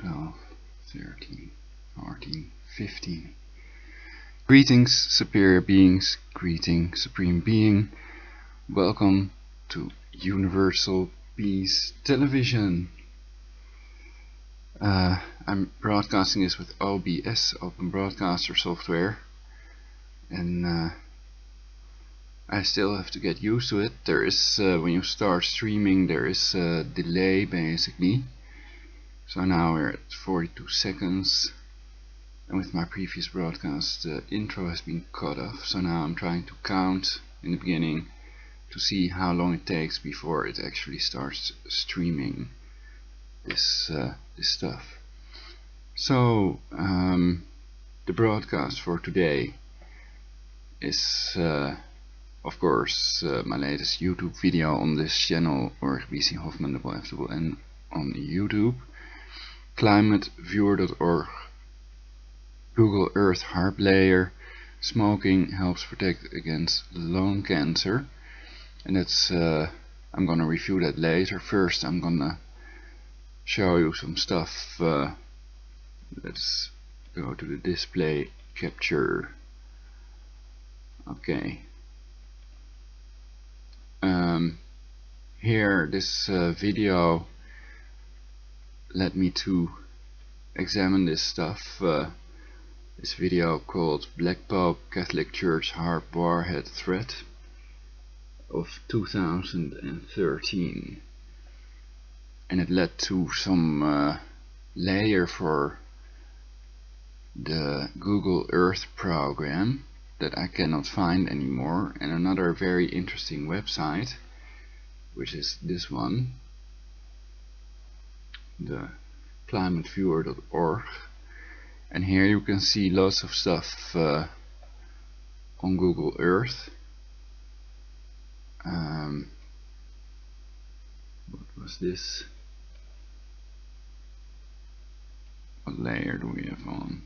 12, 13, 14, 15. Greetings, superior beings, greeting, supreme being. Welcome to Universal Peace Television. I'm broadcasting this with OBS, Open Broadcaster software, and I still have to get used to it. There is, when you start streaming, there is a delay basically. So now we're at 42 seconds, and with my previous broadcast the intro has been cut off, so now I'm trying to count in the beginning to see how long it takes before it actually starts streaming this stuff. So the broadcast for today is of course my latest YouTube video on this channel, or BC Hoffman N on YouTube, climateviewer.org, Google Earth Haarp layer, smoking helps protect against lung cancer, and that's I'm gonna review that later. First I'm gonna show you some stuff. Let's go to the display capture. Okay. Here this video led me to examine this stuff. This video called Black Pope Catholic Church Haarp Warhead Threat of 2013, and it led to some layer for the Google Earth program that I cannot find anymore, and another very interesting website, which is this one, the climateviewer.org, and here you can see lots of stuff on Google Earth. What was this? What layer do we have on?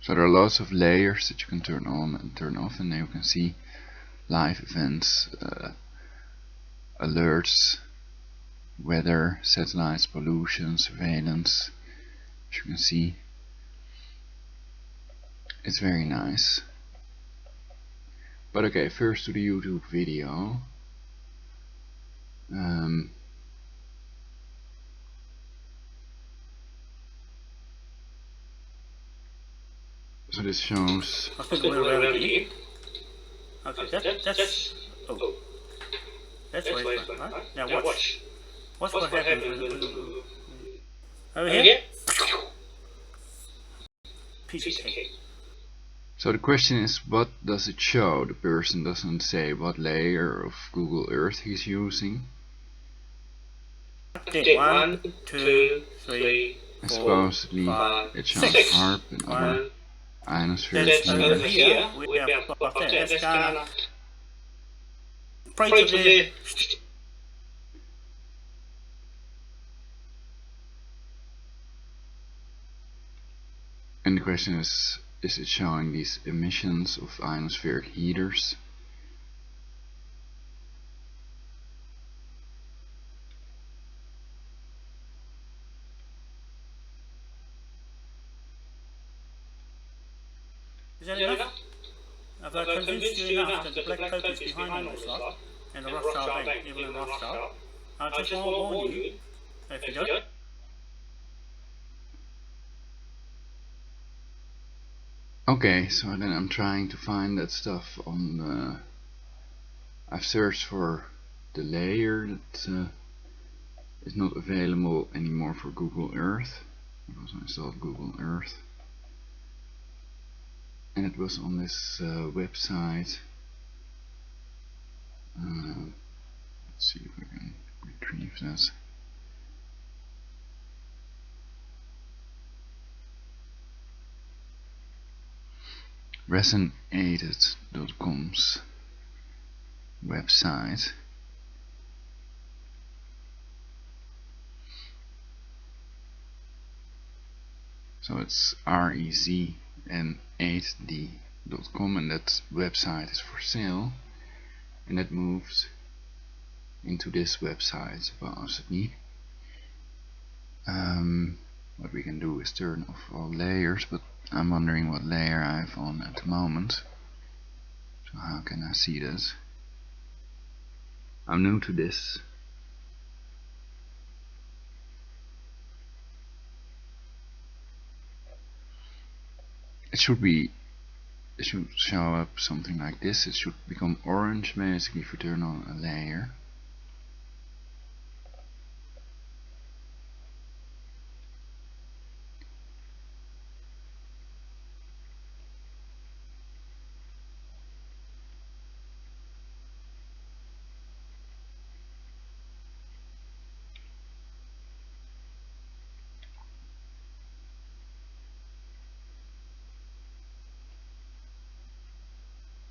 So there are lots of layers that you can turn on and turn off, and there you can see live events, alerts, weather, satellites, pollution, surveillance. As you can see, it's very nice. But okay, first to the YouTube video. So this shows. Okay, that's oh, that's way fun, right? Now watch. Watch what happens over here. Piece of cake. So the question is, what does it show? The person doesn't say what layer of Google Earth he's using. Okay, 1, 2, 3, 4, supposedly 5, it shows 6. Haarp and other ionosphere That's here. here. We have got that. That's gonna pray to the. And the question is it showing these emissions of ionospheric heaters? Is that enough? Have I convinced you enough that the Black Pope is behind all this lot, and the Rothschild ain't even a Rothschild? I just want to warn you, if you don't. Okay, so then I'm trying to find that stuff on the... I've searched for the layer that is not available anymore for Google Earth, because I installed Google Earth, and it was on this website. Let's see if I can retrieve that. Resonated.com's website. So it's rezn8d.com, and that website is for sale, and it moves into this website supposedly. What we can do is turn off all layers, but I'm wondering what layer I have on at the moment. So how can I see this? I'm new to this. It should show up something like this. It should become orange basically if you turn on a layer.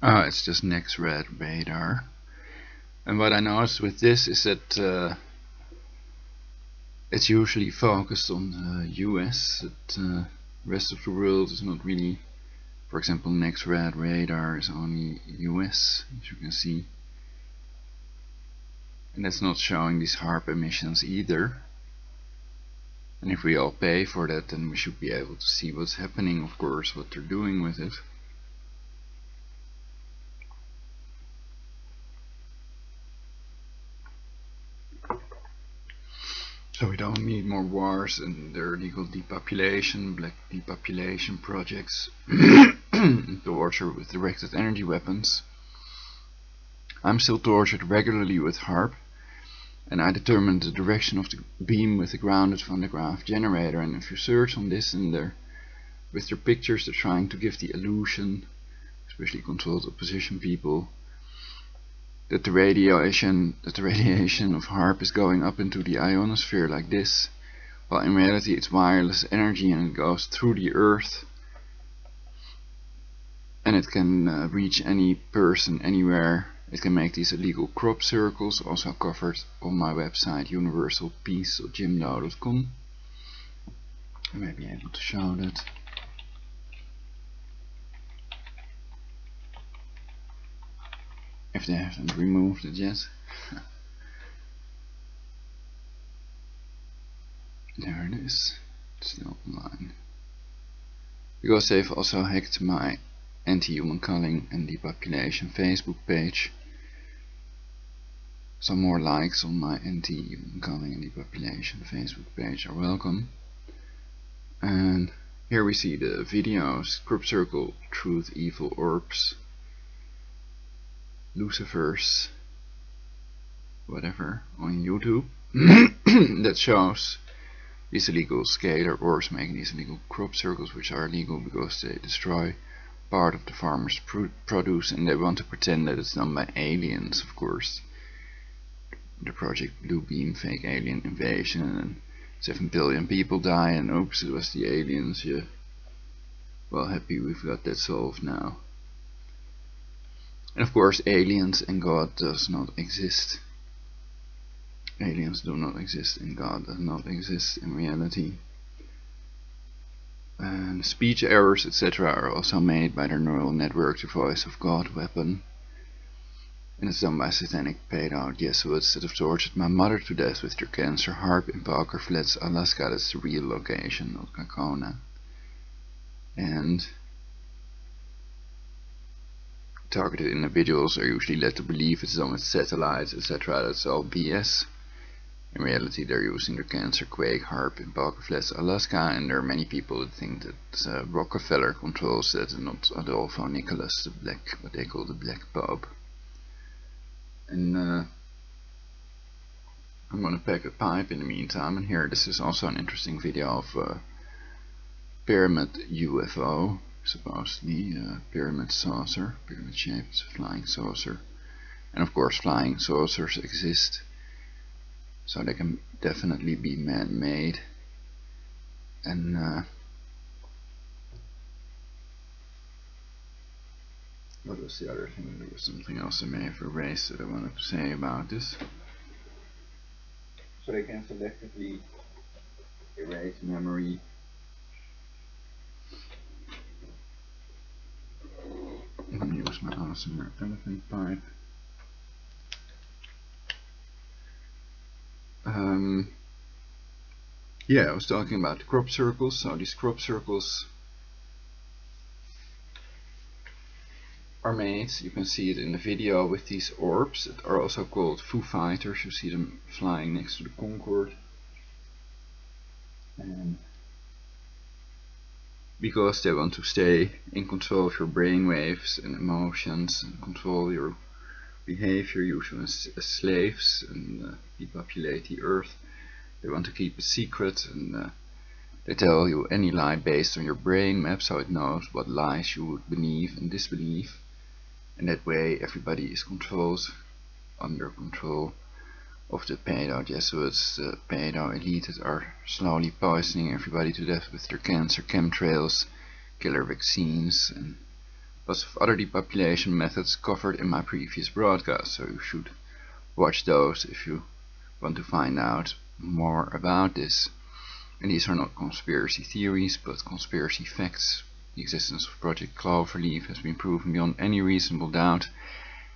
It's just next red radar. And what I noticed with this is that it's usually focused on the US. The rest of the world is not really. For example, next red radar is only US, as you can see. And that's not showing these Haarp emissions either. And if we all pay for that, then we should be able to see what's happening, of course, what they're doing with it. So we don't need more wars and their illegal depopulation, black depopulation projects, torture with directed energy weapons. I'm still tortured regularly with Haarp, and I determined the direction of the beam with the grounded Van de Graaff generator. And if you search on this, and with their pictures, they're trying to give the illusion, especially controlled opposition people, that the radiation of Haarp is going up into the ionosphere like this, while in reality it's wireless energy and it goes through the earth, and it can reach any person anywhere. It can make these illegal crop circles, also covered on my website universalpeace.jimdo.com. I may be able to show that. If they haven't removed it yet. There it is. It's still online. Because they've also hacked my anti-human culling and depopulation Facebook page. Some more likes on my anti-human culling and depopulation Facebook page are welcome. And here we see the videos: Crop Circle, Truth, Evil, Orbs, Lucifers, whatever, on YouTube. That shows these illegal scalar orbs making these illegal crop circles, which are illegal because they destroy part of the farmer's produce, and they want to pretend that it's done by aliens, of course. The Project Blue Beam fake alien invasion, and 7 billion people die, and oops, it was the aliens. Yeah. Well, happy we've got that solved now. And of course, aliens and God does not exist. Aliens do not exist, and God does not exist in reality. And speech errors, etc., are also made by their neural network, the voice of God weapon. And it's done by satanic pedo Jesuits that have tortured my mother to death with their cancer. Haarp in Parker Flats, Alaska. That's the real location, not Kakona. And targeted individuals are usually led to believe it's done with satellites, etc. That's all BS. In reality, they're using their cancer quake Haarp in Parker Flats, Alaska, and there are many people that think that Rockefeller controls that and not Adolfo Nicholas, what they call the Black Pope. And I'm gonna pack a pipe in the meantime, and here this is also an interesting video of pyramid UFO, supposedly pyramid saucer, pyramid shaped flying saucer. And of course flying saucers exist, so they can definitely be man-made. And what was the other thing? There was something else I may have erased that I wanted to say about this. So they can selectively erase memory Where's my awesome elephant pipe? Yeah, I was talking about the crop circles. So these crop circles are made, you can see it in the video, with these orbs that are also called Foo Fighters. You see them flying next to the Concorde. And because they want to stay in control of your brain waves and emotions and control your behavior, usually as slaves, and depopulate the earth. They want to keep a secret, and they tell you any lie based on your brain map, so it knows what lies you would believe and disbelieve. And that way everybody is under control of the pedo-Jesuits, the pedo-elite that are slowly poisoning everybody to death with their cancer chemtrails, killer vaccines, and lots of other depopulation methods covered in my previous broadcast, so you should watch those if you want to find out more about this. And these are not conspiracy theories, but conspiracy facts. The existence of Project Cloverleaf has been proven beyond any reasonable doubt,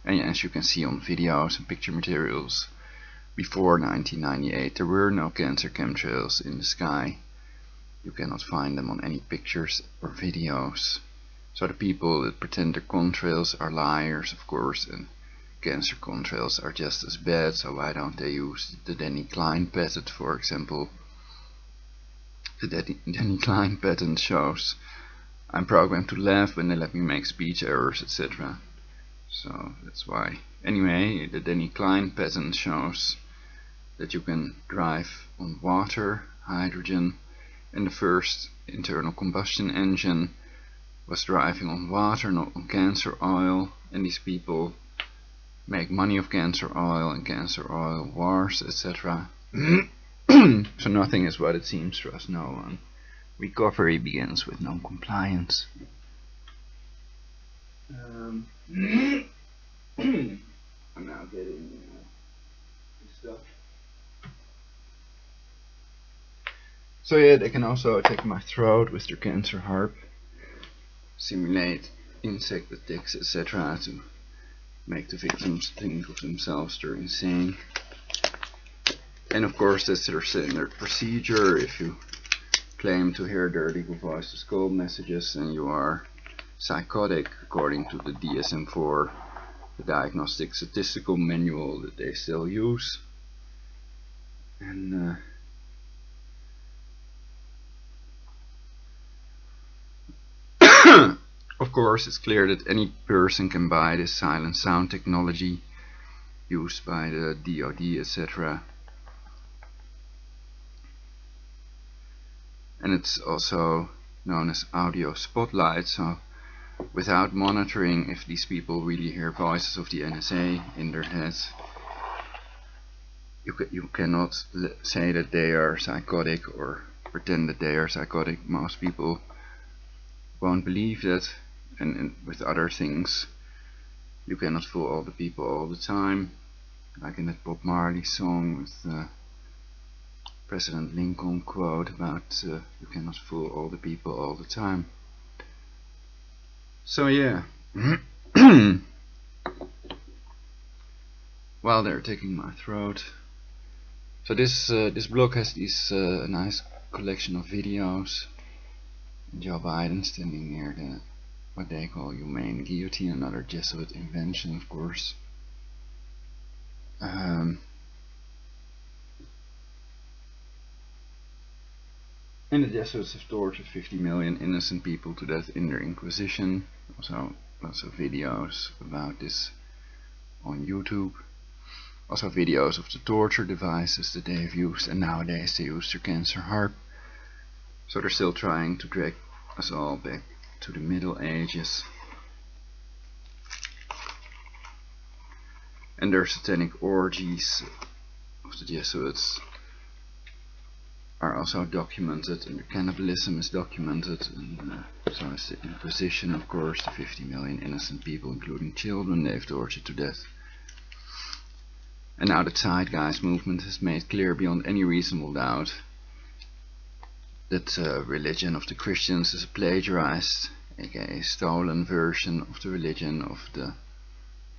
and as you can see on videos and picture materials, before 1998 there were no cancer chemtrails in the sky. You cannot find them on any pictures or videos. So the people that pretend they're contrails are liars, of course, and cancer contrails are just as bad, so why don't they use the Danny Klein patent, for example? The Danny Klein patent shows I'm programmed to laugh when they let me make speech errors, etc. So that's why. Anyway, the Danny Klein patent shows that you can drive on water, hydrogen, and the first internal combustion engine was driving on water, not on cancer oil, and these people make money of cancer oil and cancer oil wars, etc. So nothing is what it seems to us, no one. Recovery begins with non-compliance. I'm now getting this stuff. So yeah, they can also attack my throat with their cancer harp, simulate insect attacks, etc. to make the victims think of themselves they're insane. And of course that's their standard procedure. If you claim to hear their legal voices call messages and you are psychotic according to the DSM-4, the Diagnostic Statistical Manual that they still use. And of course it's clear that any person can buy this silent sound technology used by the DoD, etc. And it's also known as audio spotlight, so without monitoring if these people really hear voices of the NSA in their heads, you cannot say that they are psychotic or pretend that they are psychotic. Most people won't believe that, and with other things, you cannot fool all the people all the time, like in that Bob Marley song with the President Lincoln quote about you cannot fool all the people all the time. So yeah, while they're taking my throat. So this blog has these nice collection of videos. Joe Biden standing near the what they call humane guillotine, another Jesuit invention, of course. And the Jesuits have tortured 50 million innocent people to death in their Inquisition. Also lots of videos about this on YouTube. Also videos of the torture devices that they have used, and nowadays they use their cancer harp. So they're still trying to drag us all back to the Middle Ages. And their satanic orgies of the Jesuits are also documented, and their cannibalism is documented, and so is the Inquisition, of course, the 50 million innocent people, including children, they've tortured to death. And now the Zeitgeist movement has made clear beyond any reasonable doubt that religion of the Christians is plagiarized aka stolen version of the religion of the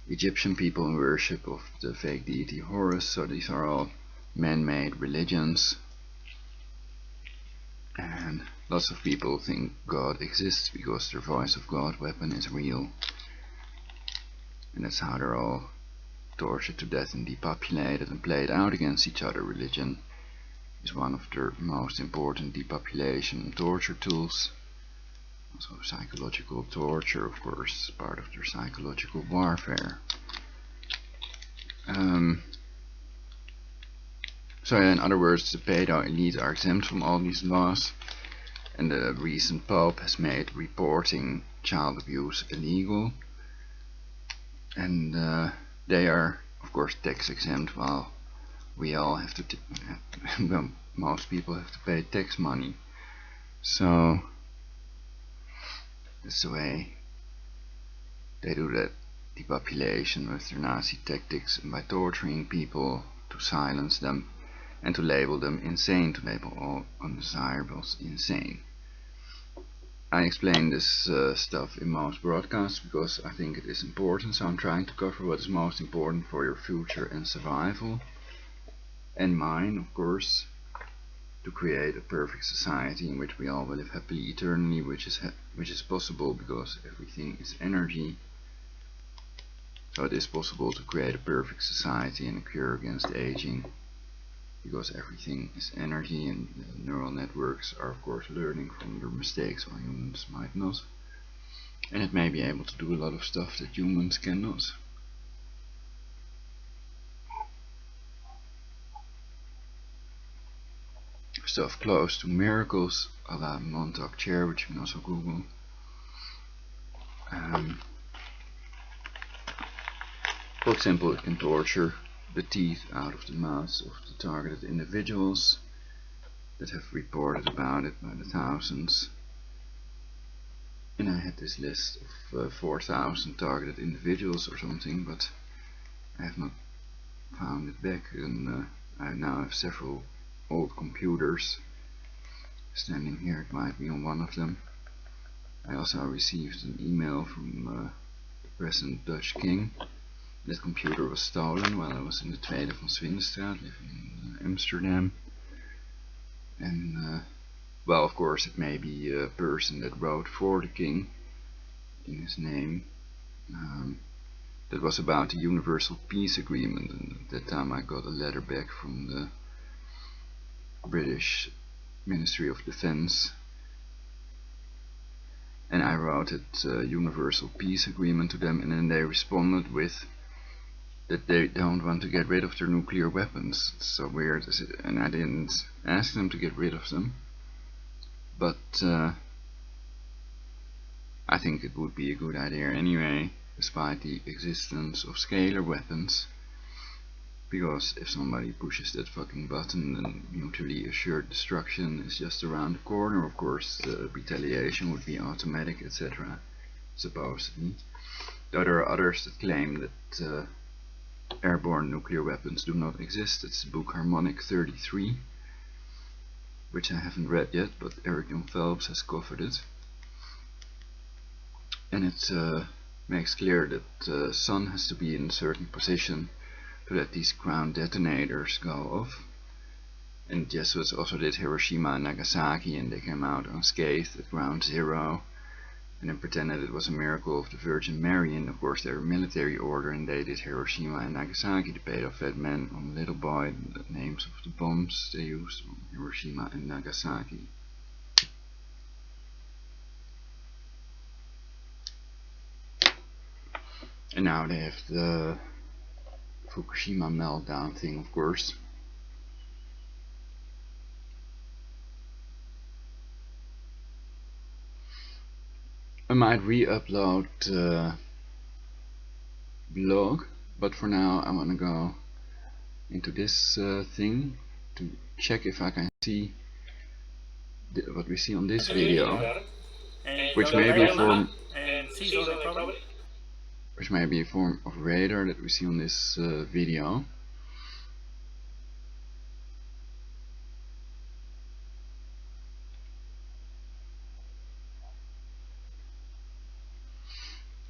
Egyptian people in worship of the fake deity Horus. So these are all man-made religions, and lots of people think God exists because their voice of God weapon is real, and that's how they're all tortured to death and depopulated and played out against each other. Religion is one of their most important depopulation and torture tools. Also psychological torture, of course, part of their psychological warfare. So in other words, the pedo elite are exempt from all these laws, and the recent Pope has made reporting child abuse illegal, and they are of course tax exempt, while we all have to well, most people have to pay tax money. So that's the way they do that depopulation with their Nazi tactics, and by torturing people to silence them and to label them insane, to label all undesirables insane. I explain this stuff in most broadcasts because I think it is important, so I'm trying to cover what is most important for your future and survival, and mine, of course, to create a perfect society in which we all will live happily eternally, which is possible because everything is energy. So it is possible to create a perfect society and a cure against aging, because everything is energy, and neural networks are of course learning from their mistakes while humans might not. And it may be able to do a lot of stuff that humans cannot. Stuff close to miracles, a la Montauk chair, which you can also Google. For example, it can torture the teeth out of the mouths of the targeted individuals that have reported about it by the thousands. And I had this list of 4,000 targeted individuals or something, but I have not found it back, and I now have several old computers standing here. It might be on one of them. I also received an email from the present Dutch king. That computer was stolen while I was in the Tweede van Swindestraat, living in Amsterdam. And well, of course, it may be a person that wrote for the king in his name. That was about the Universal Peace Agreement, and at that time I got a letter back from the British Ministry of Defense, and I wrote it Universal Peace Agreement to them, and then they responded with that they don't want to get rid of their nuclear weapons. It's so weird, and I didn't ask them to get rid of them, but I think it would be a good idea anyway, despite the existence of scalar weapons, because if somebody pushes that fucking button, then mutually assured destruction is just around the corner. Of course, retaliation would be automatic, etc., supposedly. Though there are others that claim that airborne nuclear weapons do not exist. It's the book Harmonic 33, which I haven't read yet, but Eric Jon Phelps has covered it. And it makes clear that the sun has to be in a certain position to let these ground detonators go off. And the Jesuits also did Hiroshima and Nagasaki, and they came out unscathed at ground zero, and then pretended it was a miracle of the Virgin Mary. And of course they were military order, and they did Hiroshima and Nagasaki. They paid off that man on the little boy, the names of the bombs they used on Hiroshima and Nagasaki. And now they have the Fukushima meltdown thing, of course. I might re-upload the blog, but for now I want to go into this thing to check if I can see what we see on this video, which may be a form of radar that we see on this video.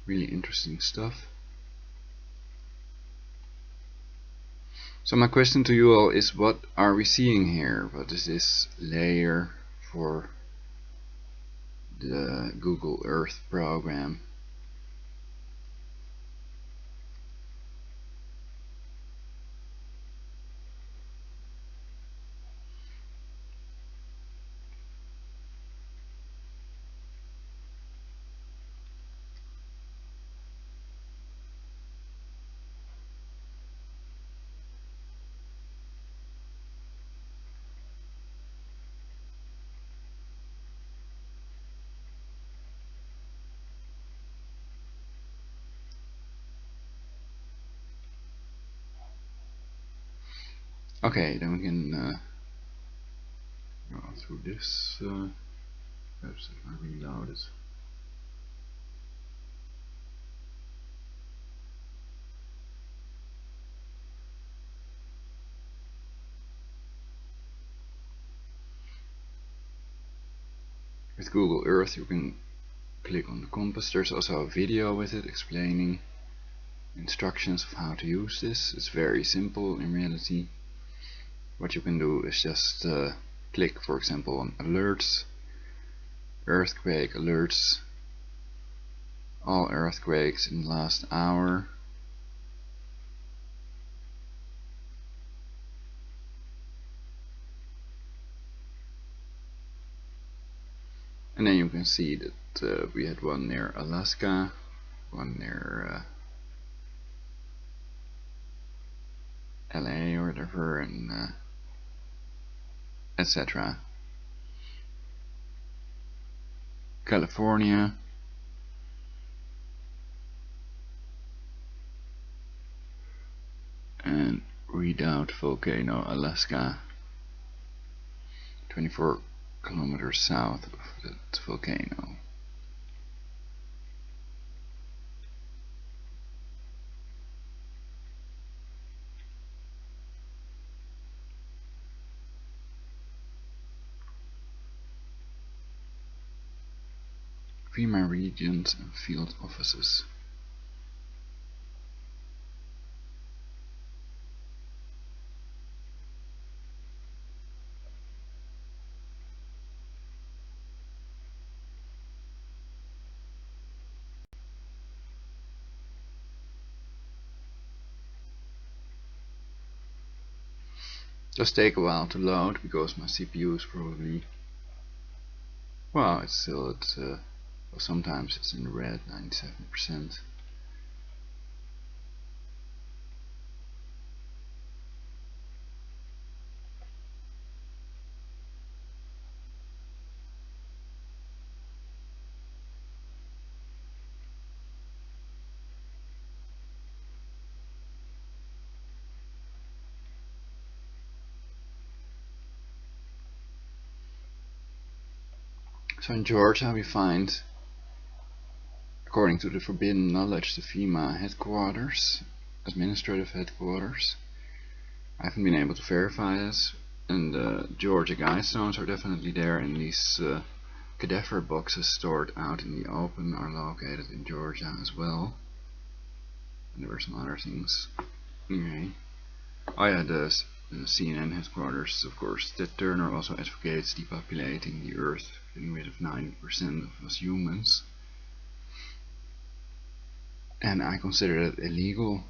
Really interesting stuff. So my question to you all is, what are we seeing here? What is this layer for the Google Earth program? Okay, then we can go through this website. I reload it. With Google Earth you can click on the compass. There's also a video with it explaining instructions of how to use this. It's very simple in reality. What you can do is just click, for example, on alerts, earthquake alerts, all earthquakes in the last hour. And then you can see that we had one near Alaska, one near LA or whatever, and etc. California, and Redoubt Volcano, Alaska, 24 kilometers south of that volcano. FEMA regions and field offices. Just take a while to load because my CPU is probably, well, it's still at, well, sometimes it's in the red, 97%. So in Georgia we find, according to the Forbidden Knowledge, the FEMA headquarters, administrative headquarters. I haven't been able to verify this, and the Georgia guidestones are definitely there, and these cadaver boxes stored out in the open are located in Georgia as well. And there were some other things. Anyway, I had the CNN headquarters, of course. Ted Turner also advocates depopulating the earth, getting rid of 90% of us humans. And I consider that illegal.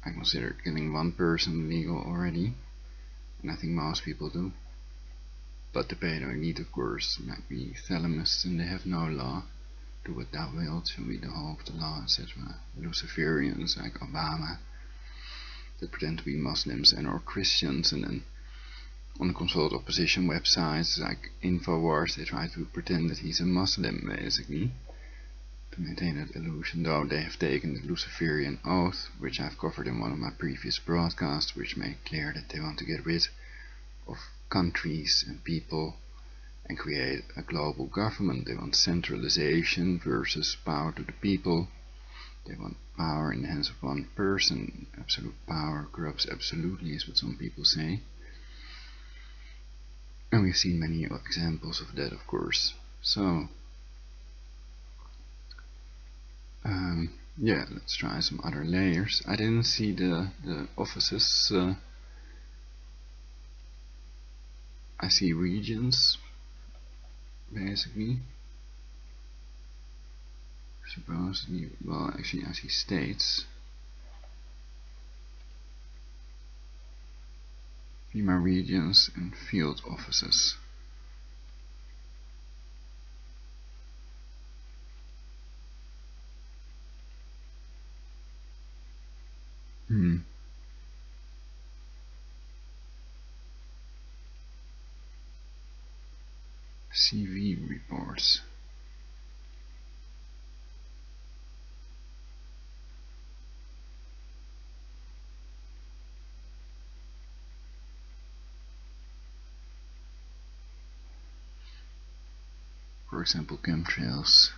I consider killing one person illegal already, and I think most people do. But the paid elite, of course, might be Thelemists, and they have no law. Do what thou wilt, shall be the whole of the law, etc. Luciferians like Obama, that pretend to be Muslims and or Christians, and then on consult opposition websites like Infowars, they try to pretend that he's a Muslim, basically, to maintain that illusion, though they have taken the Luciferian oath, which I've covered in one of my previous broadcasts, which made clear that they want to get rid of countries and people and create a global government. They want centralization versus power to the people. They want power in the hands of one person. Absolute power corrupts absolutely, is what some people say. And we've seen many examples of that, of course. So, Yeah, let's try some other layers. I didn't see the offices. I see regions, basically. Supposedly, well, actually I see states. FEMA regions and field offices. CV reports. For example, chemtrails.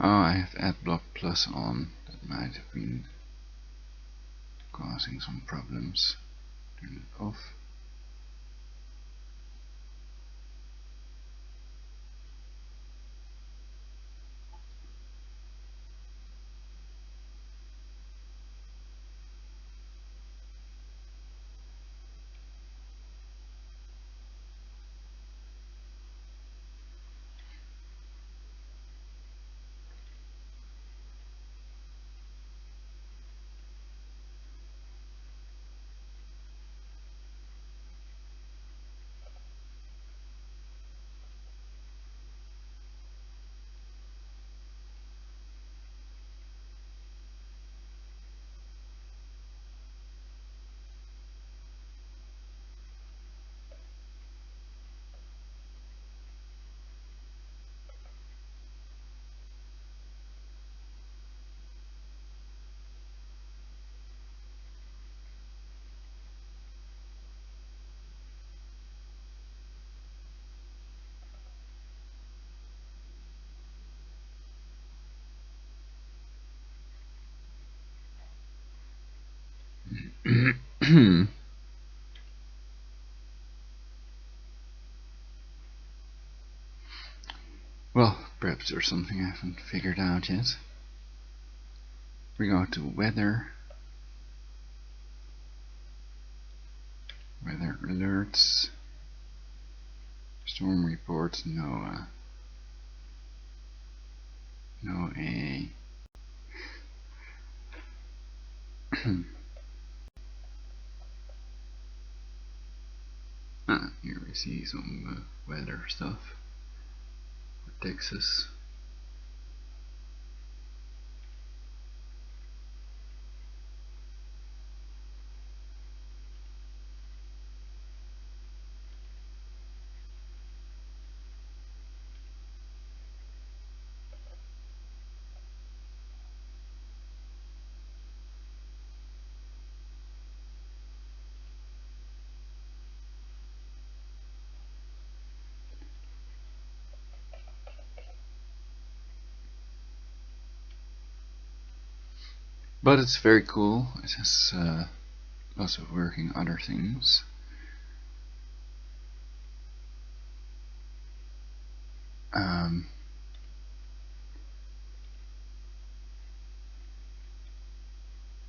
Oh, I have AdBlock Plus on. That might have been causing some problems. Turn it off. Well, perhaps there's something I haven't figured out yet. We go to weather. Weather alerts. Storm reports, NOAA. No A. Here we see some weather stuff for Texas. But it's very cool. It has lots of working other things.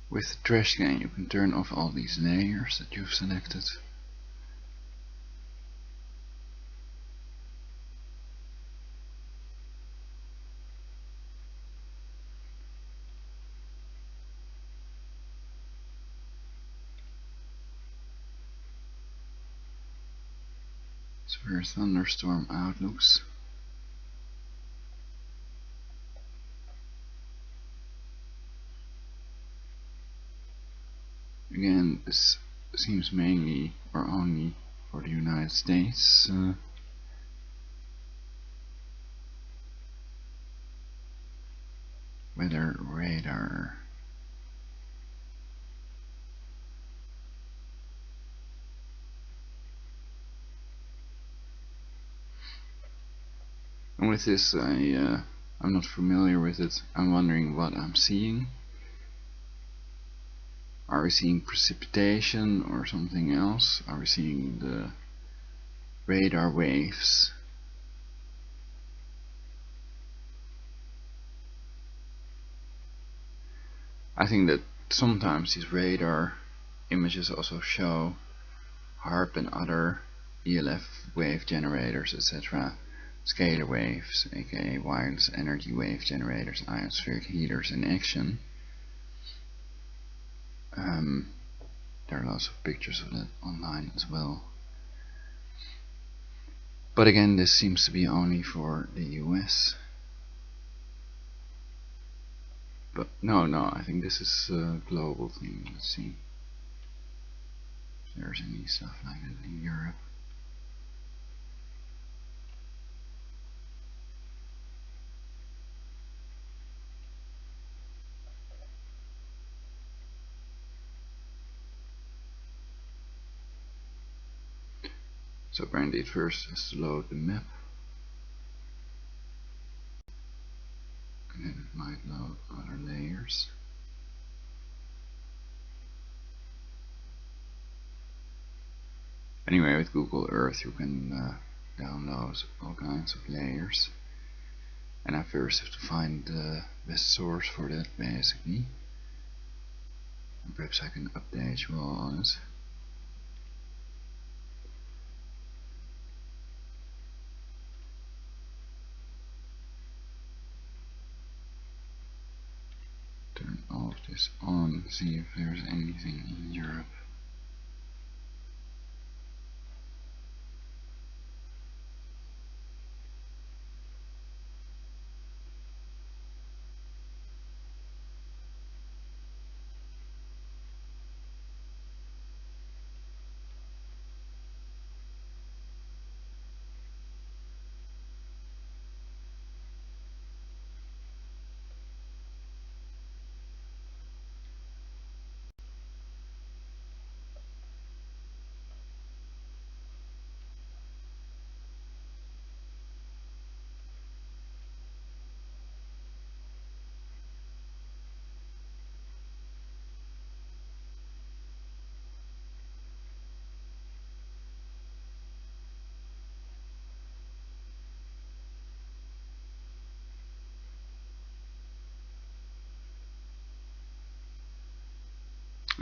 With the trash can you can turn off all these layers that you've selected. Severe thunderstorm outlooks. Again, this seems mainly or only for the United States. Weather radar. And with this, I'm not familiar with it. I'm wondering what I'm seeing. Are we seeing precipitation or something else? Are we seeing the radar waves? I think that sometimes these radar images also show Haarp and other ELF wave generators, etc. Scalar waves, aka wireless energy wave generators, ionospheric heaters in action. There are lots of pictures of that online as well. But again, this seems to be only for the US. But no, I think this is a global thing. Let's see if there's any stuff like that in Europe. So apparently it first has to load the map, and then it might load other layers. Anyway, with Google Earth you can download all kinds of layers, and I first have to find the best source for that basically. And perhaps I can update you all on it. Turn all of this on, see if there's anything in Europe.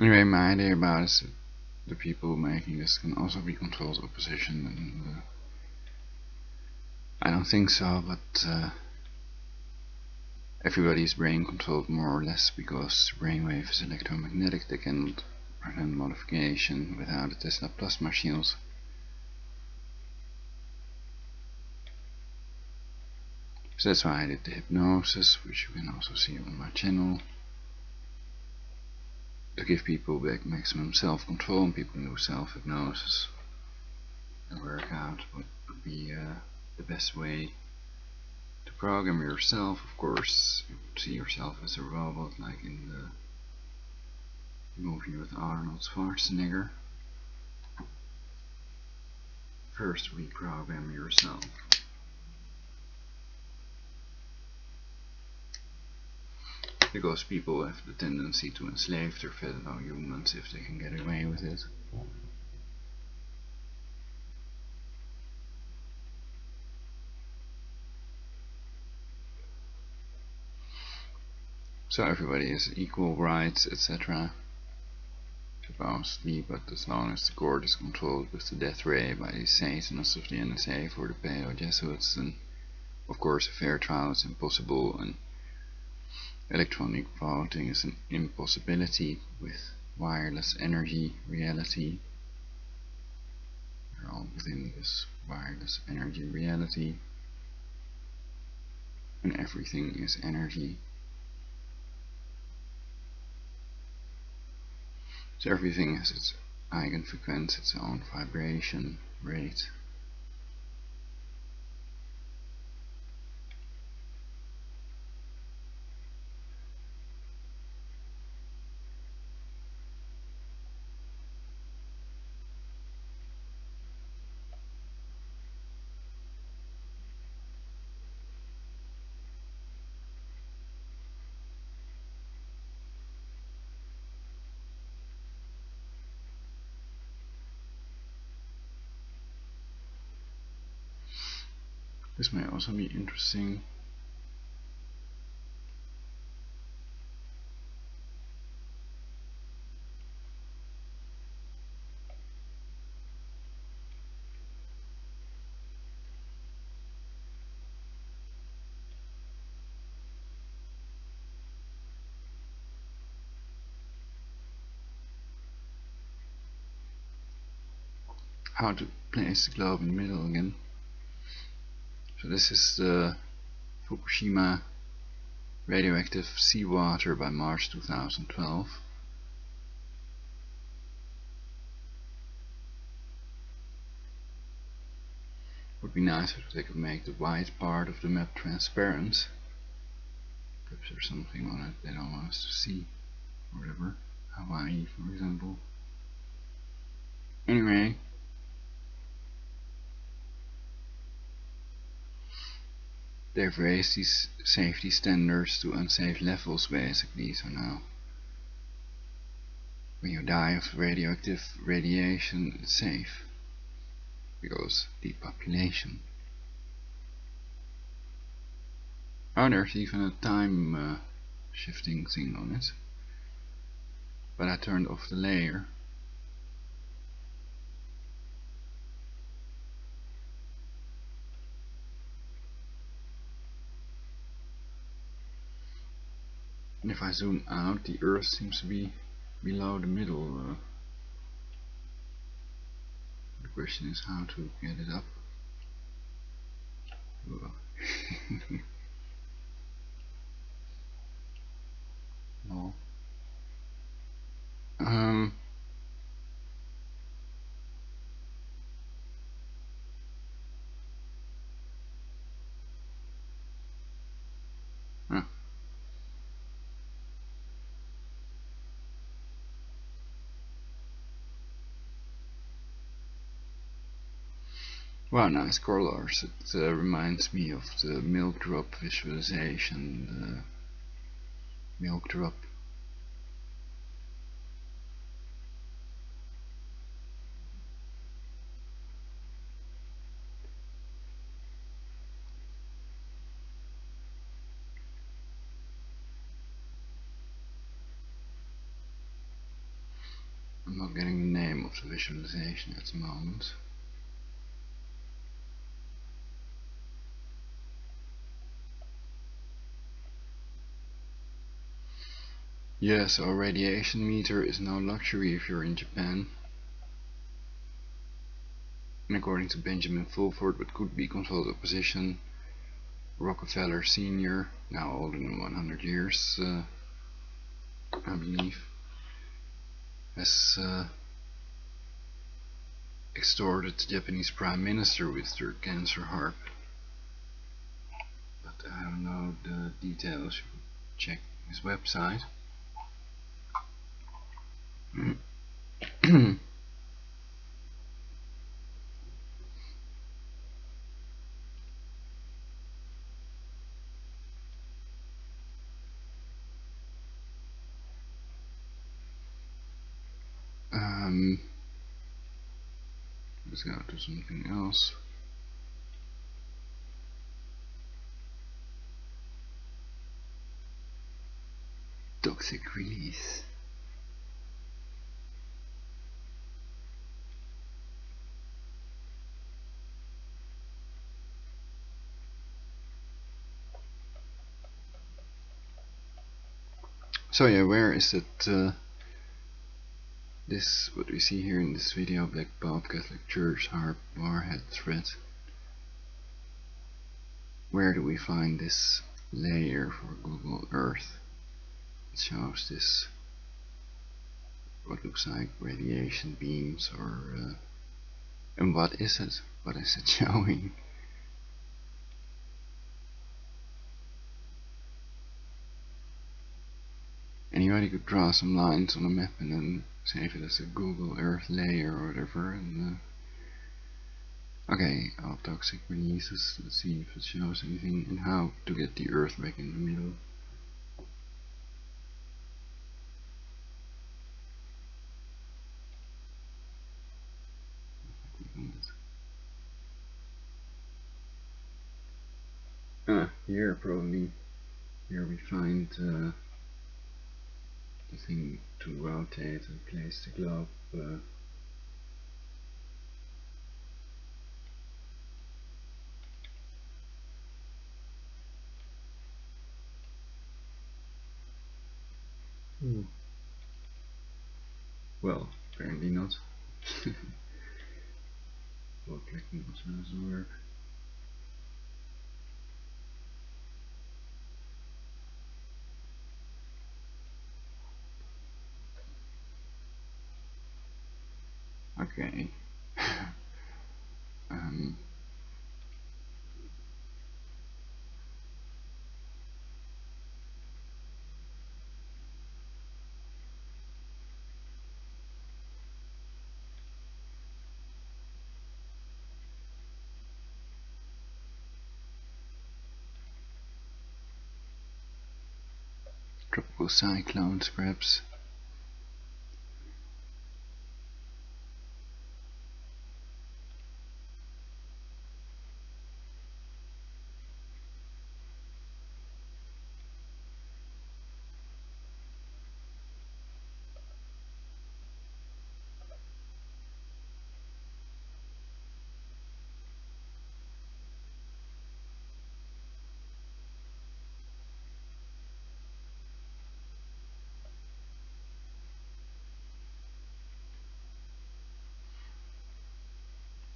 Anyway, my idea about it is that the people making this can also be controlled opposition, and I don't think so, but everybody is brain controlled more or less, because the brainwave is electromagnetic. They cannot prevent modification without the Tesla plasma shields. So that's why I did the hypnosis, which you can also see on my channel, to give people back maximum self-control, and people do self-hypnosis and work out what would be the best way to program yourself. Of course, you see yourself as a robot, like in the movie with Arnold Schwarzenegger. First, reprogram yourself. Because people have the tendency to enslave their fellow humans if they can get away with it. So everybody has equal rights, etc. Supposedly, but as long as the court is controlled with the death ray by the Satanists of the NSA for the Paleo-Jesuits, then of course a fair trial is impossible, and electronic voting is an impossibility with wireless energy reality. They're all within this wireless energy reality, and everything is energy. So everything has its eigenfrequency, its own vibration rate. This may also be interesting. How to place the globe in the middle again. So this is the Fukushima radioactive seawater by March 2012. Would be nicer if they could make the white part of the map transparent. Perhaps there's something on it they don't want us to see, or whatever. Hawaii, for example. Anyway, they've raised these safety standards to unsafe levels basically, so now when you die of radioactive radiation it's safe, because depopulation. Oh, there's even a time shifting thing on it, but I turned off the layer. And if I zoom out, the Earth seems to be below the middle. The question is how to get it up. No. Huh. Wow, nice colors. It reminds me of the milk drop visualization. The milk drop. I'm not getting the name of the visualization at the moment. Yeah, so a radiation meter is no luxury if you're in Japan. And according to Benjamin Fulford, what could be controlled opposition, Rockefeller Sr., now older than 100 years, I believe, has extorted the Japanese Prime Minister with their cancer Haarp. But I don't know the details. You could check his website. Let's go to something else. Toxic release. So yeah, where is it? This, what we see here in this video, Black Pope, Catholic Church, Haarp, Warhead, Threat. Where do we find this layer for Google Earth? It shows this, what looks like radiation beams, or and what is it? What is it showing? Anybody could draw some lines on a map and then save it as a Google Earth layer or whatever. And okay, all toxic releases. Let's see if it shows anything and how to get the Earth back in the middle. Here probably. Here we find the thing to rotate and place the globe. Well, apparently not. Well, clicking also doesn't work. Okay. um, Tropical cyclones, perhaps.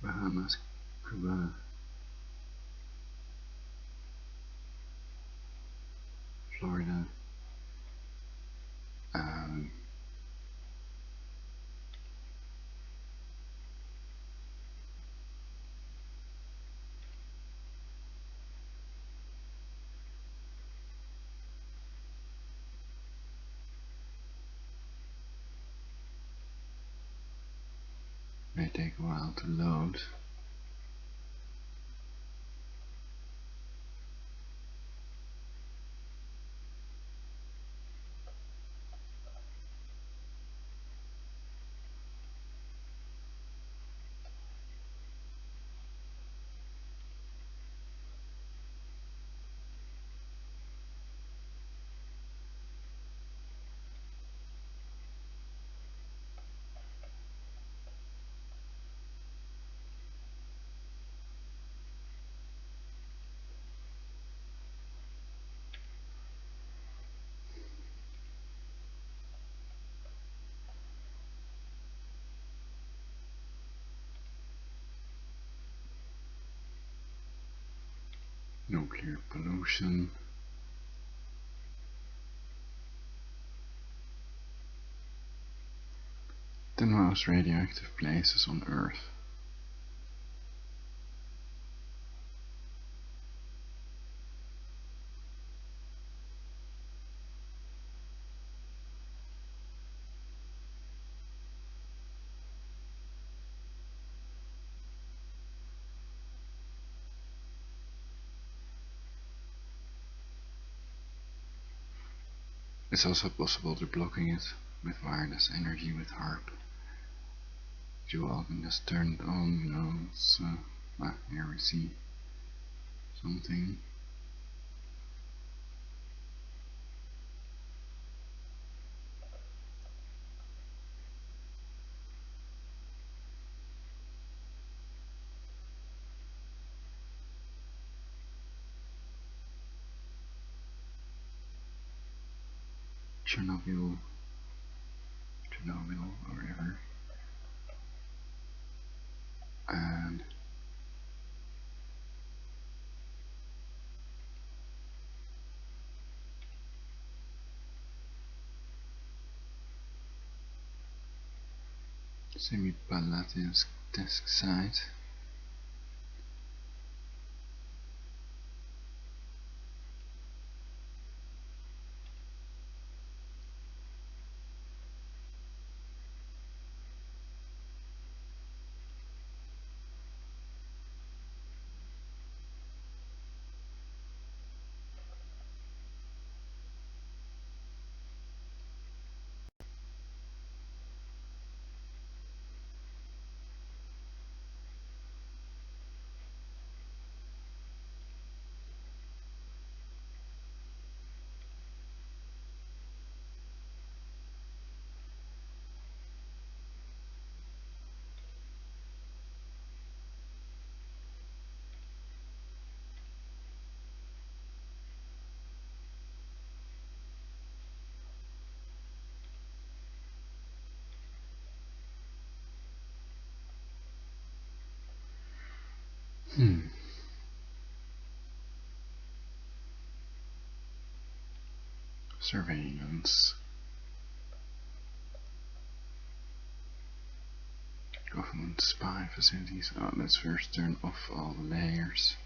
Bahamas, Cuba, Florida. Um, may take a while to load. Nuclear pollution. The most radioactive places on Earth. It's also possible they're blocking it with wireless energy with Haarp. You all can just turn it on, you know, it's, here we see something. Chernobyl, or whatever. And semi-Palatin's test site. Surveillance. Government spy facilities. Oh, let's first turn off all the layers.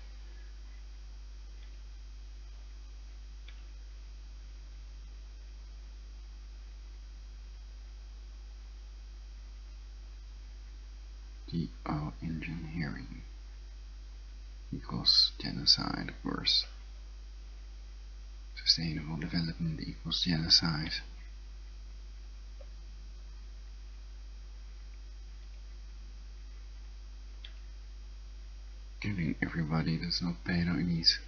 Engineering equals genocide, of course. Sustainable development equals genocide. Killing everybody that's not paid or eat.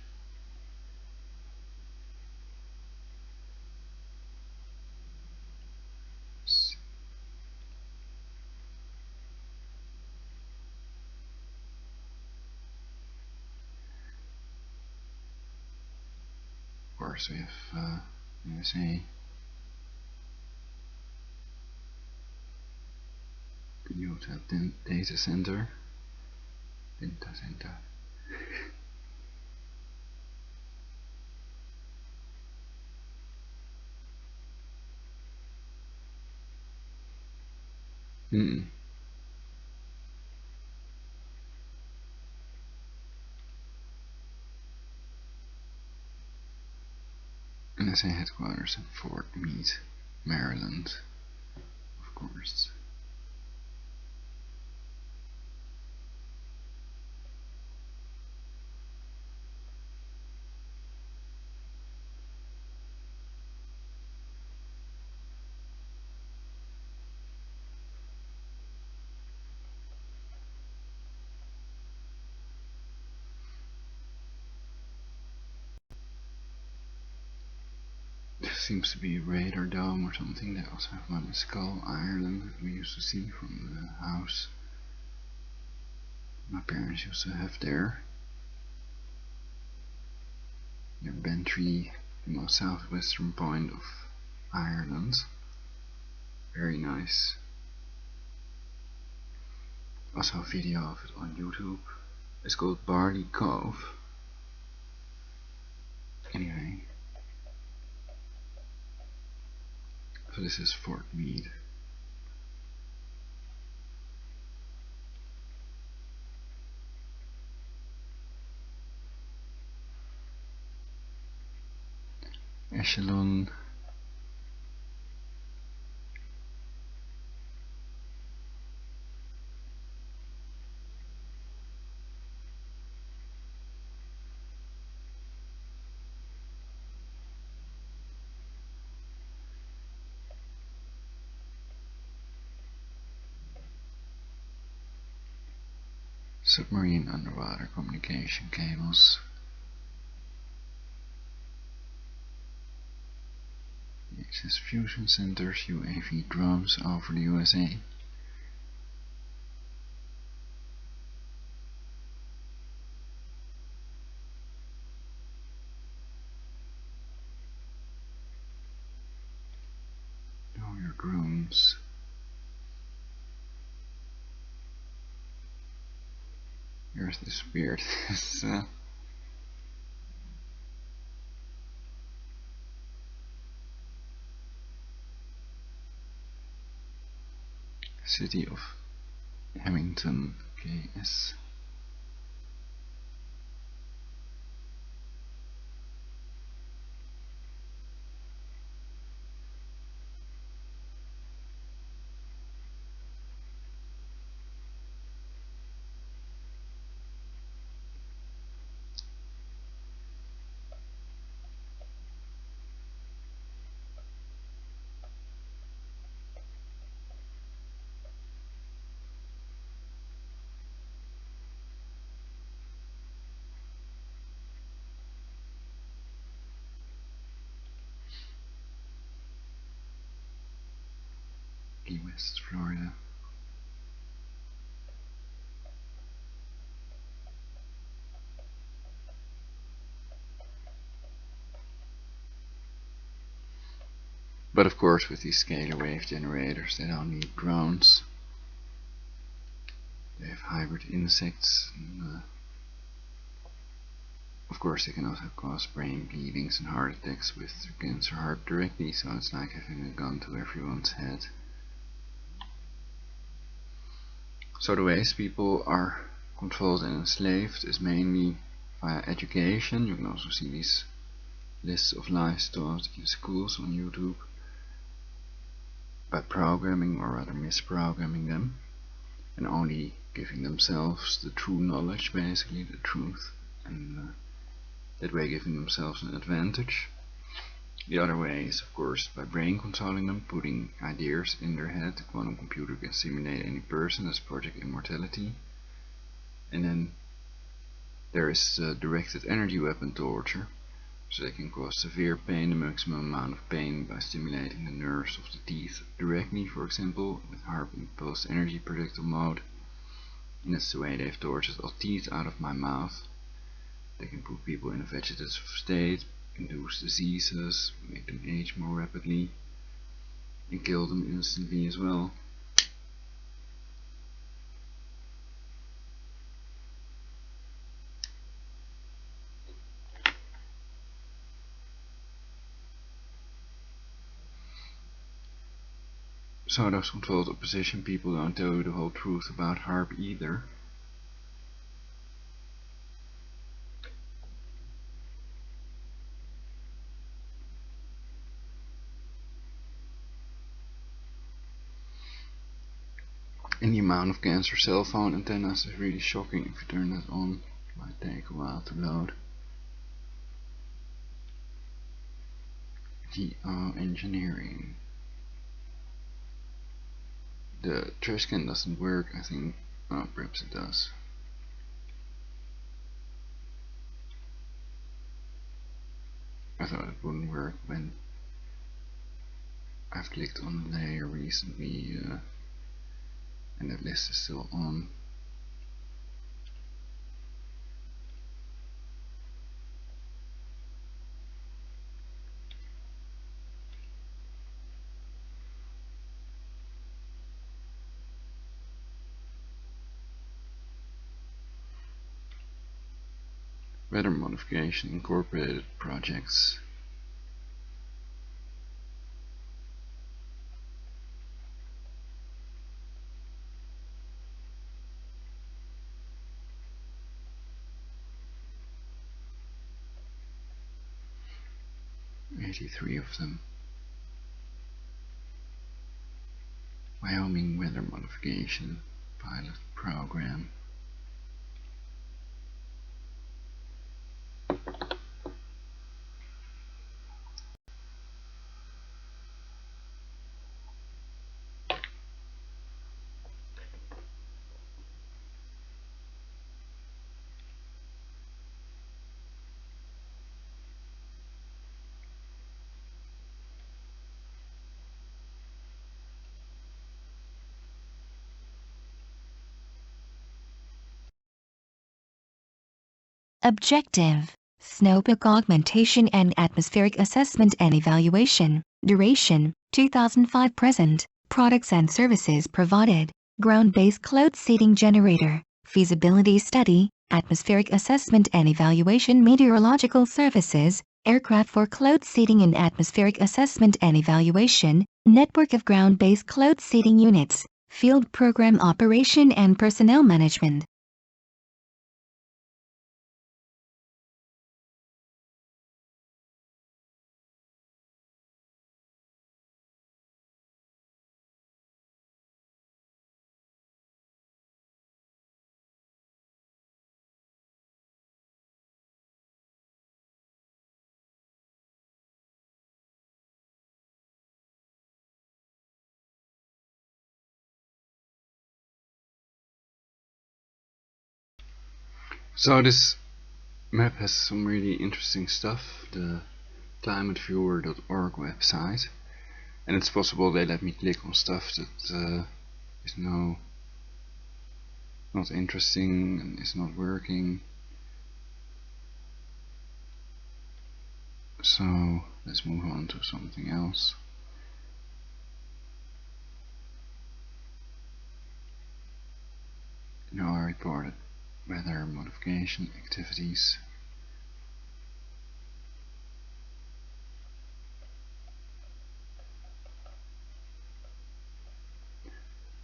Of course, we have USA. Utah data center. Data center. NSA headquarters at Fort Meade, Maryland, of course. This seems to be a radar dome or something. They also have one in Skull, Ireland, that we used to see from the house my parents used to have there. Near Bantry, the most southwestern point of Ireland. Very nice. Also a video of it on YouTube. It's called Barley Cove. Anyway. So this is Fort Meade. Echelon. Submarine underwater communication cables. VHS fusion centers, UAV drones over the USA. Know your drones. Here's this weird city of Hamilton, KS. Key West, Florida. But of course, with these scalar wave generators, they don't need drones. They have hybrid insects and Of course, they can also cause brain bleedings and heart attacks with cancer Haarp directly, so it's like having a gun to everyone's head. So the ways people are controlled and enslaved is mainly via education. You can also see these lists of lies taught in schools on YouTube, by programming, or rather misprogramming them, and only giving themselves the true knowledge, basically the truth, and that way giving themselves an advantage. The other way is, of course, by brain controlling them, putting ideas in their head. The quantum computer can simulate any person, as Project Immortality. And then there is directed energy weapon torture, so they can cause severe pain, the maximum amount of pain, by stimulating the nerves of the teeth directly, for example, with Haarp impulse energy projectile mode. And that's the way they've tortured all teeth out of my mouth. They can put people in a vegetative state, induce diseases, make them age more rapidly, and kill them instantly as well. So those controlled opposition people don't tell you the whole truth about Haarp either. And the amount of cancer cell phone antennas is really shocking if you turn that on. It might take a while to load. Engineering. The trash can doesn't work, I think. Oh, perhaps it does. I thought it wouldn't work when I've clicked on the layer recently, and that list is still on. Weather modification incorporated projects. '83 of them. Wyoming weather modification pilot program. Objective: Snowpeak Augmentation and Atmospheric Assessment and Evaluation. Duration: 2005 present. Products and services provided: ground-based cloud seeding generator, feasibility study, atmospheric assessment and evaluation, meteorological services, aircraft for cloud seeding and atmospheric assessment and evaluation, network of ground-based cloud seeding units, field program operation and personnel management. So this map has some really interesting stuff, the climateviewer.org website, and it's possible they let me click on stuff that is not interesting and is not working. So let's move on to something else. Now I reported weather modification activities.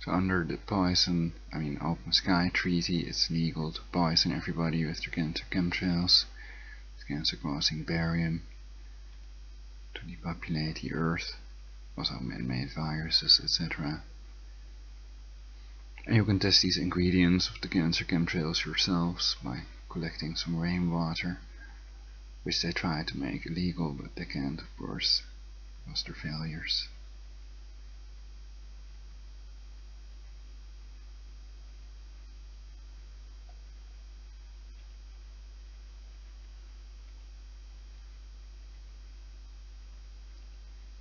So under the poison, Open Sky Treaty, it's legal to poison everybody with their chemtrails, with cancer-causing barium, to depopulate the Earth, also man-made viruses, etc. And you can test these ingredients of the cancer chemtrails yourselves by collecting some rainwater, which they try to make illegal, but they can't, of course, because they're failures.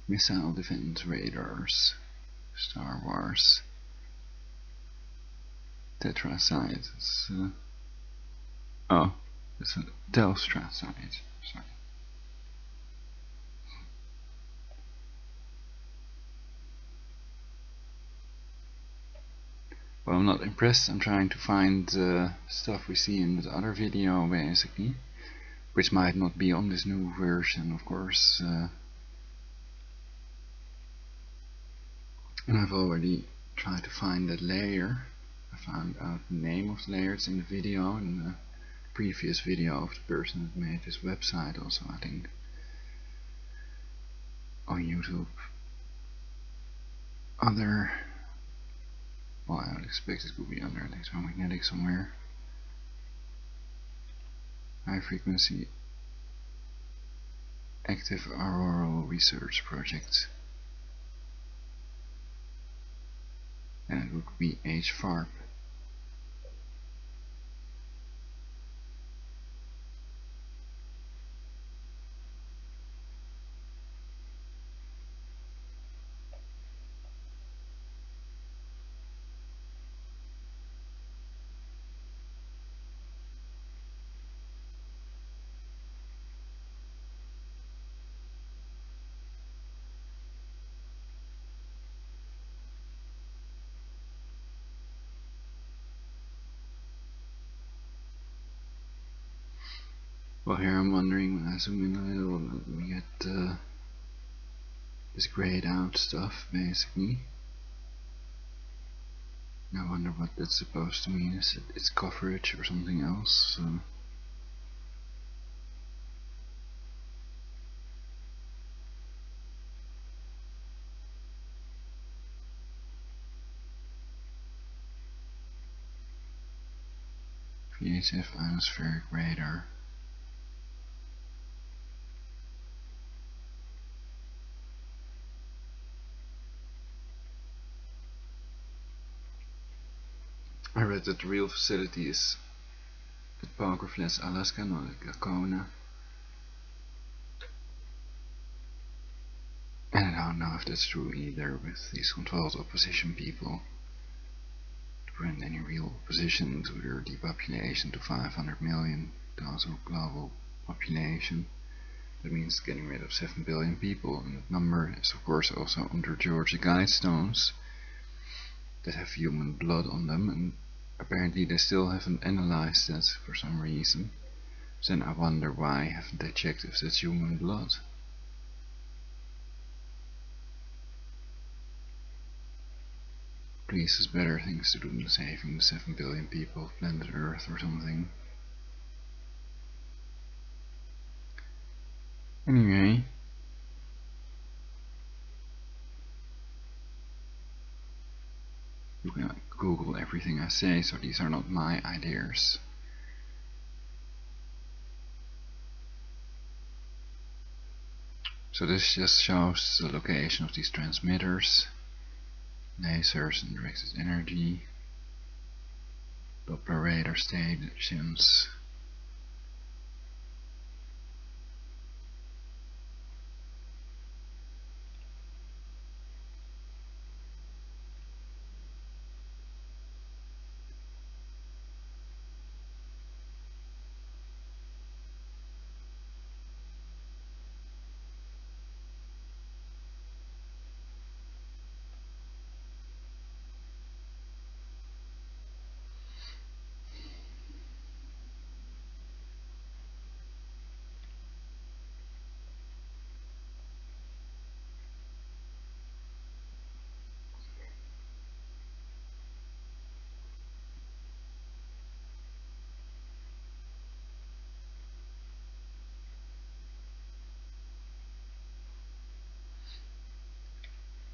Missile defense radars, Star Wars, tetracide. It's a delstracide. Sorry. Well, I'm not impressed. I'm trying to find stuff we see in the other video, basically, which might not be on this new version, of course. And I've already tried to find that layer. I found out the name of the layer. It's in the video, in the previous video of the person that made this website, also, I think, on YouTube. Well, I would expect it could be under electromagnetic somewhere. High frequency active auroral research project. And it would be Haarp. Well, here I'm wondering, when I zoom in a little, we get this grayed out stuff, basically. And I wonder what that's supposed to mean. Is it its coverage or something else? Creative ionospheric radar. I read that the real facility is at Poker Flats, Alaska, not at Gakona. And I don't know if that's true either, with these controlled opposition people, to prevent any real opposition to their depopulation to 500 million total global population. That means getting rid of 7 billion people, and that number is of course also under Georgia Guidestones that have human blood on them, and apparently they still haven't analyzed that for some reason. So then I wonder, why haven't they checked if that's human blood? Greece has better things to do than saving the 7 billion people of planet Earth or something. Anyway, you can Google everything I say, so these are not my ideas. So this just shows the location of these transmitters, lasers and directed energy, Doppler radar stations.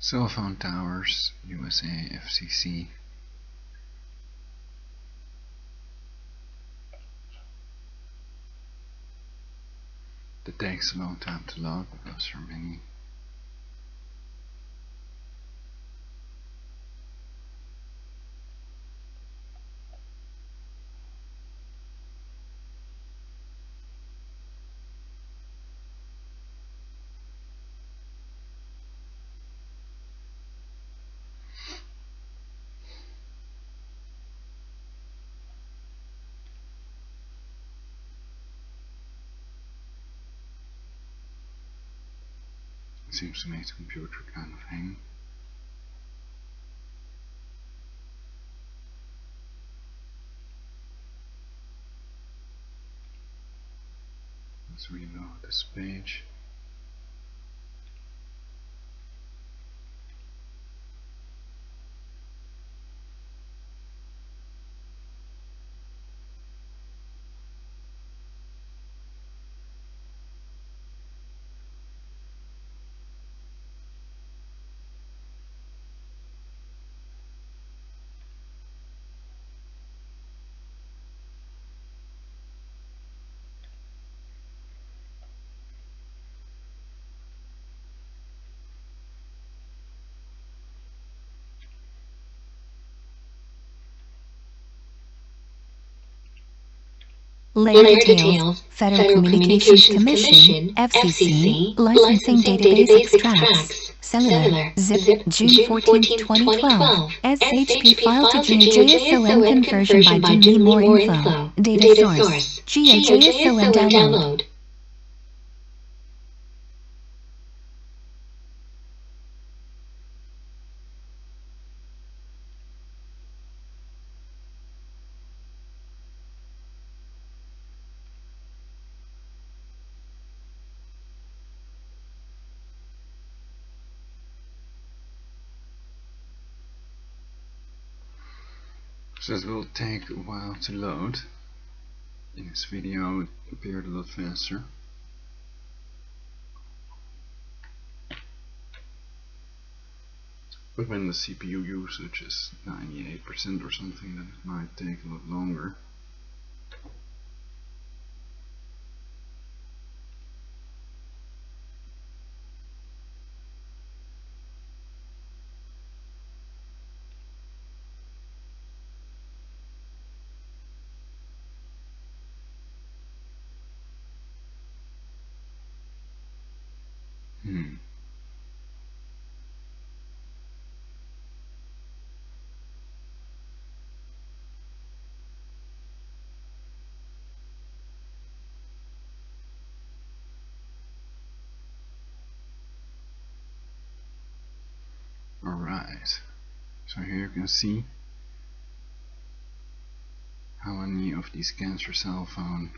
Cell phone towers, USA, FCC. That takes a long time to load because there are many. It seems to make the computer kind of hang. Let's reload this page. Layer details, Federal Communications Commission, FCC, licensing database extracts, cellular, zip, June 14, 2012, SHP file to JSON conversion by June. More info, data source, GeoJSON download. So it will take a while to load. In this video it appeared a lot faster. But when the CPU usage is 98% or something, then it might take a lot longer. Alright, so here you can see how many of these cancer cell phone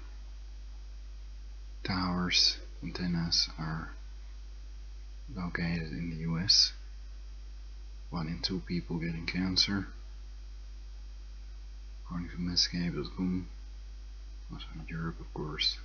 towers, antennas are located in the US. 1 in 2 people getting cancer, according to Medscape.com, also in Europe of course.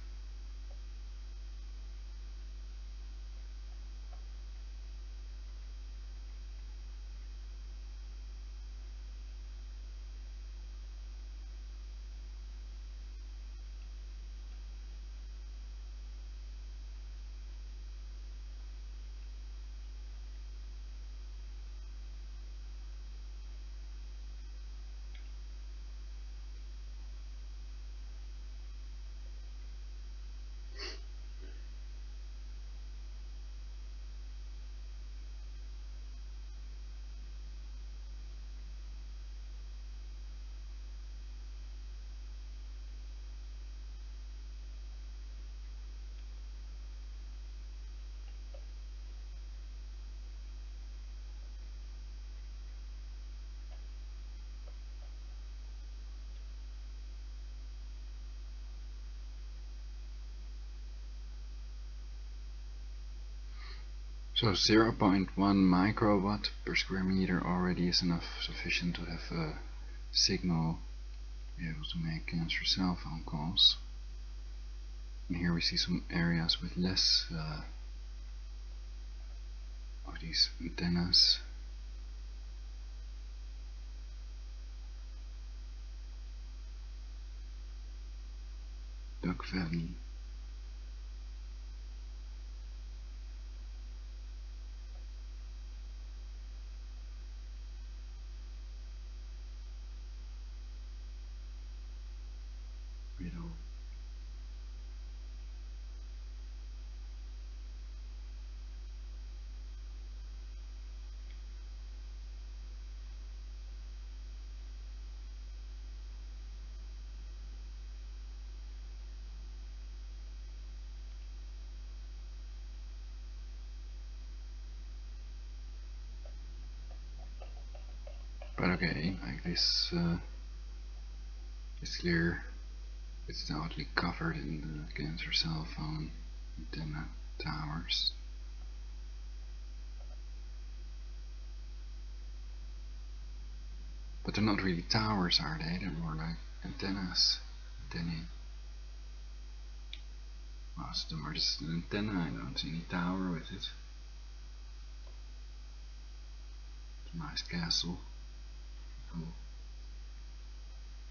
So 0.1 microwatt per square meter already is sufficient to have a signal to be able to make cancer cell phone calls. And here we see some areas with less of these antennas. Duck Valley. Riddle. But okay, like this is clear. It's totally covered in the cancer cell phone antenna towers. But they're not really towers, are they? They're more like antennas. Antennae. Most of them are just an antenna, I don't see any tower with it. It's a nice castle. Cool.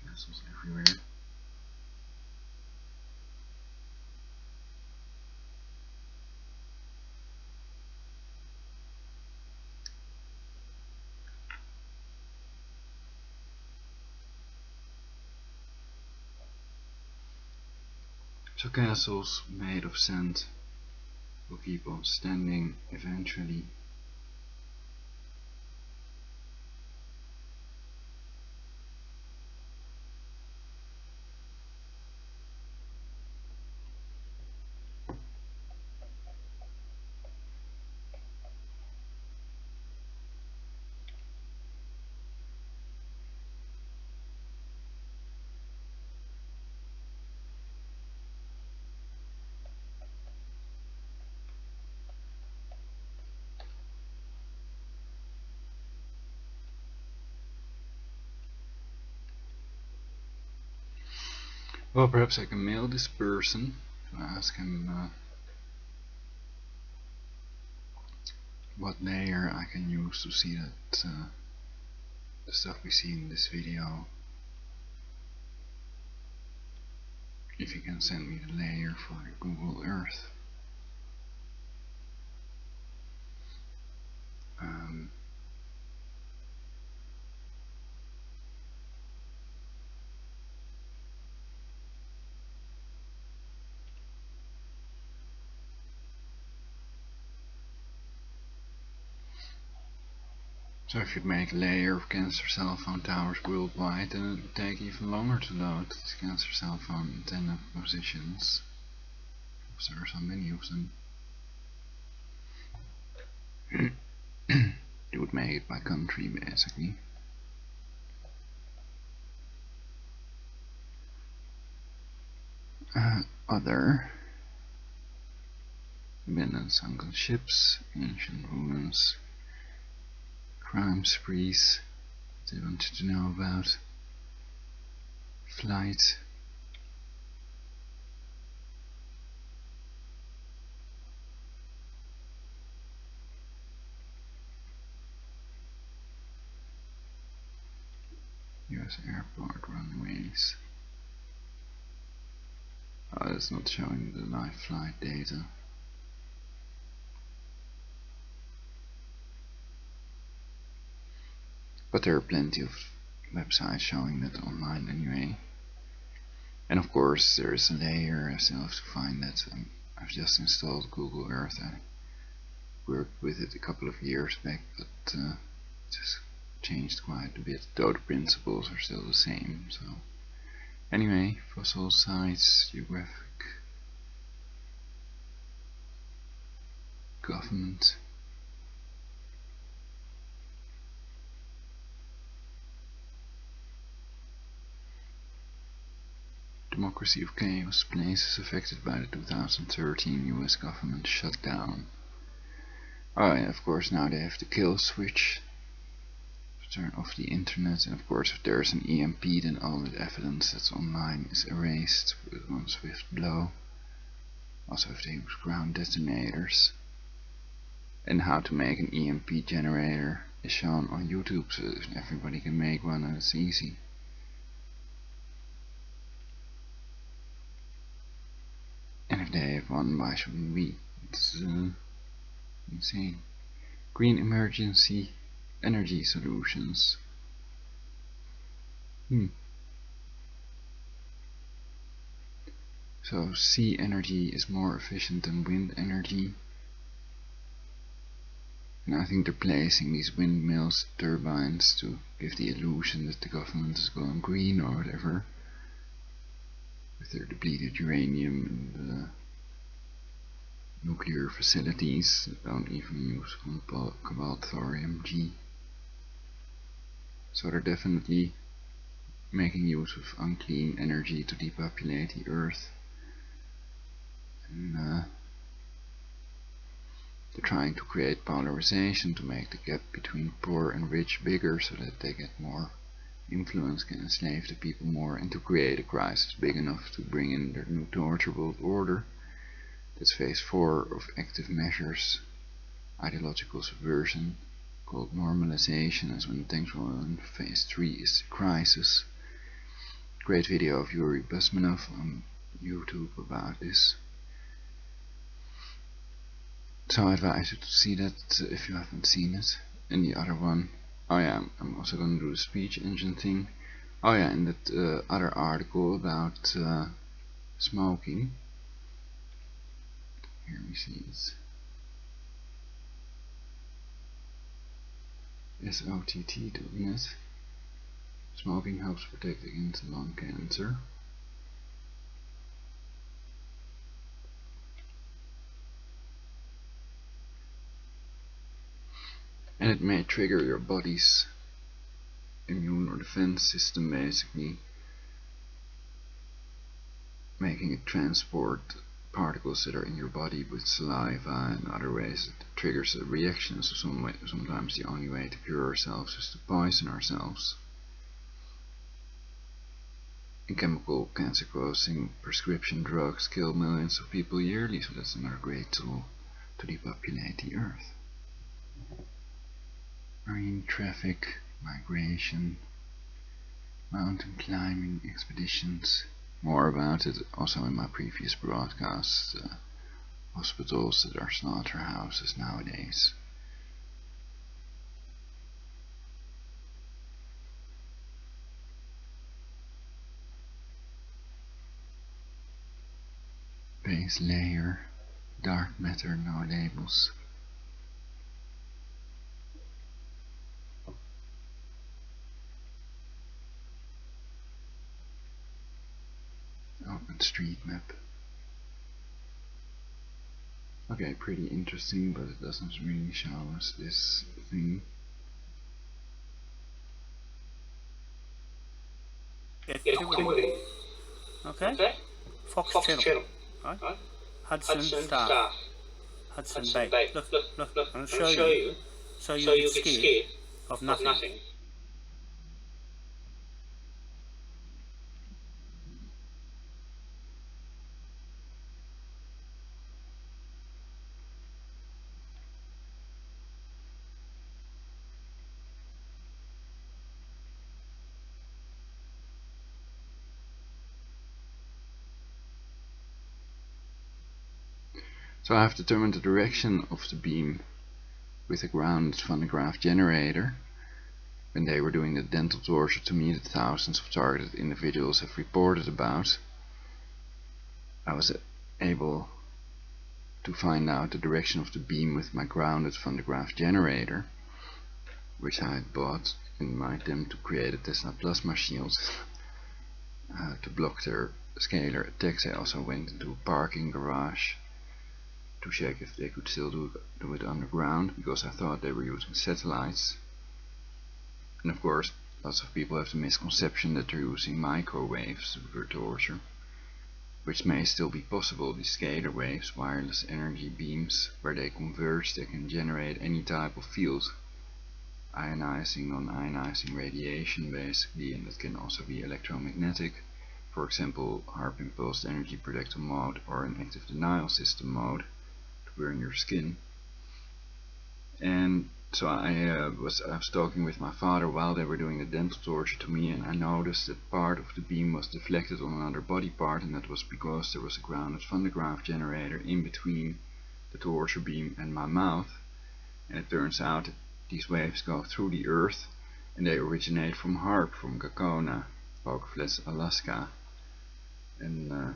Castles everywhere. So castles made of sand will keep on standing eventually. Well, perhaps I can mail this person to ask him what layer I can use to see that the stuff we see in this video. If he can send me the layer for Google Earth. So if you'd make a layer of cancer cell phone towers worldwide, then it would take even longer to load these cancer cell phone antenna positions. Because there are so many of them. You would make it by country basically. Other abandoned sunken ships, ancient ruins, crime sprees they wanted to know about, flight, US airport runways. Oh, it's not showing the live flight data. But there are plenty of websites showing that online anyway. And of course there is a layer, I still have to find that. I've just installed Google Earth. I worked with it a couple of years back, but it just changed quite a bit, though the principles are still the same. So anyway, fossil sites, geographic, government. Democracy of Chaos, places affected by the 2013 US government shutdown. Oh, and of course now they have the kill switch to turn off the internet, and of course if there's an EMP then all the evidence that's online is erased with one swift blow. Also if they use ground detonators. And how to make an EMP generator is shown on YouTube, so everybody can make one and it's easy. And if they have one, why shouldn't we? It's insane. Green emergency energy solutions. So sea energy is more efficient than wind energy. And I think they're placing these windmills, turbines, to give the illusion that the government is going green or whatever, with their depleted uranium and nuclear facilities that don't even use cobalt thorium G. So they're definitely making use of unclean energy to depopulate the earth. And they're trying to create polarization to make the gap between poor and rich bigger, so that they get more influence, can enslave the people more, and to create a crisis big enough to bring in their new torture world order. That's phase 4 of active measures, ideological subversion, called normalization, as when things will in phase 3 is the crisis. Great video of Yuri Busmanov on YouTube about this. So I advise you to see that if you haven't seen it. And the other one, oh yeah, I'm also going to do the speech engine thing. Oh yeah, and that other article about smoking. Here we see it. SOTT doing it. Smoking helps protect against lung cancer. And it may trigger your body's immune or defense system, basically, making it transport particles that are in your body with saliva and other ways. It triggers a reaction, so sometimes the only way to cure ourselves is to poison ourselves. And chemical cancer-causing prescription drugs kill millions of people yearly, so that's another great tool to depopulate the earth. Marine traffic, migration, mountain climbing expeditions. More about it also in my previous broadcasts. Hospitals that are slaughterhouses nowadays. Base layer, dark matter, no labels. OpenStreetMap. Okay, pretty interesting, but it doesn't really show us this thing. Get to it. Okay? Fox Channel. Right? Hudson Star. Hudson Bay. Look, I'll show you. So you get scared of nothing. So I have determined the direction of the beam with a grounded Van de Graaff generator. When they were doing the dental torture to me that thousands of targeted individuals have reported about, I was able to find out the direction of the beam with my grounded Van de Graaff generator, which I had bought in my attempt to create a Tesla plasma shield to block their scalar attacks. I also went into a parking garage to check if they could still do it underground, because I thought they were using satellites. And of course, lots of people have the misconception that they're using microwaves for torture, which may still be possible. These scalar waves, wireless energy beams, where they converge, they can generate any type of field, ionizing, non-ionizing radiation basically, and that can also be electromagnetic. For example, Haarp impulsed energy projectile mode or an active denial system mode to burn your skin. And so I was talking with my father while they were doing the dental torture to me, and I noticed that part of the beam was deflected on another body part, and that was because there was a grounded Van de Graaff generator in between the torture beam and my mouth. And it turns out that these waves go through the earth, and they originate from Haarp, from Gakona, Pocahontas, Alaska. And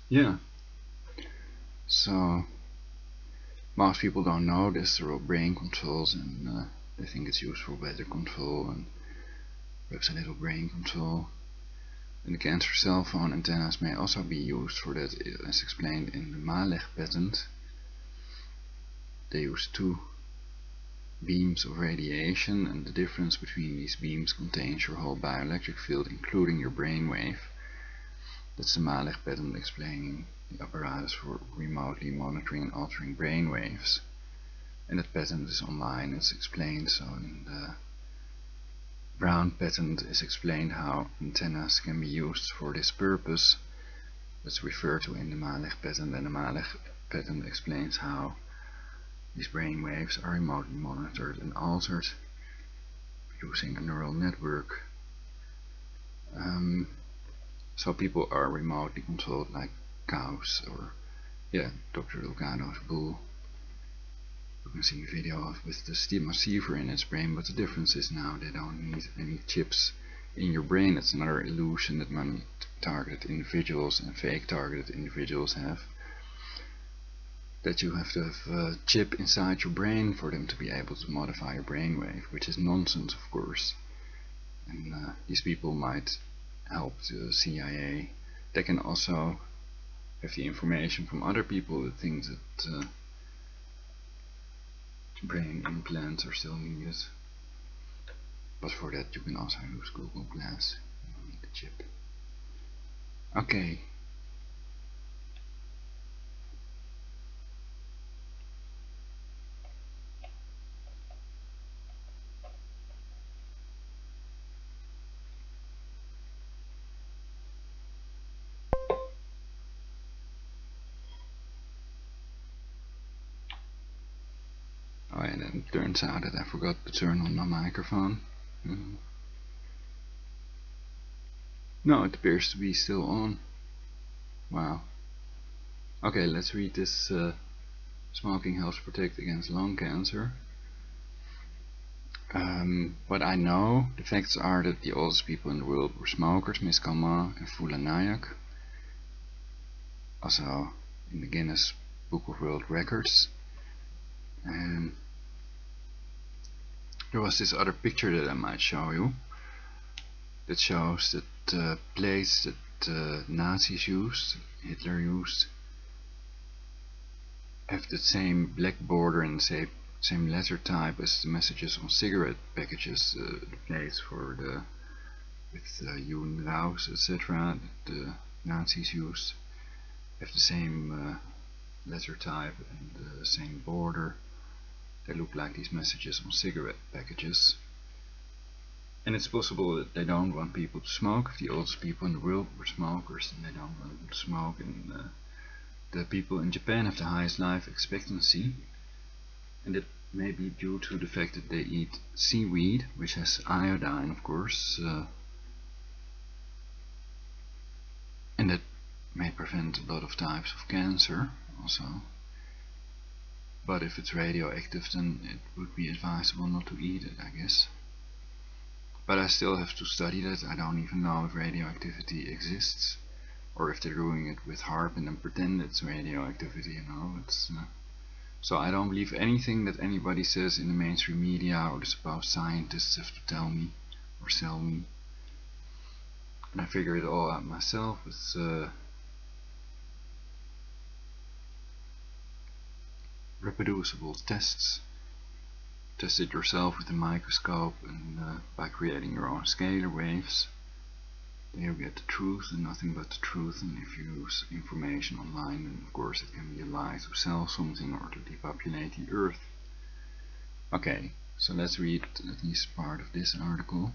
yeah, so most people don't know this. They're all brain controls, and they think it's used for weather control and perhaps a little brain control. And the cancer cell phone antennas may also be used for that, as explained in the Maleg patent. They use two beams of radiation, and the difference between these beams contains your whole bioelectric field, including your brainwave. That's the Maleg patent explaining the apparatus for remotely monitoring and altering brainwaves. And that patent is online, it's explained. So in the Brown patent is explained how antennas can be used for this purpose. That's referred to in the Maleg patent, and the Maleg patent explains how these brainwaves are remotely monitored and altered using a neural network. So people are remotely controlled like cows, or Dr. Delgado's bull. You can see a video of with the stim receiver in its brain, but the difference is now they don't need any chips in your brain. That's another illusion that many targeted individuals and fake targeted individuals have. That you have to have a chip inside your brain for them to be able to modify your brainwave, which is nonsense, of course. And these people might help the CIA. They can also have the information from other people that think that brain implants are still needed. But for that you can also use Google Glass. You don't need the chip. Okay. Oh, and then it turns out that I forgot to turn on my microphone. No, it appears to be still on. Wow. Okay, let's read this. Smoking helps protect against lung cancer. What I know, the facts are that the oldest people in the world were smokers, Miss Kalman and Fula Nayak. Also in the Guinness Book of World Records. And there was this other picture that I might show you that shows that plates that Nazis used, Hitler used, have the same black border and the same letter type as the messages on cigarette packages, the plates for the with Juden Raus, etc. that the Nazis used, have the same letter type and the same border. They look like these messages on cigarette packages. And it's possible that they don't want people to smoke. If the oldest people in the world were smokers, then they don't want them to smoke. And the people in Japan have the highest life expectancy. And it may be due to the fact that they eat seaweed, which has iodine, of course. And that may prevent a lot of types of cancer also. But if it's radioactive, then it would be advisable not to eat it, I guess. But I still have to study that. I don't even know if radioactivity exists, or if they're doing it with Haarp and then pretend it's radioactivity, you know. So I don't believe anything that anybody says in the mainstream media or the supposed scientists have to tell me or sell me. And I figure it all out myself with reproducible tests. Test it yourself with a microscope and by creating your own scalar waves. There you get the truth and nothing but the truth. And if you use information online, then of course it can be a lie to sell something or to depopulate the earth. Okay, so let's read at least part of this article.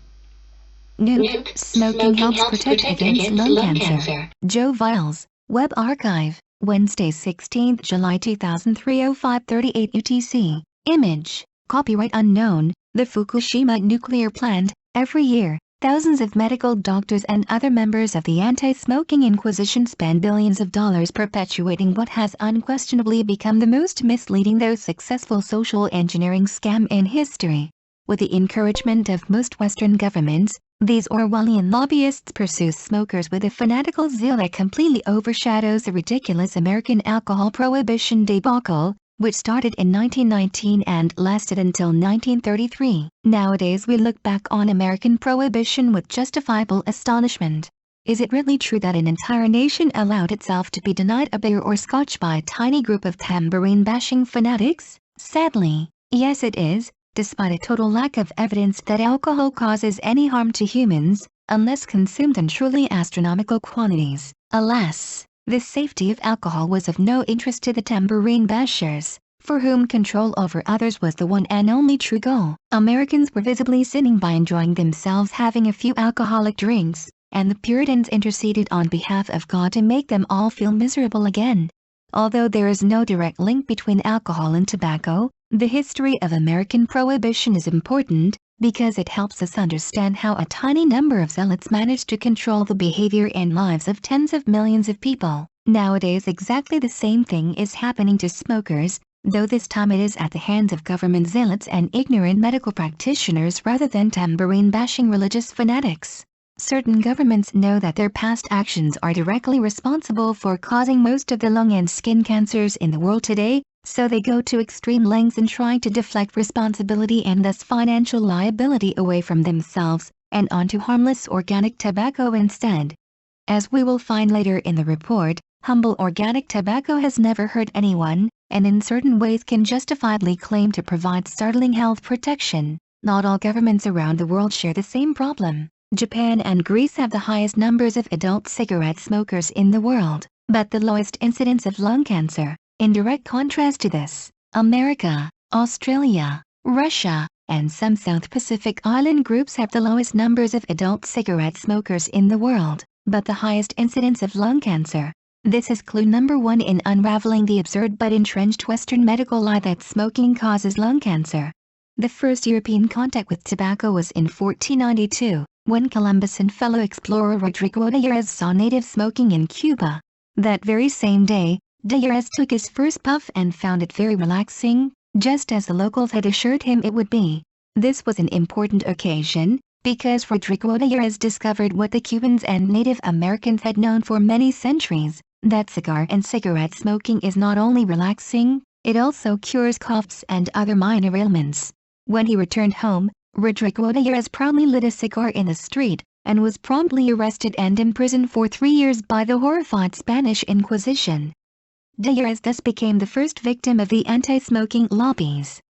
Note: smoking helps protect against lung cancer. Joe Viles, Web Archive. Wednesday 16 July 2003 05:38 UTC. Image. Copyright unknown. The Fukushima nuclear plant. Every year, thousands of medical doctors and other members of the anti-smoking inquisition spend billions of dollars perpetuating what has unquestionably become the most misleading though successful social engineering scam in history. With the encouragement of most Western governments, these Orwellian lobbyists pursue smokers with a fanatical zeal that completely overshadows the ridiculous American alcohol prohibition debacle, which started in 1919 and lasted until 1933. Nowadays we look back on American prohibition with justifiable astonishment. Is it really true that an entire nation allowed itself to be denied a beer or scotch by a tiny group of tambourine-bashing fanatics? Sadly, yes it is, despite a total lack of evidence that alcohol causes any harm to humans, unless consumed in truly astronomical quantities. Alas, the safety of alcohol was of no interest to the tambourine bashers, for whom control over others was the one and only true goal. Americans were visibly sinning by enjoying themselves having a few alcoholic drinks, and the Puritans interceded on behalf of God to make them all feel miserable again. Although there is no direct link between alcohol and tobacco, the history of American prohibition is important, because it helps us understand how a tiny number of zealots managed to control the behavior and lives of tens of millions of people. Nowadays exactly the same thing is happening to smokers, though this time it is at the hands of government zealots and ignorant medical practitioners rather than tambourine-bashing religious fanatics. Certain governments know that their past actions are directly responsible for causing most of the lung and skin cancers in the world today, so they go to extreme lengths in trying to deflect responsibility and thus financial liability away from themselves, and onto harmless organic tobacco instead. As we will find later in the report, humble organic tobacco has never hurt anyone, and in certain ways can justifiably claim to provide startling health protection. Not all governments around the world share the same problem. Japan and Greece have the highest numbers of adult cigarette smokers in the world, but the lowest incidence of lung cancer. In direct contrast to this, America, Australia, Russia, and some South Pacific Island groups have the lowest numbers of adult cigarette smokers in the world, but the highest incidence of lung cancer. This is clue number 1 in unraveling the absurd but entrenched Western medical lie that smoking causes lung cancer. The first European contact with tobacco was in 1492, when Columbus and fellow explorer Rodrigo de Jerez saw natives smoking in Cuba. That very same day, de Jerez took his first puff and found it very relaxing, just as the locals had assured him it would be. This was an important occasion, because Rodrigo de Jerez discovered what the Cubans and Native Americans had known for many centuries, that cigar and cigarette smoking is not only relaxing, it also cures coughs and other minor ailments. When he returned home, Rodrigo de Jerez proudly lit a cigar in the street, and was promptly arrested and imprisoned for 3 years by the horrified Spanish Inquisition. De Jerez thus became the first victim of the anti-smoking lobbies.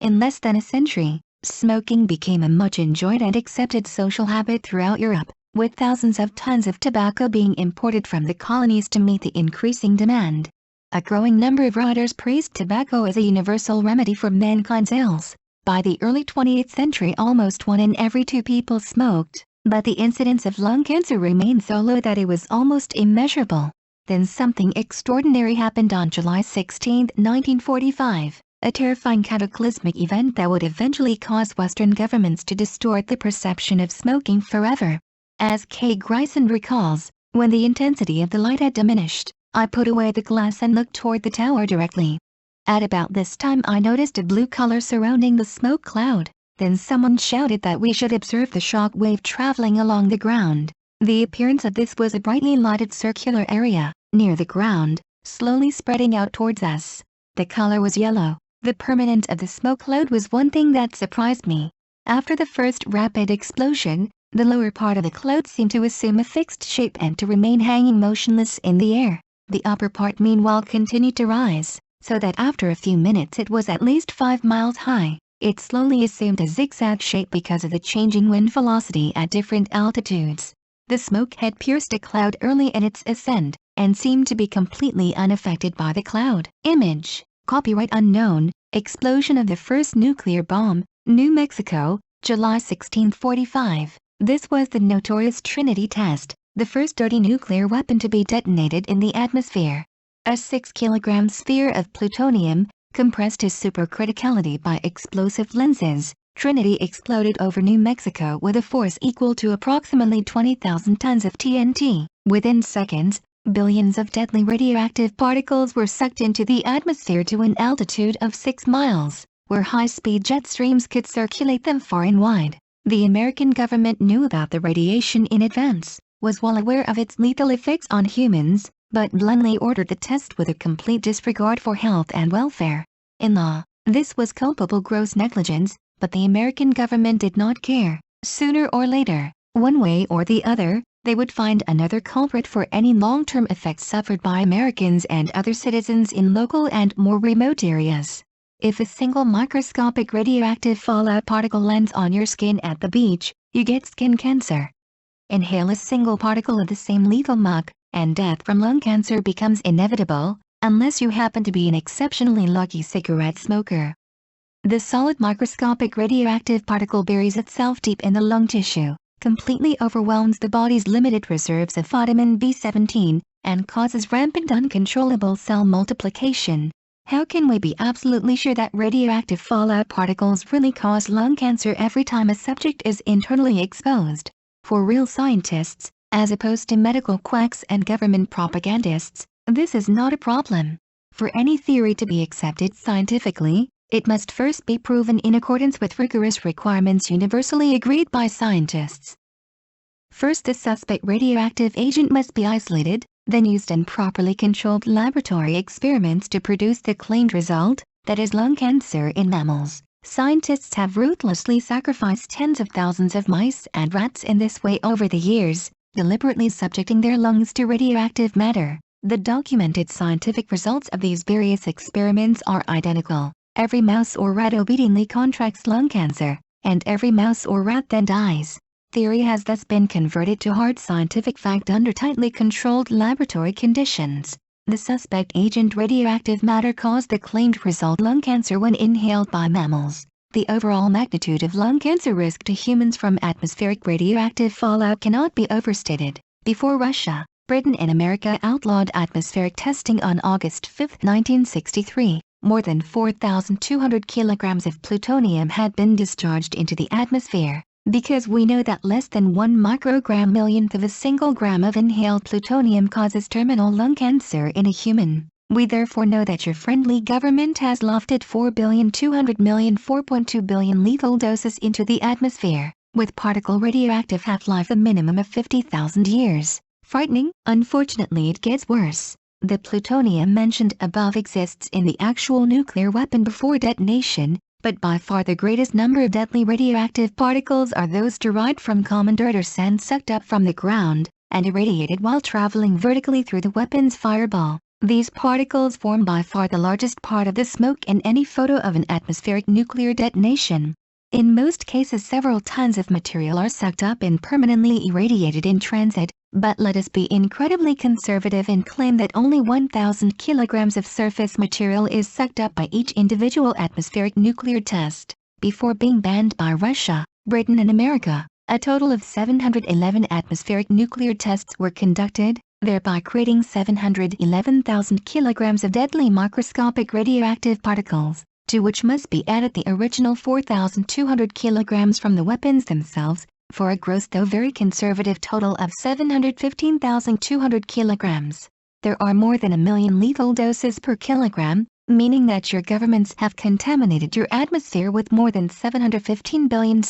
In less than a century, smoking became a much enjoyed and accepted social habit throughout Europe, with thousands of tons of tobacco being imported from the colonies to meet the increasing demand. A growing number of writers praised tobacco as a universal remedy for mankind's ills. By the early 20th century almost 1 in every 2 people smoked, but the incidence of lung cancer remained so low that it was almost immeasurable. Then something extraordinary happened on July 16, 1945, a terrifying cataclysmic event that would eventually cause Western governments to distort the perception of smoking forever. As Kay Grayson recalls, when the intensity of the light had diminished, I put away the glass and looked toward the tower directly. At about this time I noticed a blue color surrounding the smoke cloud. Then someone shouted that we should observe the shock wave traveling along the ground. The appearance of this was a brightly lighted circular area, near the ground, slowly spreading out towards us. The color was yellow. The permanence of the smoke cloud was one thing that surprised me. After the first rapid explosion, the lower part of the cloud seemed to assume a fixed shape and to remain hanging motionless in the air. The upper part meanwhile continued to rise, so that after a few minutes it was at least 5 miles high. It slowly assumed a zigzag shape because of the changing wind velocity at different altitudes. The smoke had pierced a cloud early in its ascent, and seemed to be completely unaffected by the cloud. Image. Copyright unknown. Explosion of the first nuclear bomb, New Mexico, July 1645. This was the notorious Trinity test, the first dirty nuclear weapon to be detonated in the atmosphere. a 6-kilogram sphere of plutonium, compressed to supercriticality by explosive lenses, Trinity exploded over New Mexico with a force equal to approximately 20,000 tons of TNT. Within seconds, billions of deadly radioactive particles were sucked into the atmosphere to an altitude of 6 miles, where high-speed jet streams could circulate them far and wide. The American government knew about the radiation in advance, was well aware of its lethal effects on humans, but bluntly ordered the test with a complete disregard for health and welfare. In law, this was culpable gross negligence, but the American government did not care. Sooner or later, one way or the other, they would find another culprit for any long-term effects suffered by Americans and other citizens in local and more remote areas. If a single microscopic radioactive fallout particle lands on your skin at the beach, you get skin cancer. Inhale a single particle of the same lethal muck, and death from lung cancer becomes inevitable, unless you happen to be an exceptionally lucky cigarette smoker. The solid microscopic radioactive particle buries itself deep in the lung tissue, completely overwhelms the body's limited reserves of vitamin B17, and causes rampant uncontrollable cell multiplication. How can we be absolutely sure that radioactive fallout particles really cause lung cancer every time a subject is internally exposed? For real scientists, as opposed to medical quacks and government propagandists, this is not a problem. For any theory to be accepted scientifically, it must first be proven in accordance with rigorous requirements universally agreed by scientists. First, the suspect radioactive agent must be isolated, then used in properly controlled laboratory experiments to produce the claimed result, that is lung cancer in mammals. Scientists have ruthlessly sacrificed tens of thousands of mice and rats in this way over the years, deliberately subjecting their lungs to radioactive matter. The documented scientific results of these various experiments are identical. Every mouse or rat obediently contracts lung cancer, and every mouse or rat then dies. Theory has thus been converted to hard scientific fact under tightly controlled laboratory conditions. The suspect agent radioactive matter caused the claimed result lung cancer when inhaled by mammals. The overall magnitude of lung cancer risk to humans from atmospheric radioactive fallout cannot be overstated. Before Russia, Britain and America outlawed atmospheric testing on August 5, 1963. More than 4,200 kilograms of plutonium had been discharged into the atmosphere. Because we know that less than 1 microgram millionth of a single gram of inhaled plutonium causes terminal lung cancer in a human, we therefore know that your friendly government has lofted 4,200,000,000 billion lethal doses into the atmosphere, with particle radioactive half-life a minimum of 50,000 years. Frightening? Unfortunately, it gets worse. The plutonium mentioned above exists in the actual nuclear weapon before detonation, but by far the greatest number of deadly radioactive particles are those derived from common dirt or sand sucked up from the ground, and irradiated while traveling vertically through the weapon's fireball. These particles form by far the largest part of the smoke in any photo of an atmospheric nuclear detonation. In most cases several tons of material are sucked up and permanently irradiated in transit, but let us be incredibly conservative and claim that only 1,000 kilograms of surface material is sucked up by each individual atmospheric nuclear test. Before being banned by Russia, Britain and America, a total of 711 atmospheric nuclear tests were conducted, thereby creating 711,000 kilograms of deadly microscopic radioactive particles, to which must be added the original 4,200 kilograms from the weapons themselves, for a gross though very conservative total of 715,200 kilograms. There are more than 1 million lethal doses per kilogram, meaning that your governments have contaminated your atmosphere with more than 715 billion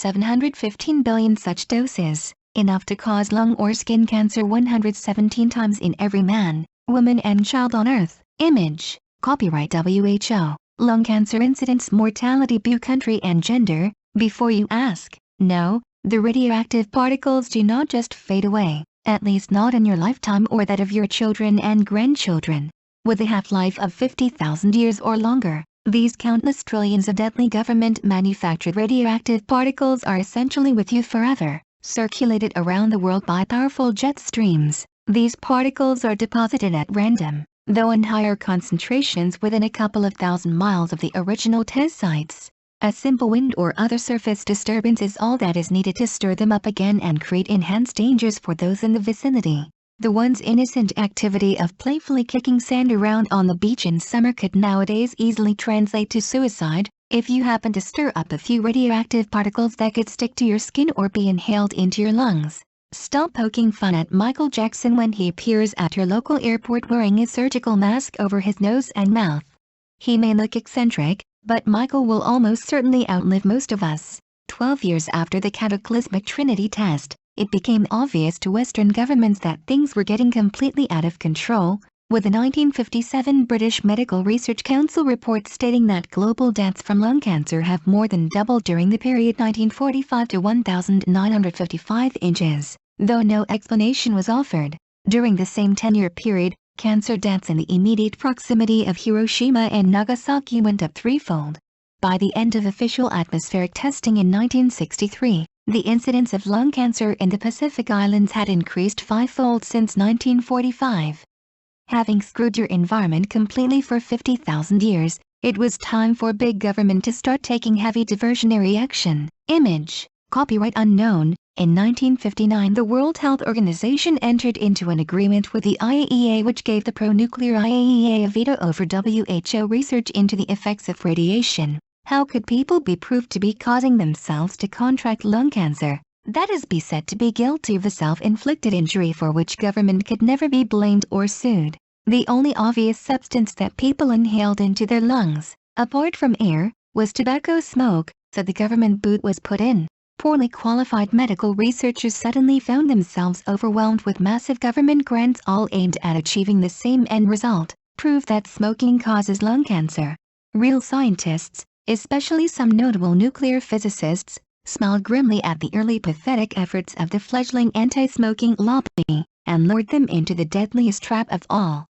such doses, enough to cause lung or skin cancer 117 times in every man, woman and child on Earth. Image, copyright WHO, lung cancer incidence mortality by country and gender. Before you ask, no, the radioactive particles do not just fade away, at least not in your lifetime or that of your children and grandchildren. With a half-life of 50,000 years or longer, these countless trillions of deadly government-manufactured radioactive particles are essentially with you forever, circulated around the world by powerful jet streams. These particles are deposited at random, though in higher concentrations within a couple of thousand miles of the original test sites. A simple wind or other surface disturbance is all that is needed to stir them up again and create enhanced dangers for those in the vicinity. The once innocent activity of playfully kicking sand around on the beach in summer could nowadays easily translate to suicide, if you happen to stir up a few radioactive particles that could stick to your skin or be inhaled into your lungs. Stop poking fun at Michael Jackson when he appears at your local airport wearing a surgical mask over his nose and mouth. He may look eccentric, but Michael will almost certainly outlive most of us. 12 years after the cataclysmic Trinity test, it became obvious to Western governments that things were getting completely out of control, with the 1957 British Medical Research Council report stating that global deaths from lung cancer have more than doubled during the period 1945 to 1955 inches, though no explanation was offered. During the same 10-year period, cancer deaths in the immediate proximity of Hiroshima and Nagasaki went up threefold. By the end of official atmospheric testing in 1963, the incidence of lung cancer in the Pacific Islands had increased fivefold since 1945. Having screwed your environment completely for 50,000 years, it was time for big government to start taking heavy diversionary action. Image, copyright unknown. In 1959, the World Health Organization entered into an agreement with the IAEA which gave the pro-nuclear IAEA a veto over WHO research into the effects of radiation. How could people be proved to be causing themselves to contract lung cancer? That is be said to be guilty of a self-inflicted injury for which government could never be blamed or sued. The only obvious substance that people inhaled into their lungs, apart from air, was tobacco smoke, so the government boot was put in. Poorly qualified medical researchers suddenly found themselves overwhelmed with massive government grants all aimed at achieving the same end result, prove that smoking causes lung cancer. Real scientists, especially some notable nuclear physicists, smiled grimly at the early pathetic efforts of the fledgling anti-smoking lobby, and lured them into the deadliest trap of all.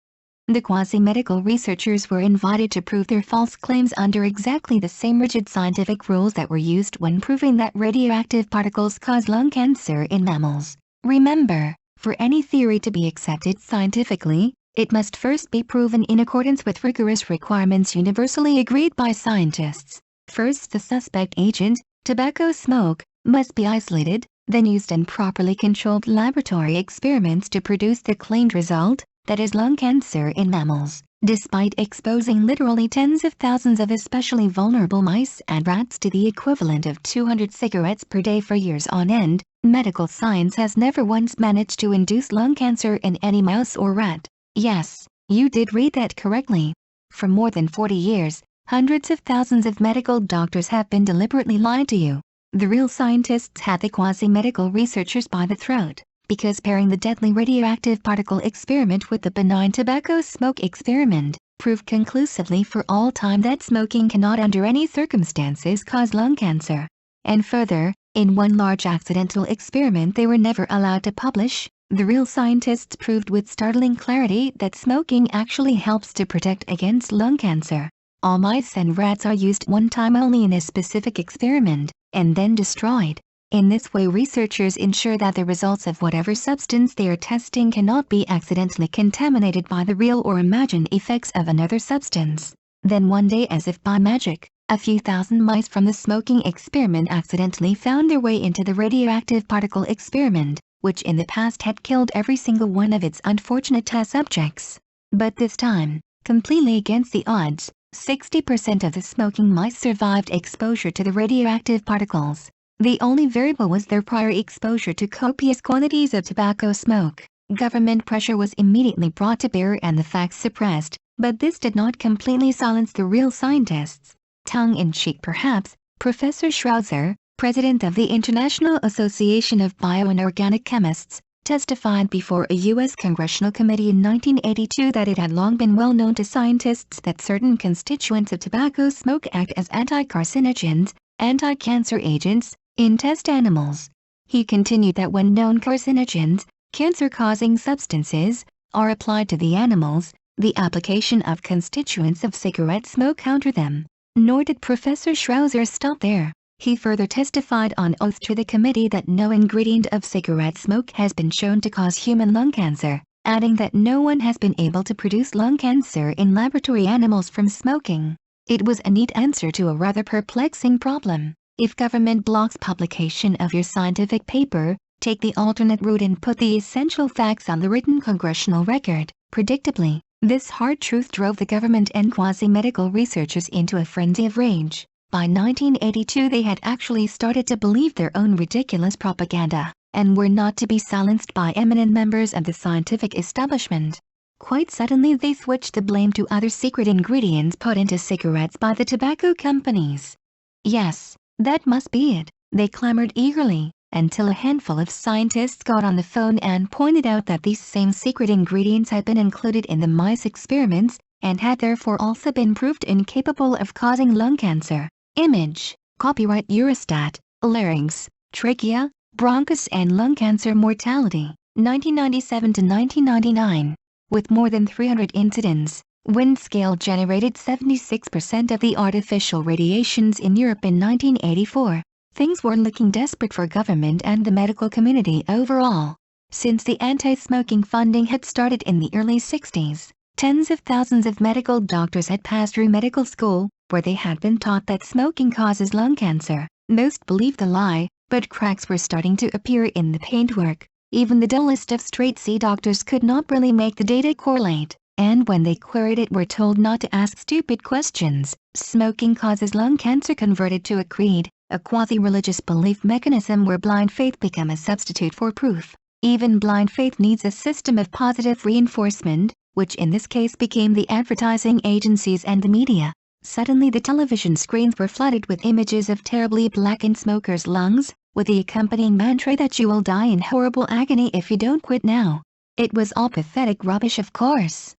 The quasi-medical researchers were invited to prove their false claims under exactly the same rigid scientific rules that were used when proving that radioactive particles cause lung cancer in mammals. Remember, for any theory to be accepted scientifically, it must first be proven in accordance with rigorous requirements universally agreed by scientists. First, the suspect agent, tobacco smoke, must be isolated, then used in properly controlled laboratory experiments to produce the claimed result, that is lung cancer in mammals. Despite exposing literally tens of thousands of especially vulnerable mice and rats to the equivalent of 200 cigarettes per day for years on end, medical science has never once managed to induce lung cancer in any mouse or rat. Yes, you did read that correctly. For more than 40 years, hundreds of thousands of medical doctors have been deliberately lied to you. The real scientists had the quasi-medical researchers by the throat, because pairing the deadly radioactive particle experiment with the benign tobacco smoke experiment proved conclusively for all time that smoking cannot under any circumstances cause lung cancer. And further, in one large accidental experiment they were never allowed to publish, the real scientists proved with startling clarity that smoking actually helps to protect against lung cancer. All mice and rats are used one time only in a specific experiment, and then destroyed. In this way researchers ensure that the results of whatever substance they are testing cannot be accidentally contaminated by the real or imagined effects of another substance. Then one day, as if by magic, a few thousand mice from the smoking experiment accidentally found their way into the radioactive particle experiment, which in the past had killed every single one of its unfortunate test subjects. But this time, completely against the odds, 60% of the smoking mice survived exposure to the radioactive particles. The only variable was their prior exposure to copious quantities of tobacco smoke. Government pressure was immediately brought to bear and the facts suppressed, but this did not completely silence the real scientists. Tongue-in-cheek perhaps, Professor Schrauzer, president of the International Association of Bioinorganic Chemists, testified before a U.S. Congressional committee in 1982 that it had long been well known to scientists that certain constituents of tobacco smoke act as anti-carcinogens, anti-cancer agents, in test animals. He continued that when known carcinogens, cancer-causing substances, are applied to the animals, the application of constituents of cigarette smoke counter them. Nor did Professor Schrauzer stop there. He further testified on oath to the committee that no ingredient of cigarette smoke has been shown to cause human lung cancer, adding that no one has been able to produce lung cancer in laboratory animals from smoking. It was a neat answer to a rather perplexing problem. If government blocks publication of your scientific paper, take the alternate route and put the essential facts on the written congressional record. Predictably, this hard truth drove the government and quasi-medical researchers into a frenzy of rage. By 1982 they had actually started to believe their own ridiculous propaganda, and were not to be silenced by eminent members of the scientific establishment. Quite suddenly they switched the blame to other secret ingredients put into cigarettes by the tobacco companies. Yes, that must be it, they clamored eagerly, until a handful of scientists got on the phone and pointed out that these same secret ingredients had been included in the mice experiments, and had therefore also been proved incapable of causing lung cancer. Image, copyright Eurostat, larynx, trachea, bronchus and lung cancer mortality, 1997 to 1999. With more than 300 incidents, Windscale generated 76% of the artificial radiations in Europe in 1984. Things were looking desperate for government and the medical community overall. Since the anti-smoking funding had started in the early 60s, tens of thousands of medical doctors had passed through medical school, where they had been taught that smoking causes lung cancer. Most believed the lie, but cracks were starting to appear in the paintwork. Even the dullest of straight-C doctors could not really make the data correlate, and when they queried it were told not to ask stupid questions. Smoking causes lung cancer converted to a creed, a quasi-religious belief mechanism where blind faith became a substitute for proof. Even blind faith needs a system of positive reinforcement, which in this case became the advertising agencies and the media. Suddenly the television screens were flooded with images of terribly blackened smokers' lungs, with the accompanying mantra that you will die in horrible agony if you don't quit now. It was all pathetic rubbish, of course.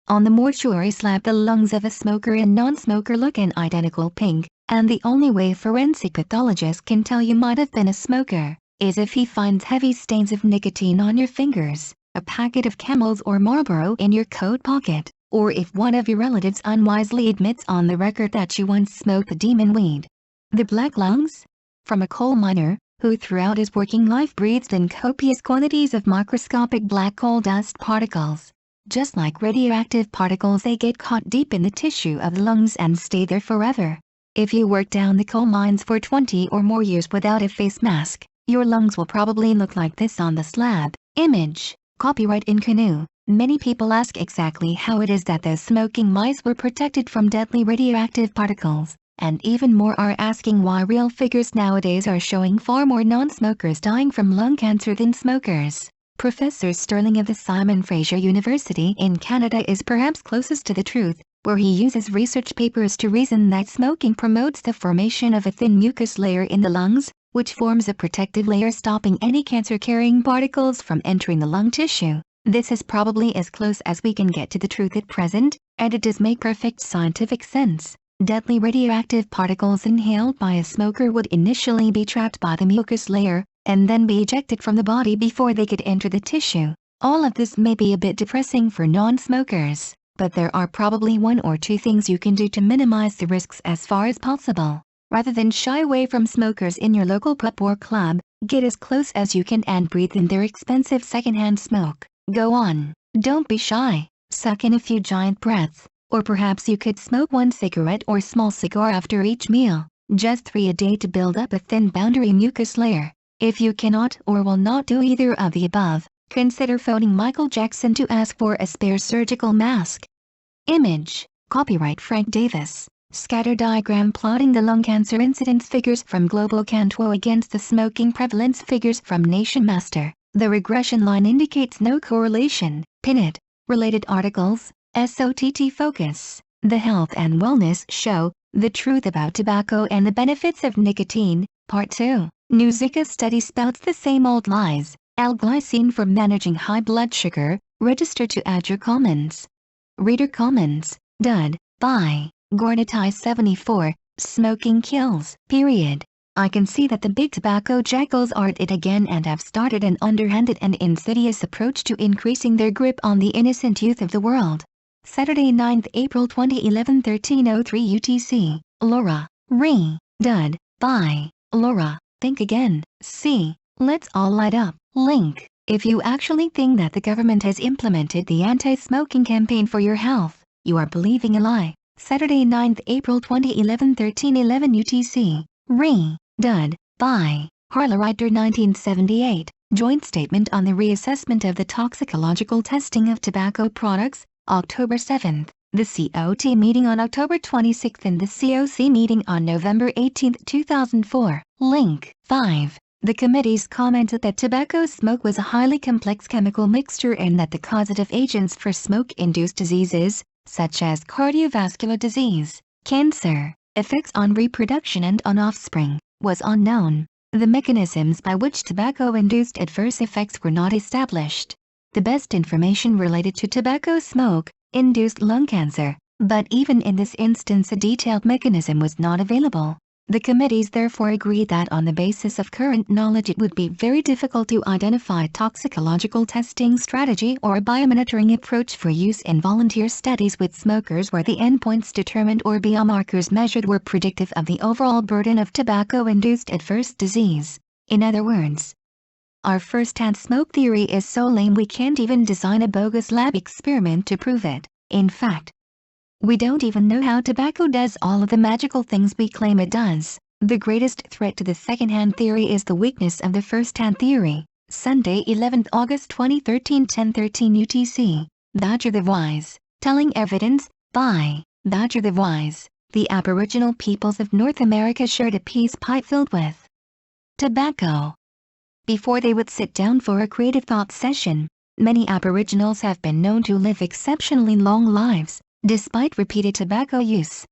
On the mortuary slab the lungs of a smoker and non-smoker look an identical pink, and the only way forensic pathologists can tell you might have been a smoker, is if he finds heavy stains of nicotine on your fingers, a packet of Camels or Marlboro in your coat pocket, or if one of your relatives unwisely admits on the record that you once smoked the demon weed. The black lungs? From a coal miner, who throughout his working life breathed in copious quantities of microscopic black coal dust particles. Just like radioactive particles, they get caught deep in the tissue of the lungs and stay there forever. If you work down the coal mines for 20 or more years without a face mask, your lungs will probably look like this on the slab. Image, copyright in Canoe. Many people ask exactly how it is that those smoking mice were protected from deadly radioactive particles. And even more are asking why real figures nowadays are showing far more non-smokers dying from lung cancer than smokers. Professor Sterling of the Simon Fraser University in Canada is perhaps closest to the truth, where he uses research papers to reason that smoking promotes the formation of a thin mucus layer in the lungs, which forms a protective layer stopping any cancer-carrying particles from entering the lung tissue. This is probably as close as we can get to the truth at present, and it does make perfect scientific sense. Deadly radioactive particles inhaled by a smoker would initially be trapped by the mucus layer, and then be ejected from the body before they could enter the tissue. All of this may be a bit depressing for non-smokers, but there are probably one or two things you can do to minimize the risks as far as possible. Rather than shy away from smokers in your local pub or club, get as close as you can and breathe in their expensive secondhand smoke. Go on, don't be shy, suck in a few giant breaths. Or perhaps you could smoke one cigarette or small cigar after each meal, just 3 a day to build up a thin boundary mucus layer. If you cannot or will not do either of the above, consider phoning Michael Jackson to ask for a spare surgical mask. Image, copyright Frank Davis. Scatter diagram plotting the lung cancer incidence figures from Global Canto against the smoking prevalence figures from Nation Master. The regression line indicates no correlation. Pin it. Related articles. SOTT Focus, The Health and Wellness Show, The Truth About Tobacco and the Benefits of Nicotine, Part 2. New Zika study spouts the same old lies. L-glycine for managing high blood sugar. Register to add your comments. Reader comments. Dud. By Gornatai74. Smoking kills. Period. I can see that the big tobacco jackals are at it again and have started an underhanded and insidious approach to increasing their grip on the innocent youth of the world. Saturday 9th April 2011 13:03 UTC. Laura. Re. Dud. By Laura. Think again. See. Let's all light up. Link. If you actually think that the government has implemented the anti-smoking campaign for your health, you are believing a lie. Saturday 9th April 2011 13:11 UTC. Re. Dud. By Harler Writer 1978. Joint Statement on the Reassessment of the Toxicological Testing of Tobacco Products, October 7, the COT meeting on October 26 and the COC meeting on November 18, 2004. Link 5. The committees commented that tobacco smoke was a highly complex chemical mixture and that the causative agents for smoke-induced diseases, such as cardiovascular disease, cancer, effects on reproduction and on offspring, was unknown. The mechanisms by which tobacco-induced adverse effects were not established. The best information related to tobacco smoke-induced lung cancer, but even in this instance a detailed mechanism was not available. The committees therefore agreed that on the basis of current knowledge it would be very difficult to identify a toxicological testing strategy or a biomonitoring approach for use in volunteer studies with smokers where the endpoints determined or biomarkers measured were predictive of the overall burden of tobacco-induced adverse disease. In other words, our first-hand smoke theory is so lame we can't even design a bogus lab experiment to prove it. In fact, we don't even know how tobacco does all of the magical things we claim it does. The greatest threat to the second-hand theory is the weakness of the first-hand theory. Sunday, 11th August 2013, 10:13 UTC. Badger the Wise. Telling Evidence, by Badger the Wise. The Aboriginal peoples of North America shared a peace pipe filled with tobacco before they would sit down for a creative thought session. Many Aboriginals have been known to live exceptionally long lives, despite repeated tobacco use.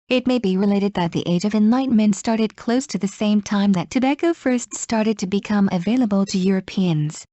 It may be related that the Age of Enlightenment started close to the same time that tobacco first started to become available to Europeans.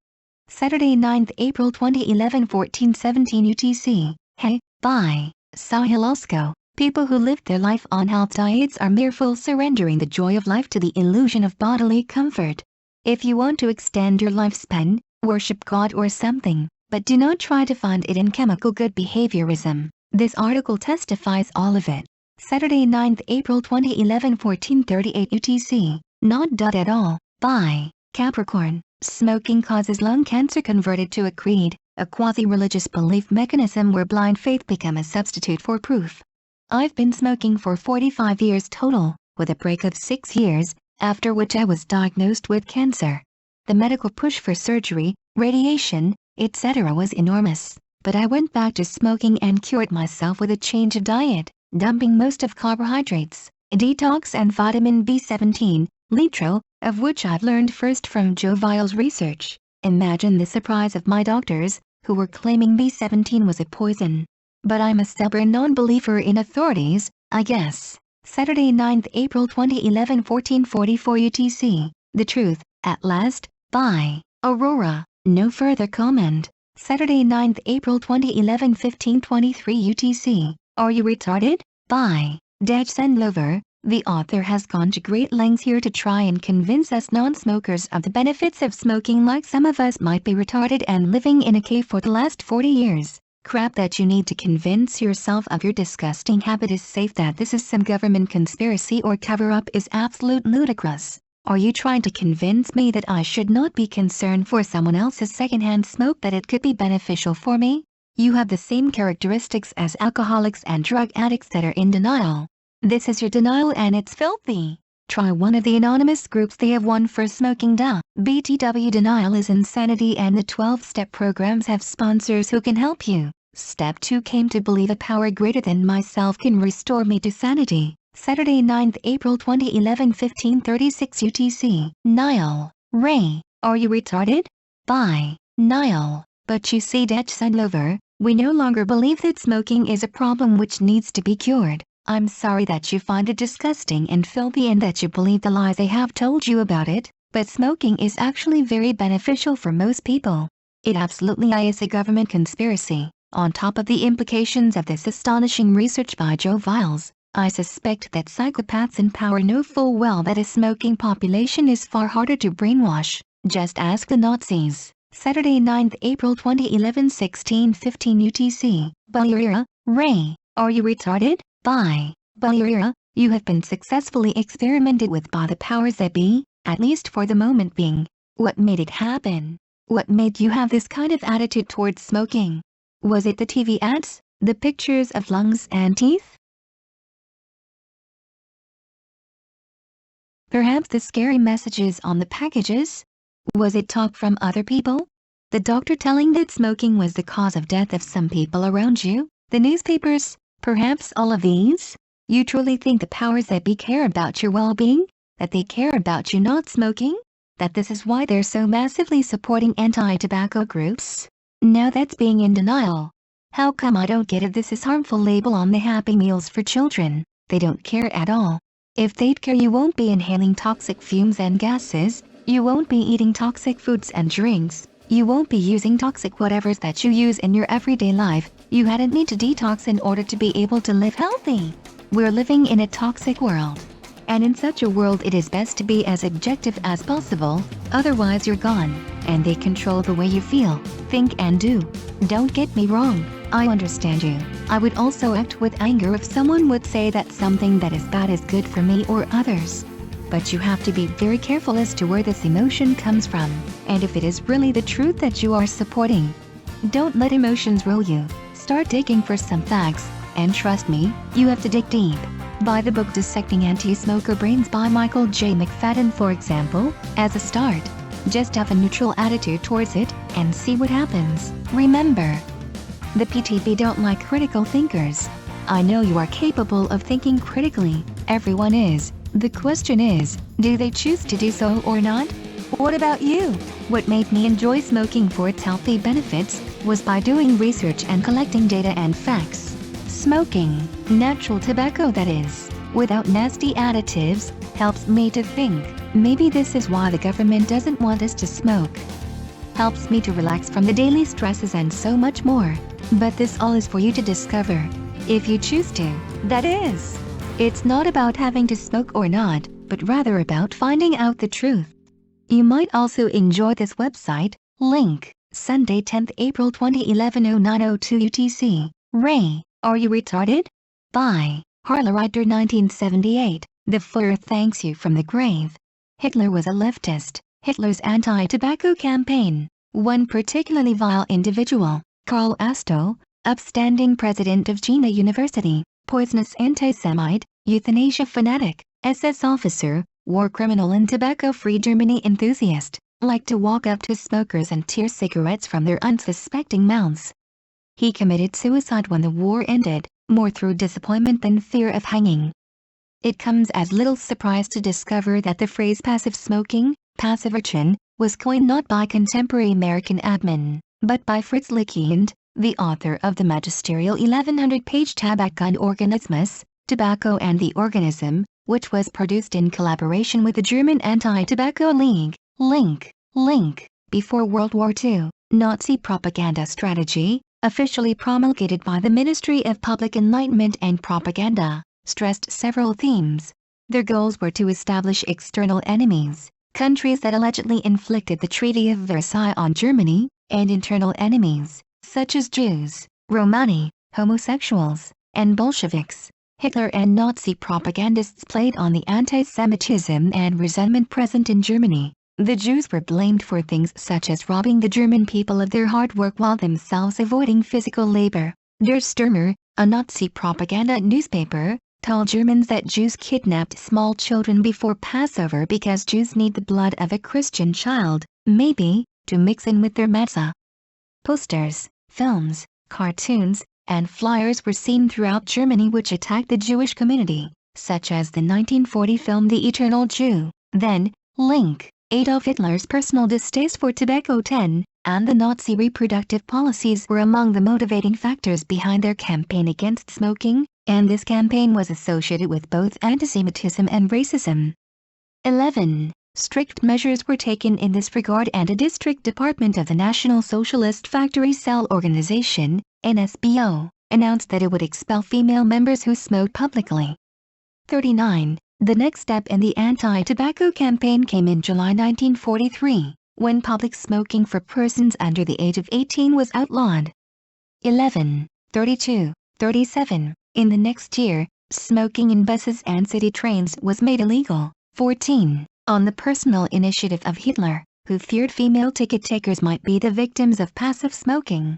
Saturday, 9th April 2011, 14:17 UTC. Hey, by Sahil Osko. People who lived their life on health diets are mere fools surrendering the joy of life to the illusion of bodily comfort. If you want to extend your lifespan, worship God or something, but do not try to find it in chemical good behaviorism. This article testifies all of it. Saturday, 9th April 2011, 14:38 UTC. Not at all. By Capricorn. Smoking causes lung cancer converted to a creed, a quasi-religious belief mechanism where blind faith become a substitute for proof. I've been smoking for 45 years total, with a break of 6 years, after which I was diagnosed with cancer. The medical push for surgery, radiation, etc. was enormous. But I went back to smoking and cured myself with a change of diet, dumping most of carbohydrates, detox and vitamin B17, litro, of which I've learned first from Joe Vial's research. Imagine the surprise of my doctors, who were claiming B17 was a poison. But I'm a stubborn non-believer in authorities, I guess. Saturday, 9th April 2011, 14:44 UTC. The Truth, at Last, by Aurora. No further comment. Saturday, 9th April 2011, 15:23 UTC. Are you retarded? By Dej Sendlover. The author has gone to great lengths here to try and convince us non-smokers of the benefits of smoking, like some of us might be retarded and living in a cave for the last 40 years. Crap that you need to convince yourself of your disgusting habit is safe. That this is some government conspiracy or cover-up is absolute ludicrous. Are you trying to convince me that I should not be concerned for someone else's secondhand smoke, that it could be beneficial for me? You have the same characteristics as alcoholics and drug addicts that are in denial. This is your denial and it's filthy. Try one of the anonymous groups. They have one for smoking. BTW denial is insanity, and the 12-step programs have sponsors who can help you. Step 2 came to believe a power greater than myself can restore me to sanity. Saturday, 9th April 2011, 15:36 UTC. Niall Ray. Are you retarded? By Niall. But you see, Dej Sendlover, we no longer believe that smoking is a problem which needs to be cured. I'm sorry that you find it disgusting and filthy and that you believe the lies they have told you about it, but smoking is actually very beneficial for most people. It absolutely is a government conspiracy. On top of the implications of this astonishing research by Joe Vials, I suspect that psychopaths in power know full well that a smoking population is far harder to brainwash. Just ask the Nazis. Saturday, 9th April 2011, 16:15 UTC. Bulurira, Ray. Are you retarded? By Bulurira, you have been successfully experimented with by the powers that be, at least for the moment being. What made it happen? What made you have this kind of attitude towards smoking? Was it the TV ads, the pictures of lungs and teeth? Perhaps the scary messages on the packages? Was it talk from other people? The doctor telling that smoking was the cause of death of some people around you? The newspapers? Perhaps all of these? You truly think the powers that be care about your well-being? That they care about you not smoking? That this is why they're so massively supporting anti-tobacco groups? Now that's being in denial. How come I don't get it? This is harmful label on the Happy Meals for children. They don't care at all. If they'd care, you won't be inhaling toxic fumes and gases, you won't be eating toxic foods and drinks, you won't be using toxic whatevers that you use in your everyday life, you hadn't need to detox in order to be able to live healthy. We're living in a toxic world. And in such a world it is best to be as objective as possible, otherwise you're gone, and they control the way you feel, think and do. Don't get me wrong, I understand you. I would also act with anger if someone would say that something that is bad is good for me or others. But you have to be very careful as to where this emotion comes from, and if it is really the truth that you are supporting. Don't let emotions rule you. Start digging for some facts, and trust me, you have to dig deep. Buy the book Dissecting Anti-Smoker Brains by Michael J. McFadden, for example, as a start. Just have a neutral attitude towards it, and see what happens. Remember, the PTB don't like critical thinkers. I know you are capable of thinking critically, everyone is. The question is, do they choose to do so or not? What about you? What made me enjoy smoking for its healthy benefits was by doing research and collecting data and facts. Smoking, natural tobacco that is, without nasty additives, helps me to think, maybe this is why the government doesn't want us to smoke. Helps me to relax from the daily stresses and so much more. But this all is for you to discover, if you choose to, that is. It's not about having to smoke or not, but rather about finding out the truth. You might also enjoy this website, link, Sunday 10th April 2011 0902 UTC, Ray, Are You Retarded? By Harlerider 1978, The Fuhrer Thanks You from the Grave. Hitler was a leftist. Hitler's anti-tobacco campaign. One particularly vile individual, Karl Asto, upstanding president of Jena University, poisonous anti-Semite, euthanasia fanatic, SS officer, war criminal and tobacco-free Germany enthusiast, liked to walk up to smokers and tear cigarettes from their unsuspecting mouths. He committed suicide when the war ended, more through disappointment than fear of hanging. It comes as little surprise to discover that the phrase passive smoking, passivation, was coined not by contemporary American admin, but by Fritz Lichtkind, the author of the magisterial 1100-page Tabak und Organismus, Tobacco and the Organism, which was produced in collaboration with the German Anti-Tobacco League, link, before World War II, Nazi propaganda strategy, officially promulgated by the Ministry of Public Enlightenment and Propaganda, stressed several themes. Their goals were to establish external enemies, countries that allegedly inflicted the Treaty of Versailles on Germany, and internal enemies, such as Jews, Romani, homosexuals, and Bolsheviks. Hitler and Nazi propagandists played on the anti-Semitism and resentment present in Germany. The Jews were blamed for things such as robbing the German people of their hard work while themselves avoiding physical labor. Der Stürmer, a Nazi propaganda newspaper, told Germans that Jews kidnapped small children before Passover because Jews need the blood of a Christian child, maybe, to mix in with their matzah. Posters, films, cartoons, and flyers were seen throughout Germany which attacked the Jewish community, such as the 1940 film The Eternal Jew. Then, link, Adolf Hitler's personal distaste for tobacco 10, and the Nazi reproductive policies were among the motivating factors behind their campaign against smoking, and this campaign was associated with both antisemitism and racism. 11. Strict measures were taken in this regard and a district department of the National Socialist Factory Cell Organization, NSBO, announced that it would expel female members who smoked publicly. 39. The next step in the anti-tobacco campaign came in July 1943, when public smoking for persons under the age of 18 was outlawed. 11. 32. 37. In the next year, smoking in buses and city trains was made illegal. 14. On the personal initiative of Hitler, who feared female ticket takers might be the victims of passive smoking.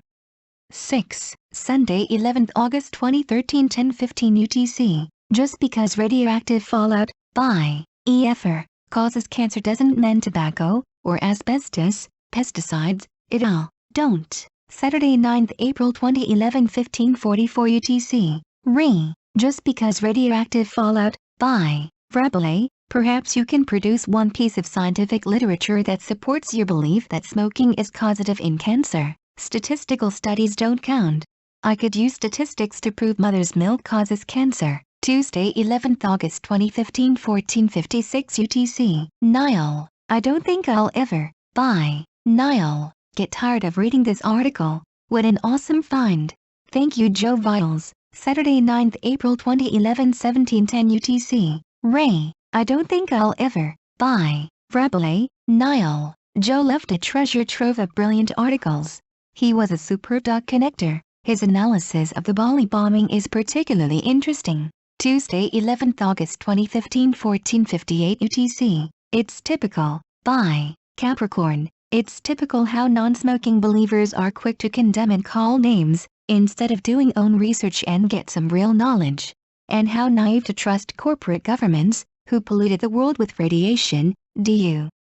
6. Sunday 11th August 2013 10:15 UTC. Just because radioactive fallout, by E.F.R., causes cancer doesn't mean tobacco, or asbestos, pesticides, et al. Don't. Saturday 9th April 2011 15:44 UTC. Re. Just because radioactive fallout, by Rabelais, perhaps you can produce one piece of scientific literature that supports your belief that smoking is causative in cancer. Statistical studies don't count. I could use statistics to prove mother's milk causes cancer. Tuesday 11th August 2015 14:56 UTC. Niall. I don't think I'll ever, by Niall, get tired of reading this article. What an awesome find. Thank you Joe Vitals. Saturday 9th April 2011 17:10 UTC. Ray. I don't think I'll ever, by Rabelais, Niall. Joe left a treasure trove of brilliant articles. He was a superb dot connector. His analysis of the Bali bombing is particularly interesting. Tuesday 11th August 2015 14:58 UTC. It's typical, by Capricorn. It's typical how non-smoking believers are quick to condemn and call names, instead of doing own research and get some real knowledge. And how naive to trust corporate governments, who polluted the world with radiation,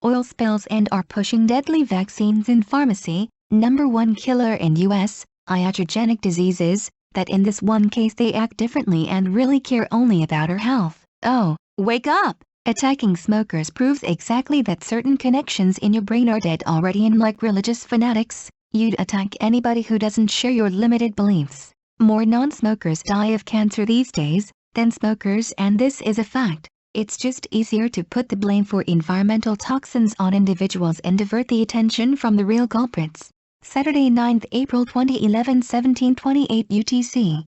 oil spills and are pushing deadly vaccines in pharmacy, #1 killer in US, iatrogenic diseases, that in this one case they act differently and really care only about our health. Oh, wake up! Attacking smokers proves exactly that certain connections in your brain are dead already, and like religious fanatics, you'd attack anybody who doesn't share your limited beliefs. More non-smokers die of cancer these days than smokers, and this is a fact. It's just easier to put the blame for environmental toxins on individuals and divert the attention from the real culprits. Saturday 9th April 2011 17:28 UTC.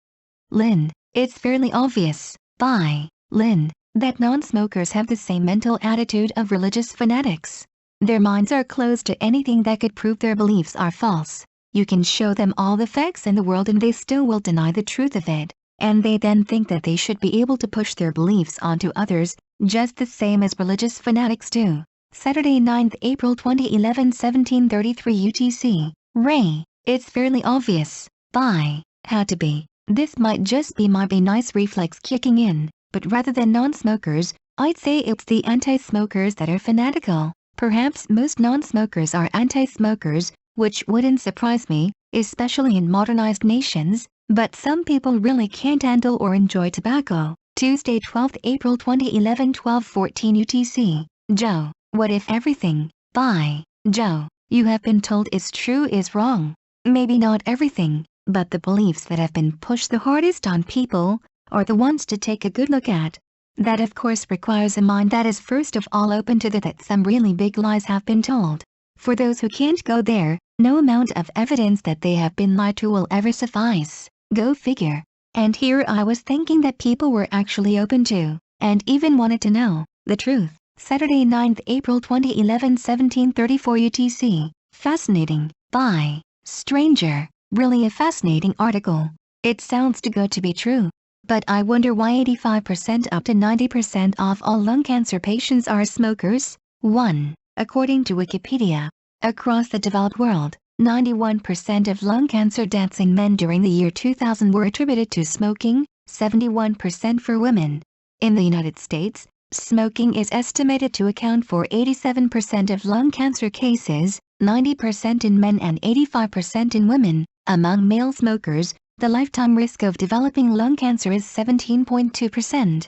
Lynn. It's fairly obvious, by Lynn, that non-smokers have the same mental attitude of religious fanatics. Their minds are closed to anything that could prove their beliefs are false. You can show them all the facts in the world and they still will deny the truth of it. And they then think that they should be able to push their beliefs onto others, just the same as religious fanatics do. Saturday 9th April 2011 17:33 UTC. Ray. It's fairly obvious, by Had to be. This might just be my be nice reflex kicking in, but rather than non-smokers, I'd say it's the anti-smokers that are fanatical. Perhaps most non-smokers are anti-smokers, which wouldn't surprise me, especially in modernized nations, but some people really can't handle or enjoy tobacco. Tuesday 12th April 2011 12:14 UTC. Joe. What if everything, by Joe, you have been told is true is wrong? Maybe not everything, but the beliefs that have been pushed the hardest on people are the ones to take a good look at. That of course requires a mind that is first of all open to that some really big lies have been told. For those who can't go there, no amount of evidence that they have been lied to will ever suffice. Go figure. And here I was thinking that people were actually open to, and even wanted to know, the truth. Saturday 9th April 2011 17:34 UTC. Fascinating, by Stranger. Really a fascinating article. It sounds too good to be true. But I wonder why 85% up to 90% of all lung cancer patients are smokers. 1. According to Wikipedia, across the developed world, 91% of lung cancer deaths in men during the year 2000 were attributed to smoking, 71% for women. In the United States, smoking is estimated to account for 87% of lung cancer cases, 90% in men and 85% in women. Among male smokers, the lifetime risk of developing lung cancer is 17.2%.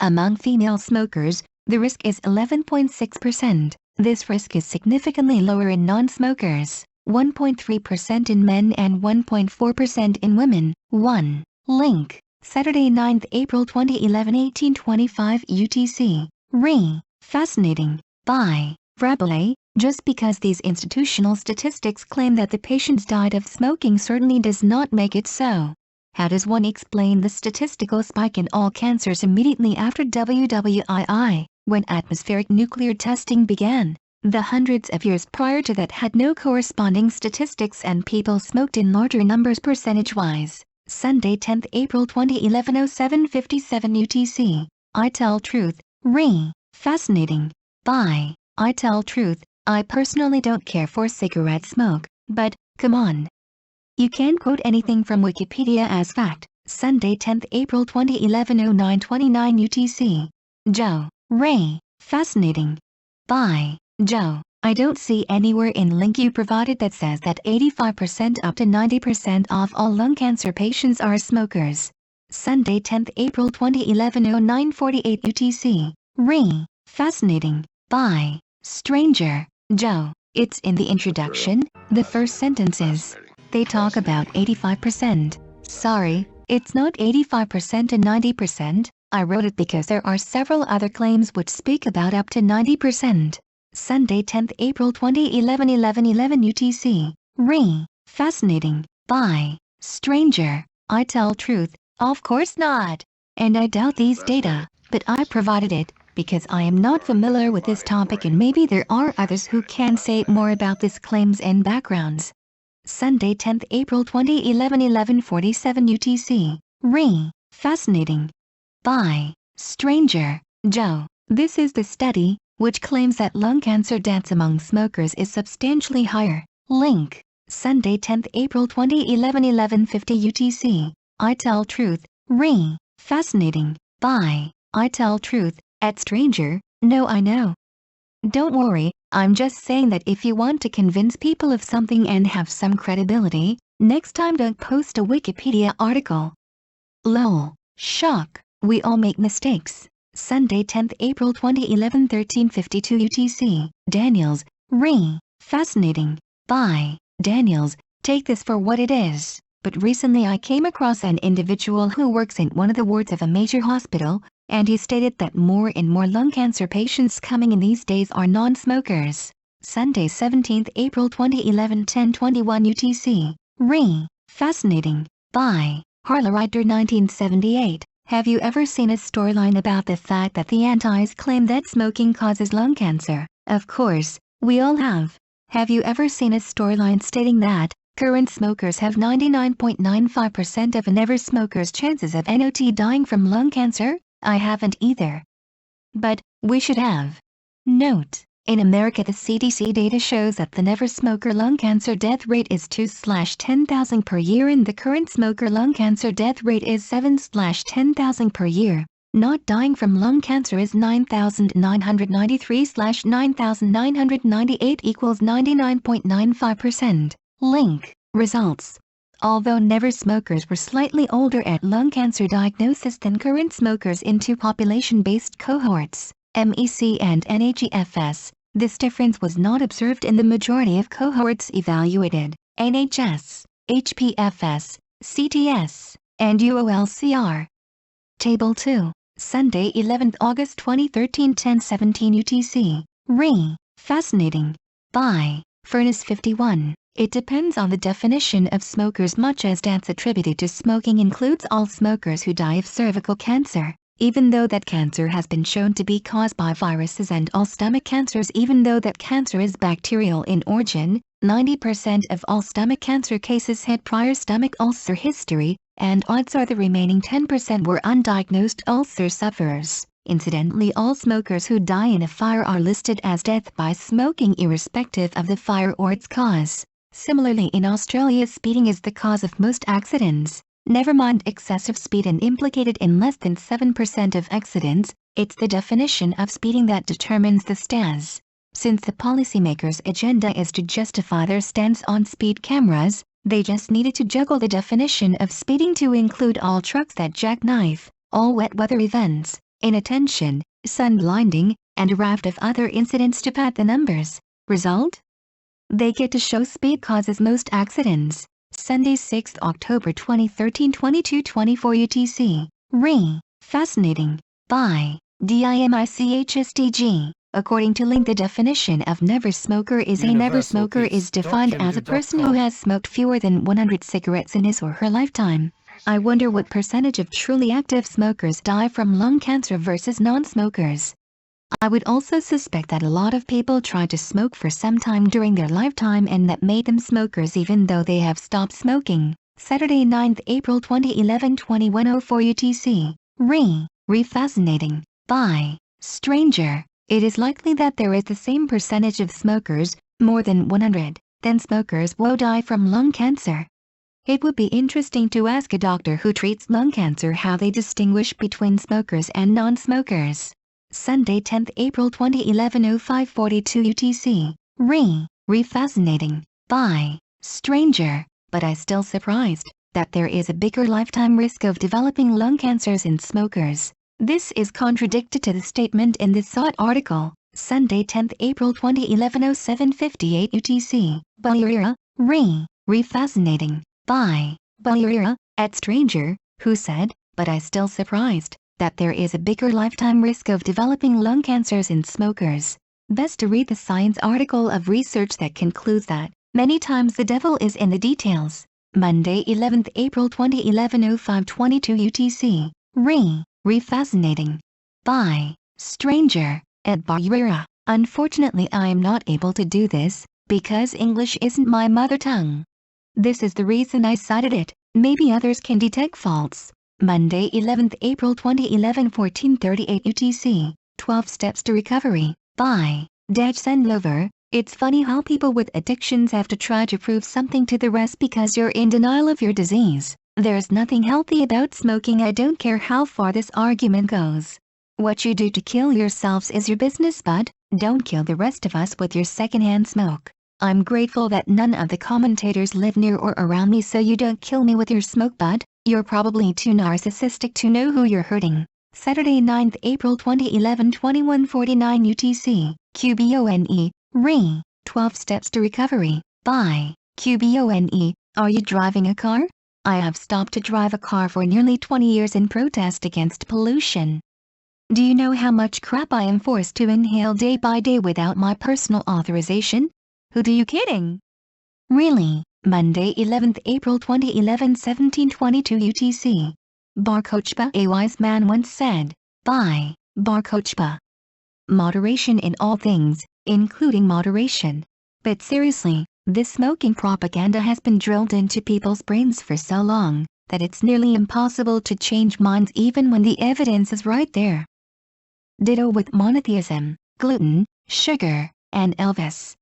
Among female smokers, the risk is 11.6%. This risk is significantly lower in non-smokers, 1.3% in men and 1.4% in women. 1. Link. Saturday 9th April 2011 18:25 UTC. Re. Fascinating, by Rabelais. Just because these institutional statistics claim that the patients died of smoking certainly does not make it so. How does one explain the statistical spike in all cancers immediately after WWII, when atmospheric nuclear testing began? The hundreds of years prior to that had no corresponding statistics and people smoked in larger numbers percentage-wise. Sunday 10th April 2011 07:57 UTC. I Tell Truth. Re. Fascinating, by I Tell Truth. I personally don't care for cigarette smoke, but, come on. You can't quote anything from Wikipedia as fact. Sunday 10th April 2011 09:29 UTC. Joe. Ray. Fascinating, by Joe. I don't see anywhere in link you provided that says that 85% up to 90% of all lung cancer patients are smokers. Sunday 10th April 2011 09:48 UTC. Re. Fascinating. By Stranger Joe. It's in the introduction. The first sentences. They talk about 85%. Sorry, it's not 85% and 90%. I wrote it because there are several other claims which speak about up to 90%. Sunday 10th April 2011 11:11 UTC. Re. Fascinating. By Stranger. I tell truth. Of course not. And I doubt these data, but I provided it because I am not familiar with this topic and maybe there are others who can say more about these claims and backgrounds. Sunday 10th April 2011 11:47 UTC. Re. Fascinating. By Stranger Joe. This is the study, which claims that lung cancer deaths among smokers is substantially higher. Link. Sunday 10th April 2011 11:50 UTC. I tell truth. Re. Fascinating. By I tell truth. At Stranger. No, I know. Don't worry, I'm just saying that if you want to convince people of something and have some credibility, next time don't post a Wikipedia article. Lol. Shock. We all make mistakes. Sunday 10th April 2011 13:52 UTC. Daniels. Re. Fascinating. By Daniels. Take this for what it is. But recently I came across an individual who works in one of the wards of a major hospital, and he stated that more and more lung cancer patients coming in these days are non-smokers. Sunday 17th April 2011 10:21 UTC. Re. Fascinating. By Harlerider 1978. Have you ever seen a storyline about the fact that the antis claim that smoking causes lung cancer? Of course, we all have. Have you ever seen a storyline stating that current smokers have 99.95% of never smokers' chances of NOT dying from lung cancer? I haven't either. But we should have. Note: in America the CDC data shows that the never smoker lung cancer death rate is 2/10,000 per year and the current smoker lung cancer death rate is 7/10,000 per year. Not dying from lung cancer is 9,993/9,998 equals 99.95%. Link. Results. Although never smokers were slightly older at lung cancer diagnosis than current smokers in two population-based cohorts, MEC and NHEFS, this difference was not observed in the majority of cohorts evaluated, NHS, HPFS, CTS, and UOLCR. Table 2, Sunday 11th August 2013 10:17 UTC. Re. Fascinating. By Furnace 51. It depends on the definition of smokers much as deaths attributed to smoking includes all smokers who die of cervical cancer, even though that cancer has been shown to be caused by viruses, and all stomach cancers even though that cancer is bacterial in origin. 90% of all stomach cancer cases had prior stomach ulcer history, and odds are the remaining 10% were undiagnosed ulcer sufferers. Incidentally, all smokers who die in a fire are listed as death by smoking irrespective of the fire or its cause. Similarly, in Australia, speeding is the cause of most accidents. Never mind excessive speed, and implicated in less than 7% of accidents. It's the definition of speeding that determines the stance. Since the policymakers' agenda is to justify their stance on speed cameras, they just needed to juggle the definition of speeding to include all trucks that jackknife, all wet weather events, inattention, sun blinding, and a raft of other incidents to pad the numbers. Result? They get to show speed causes most accidents. Sunday 6th October 2013 22:24 UTC. Re. Fascinating. By DIMICHSTG. According to link, the definition of never smoker is a never smoker is defined as a person who has smoked fewer than 100 cigarettes in his or her lifetime. I wonder what percentage of truly active smokers die from lung cancer versus non-smokers. I would also suspect that a lot of people tried to smoke for some time during their lifetime and that made them smokers even though they have stopped smoking. Saturday 9th April 2011 21:04 UTC. Re. Fascinating. By Stranger. It is likely that there is the same percentage of smokers, more than 100, than smokers will die from lung cancer. It would be interesting to ask a doctor who treats lung cancer how they distinguish between smokers and non-smokers. Sunday 10th April 2011 05:42 UTC. Fascinating. By stranger, but I still surprised that there is a bigger lifetime risk of developing lung cancers in smokers. This is contradicted to the statement in the sought article, Sunday 10 April 2011 07:58 UTC. Bulura, Fascinating. By Bulura, at stranger, who said, but I still surprised that there is a bigger lifetime risk of developing lung cancers in smokers. Best to read the Science article of research that concludes that many times the devil is in the details. Monday 11 April 2011 05:22 UTC. Fascinating. By stranger, at Bulura. Unfortunately I am not able to do this, because English isn't my mother tongue. This is the reason I cited it. Maybe others can detect faults. Monday 11 April 2011 14:38 UTC. 12 Steps to Recovery. By Dej Senlover. It's funny how people with addictions have to try to prove something to the rest because you're in denial of your disease. There's nothing healthy about smoking. I don't care how far this argument goes. What you do to kill yourselves is your business, but don't kill the rest of us with your secondhand smoke. I'm grateful that none of the commentators live near or around me, so you don't kill me with your smoke, but you're probably too narcissistic to know who you're hurting. Saturday 9 April 2011 21:49 UTC. QBONE. 12 Steps to Recovery. By QBONE. Are you driving a car? I have stopped to drive a car for nearly 20 years in protest against pollution. Do you know how much crap I am forced to inhale day by day without my personal authorization? Who do you kidding? Really? Monday 11 April 2011 17:22 UTC. Bar Kochba. A wise man once said. By Bar Kochba. Moderation in all things, including moderation. But seriously, this smoking propaganda has been drilled into people's brains for so long that it's nearly impossible to change minds even when the evidence is right there. Ditto with monotheism, gluten, sugar, and Elvis.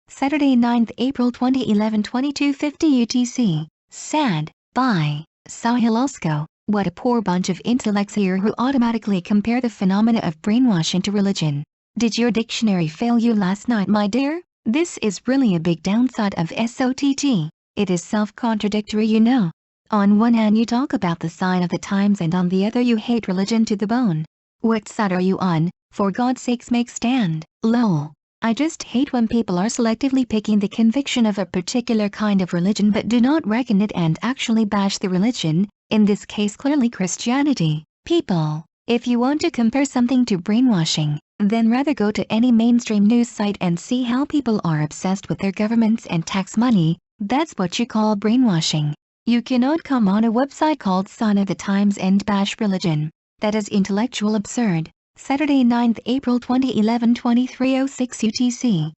Saturday 9 April 2011 22:50 UTC. Sad. By Sahil Osko. What a poor bunch of intellects here who automatically compare the phenomena of brainwashing to religion. Did your dictionary fail you last night, my dear? This is really a big downside of SOTT. It is self-contradictory, you know. On one hand you talk about the sign of the times and on the other you hate religion to the bone. What side are you on? For God's sakes make stand. Lol. I just hate when people are selectively picking the conviction of a particular kind of religion but do not reckon it and actually bash the religion, in this case clearly Christianity. People, if you want to compare something to brainwashing, then rather go to any mainstream news site and see how people are obsessed with their governments and tax money. That's what you call brainwashing. You cannot come on a website called Sign of the Times and bash religion. That is intellectual absurd. Saturday 9 April 2011 23:06 UTC.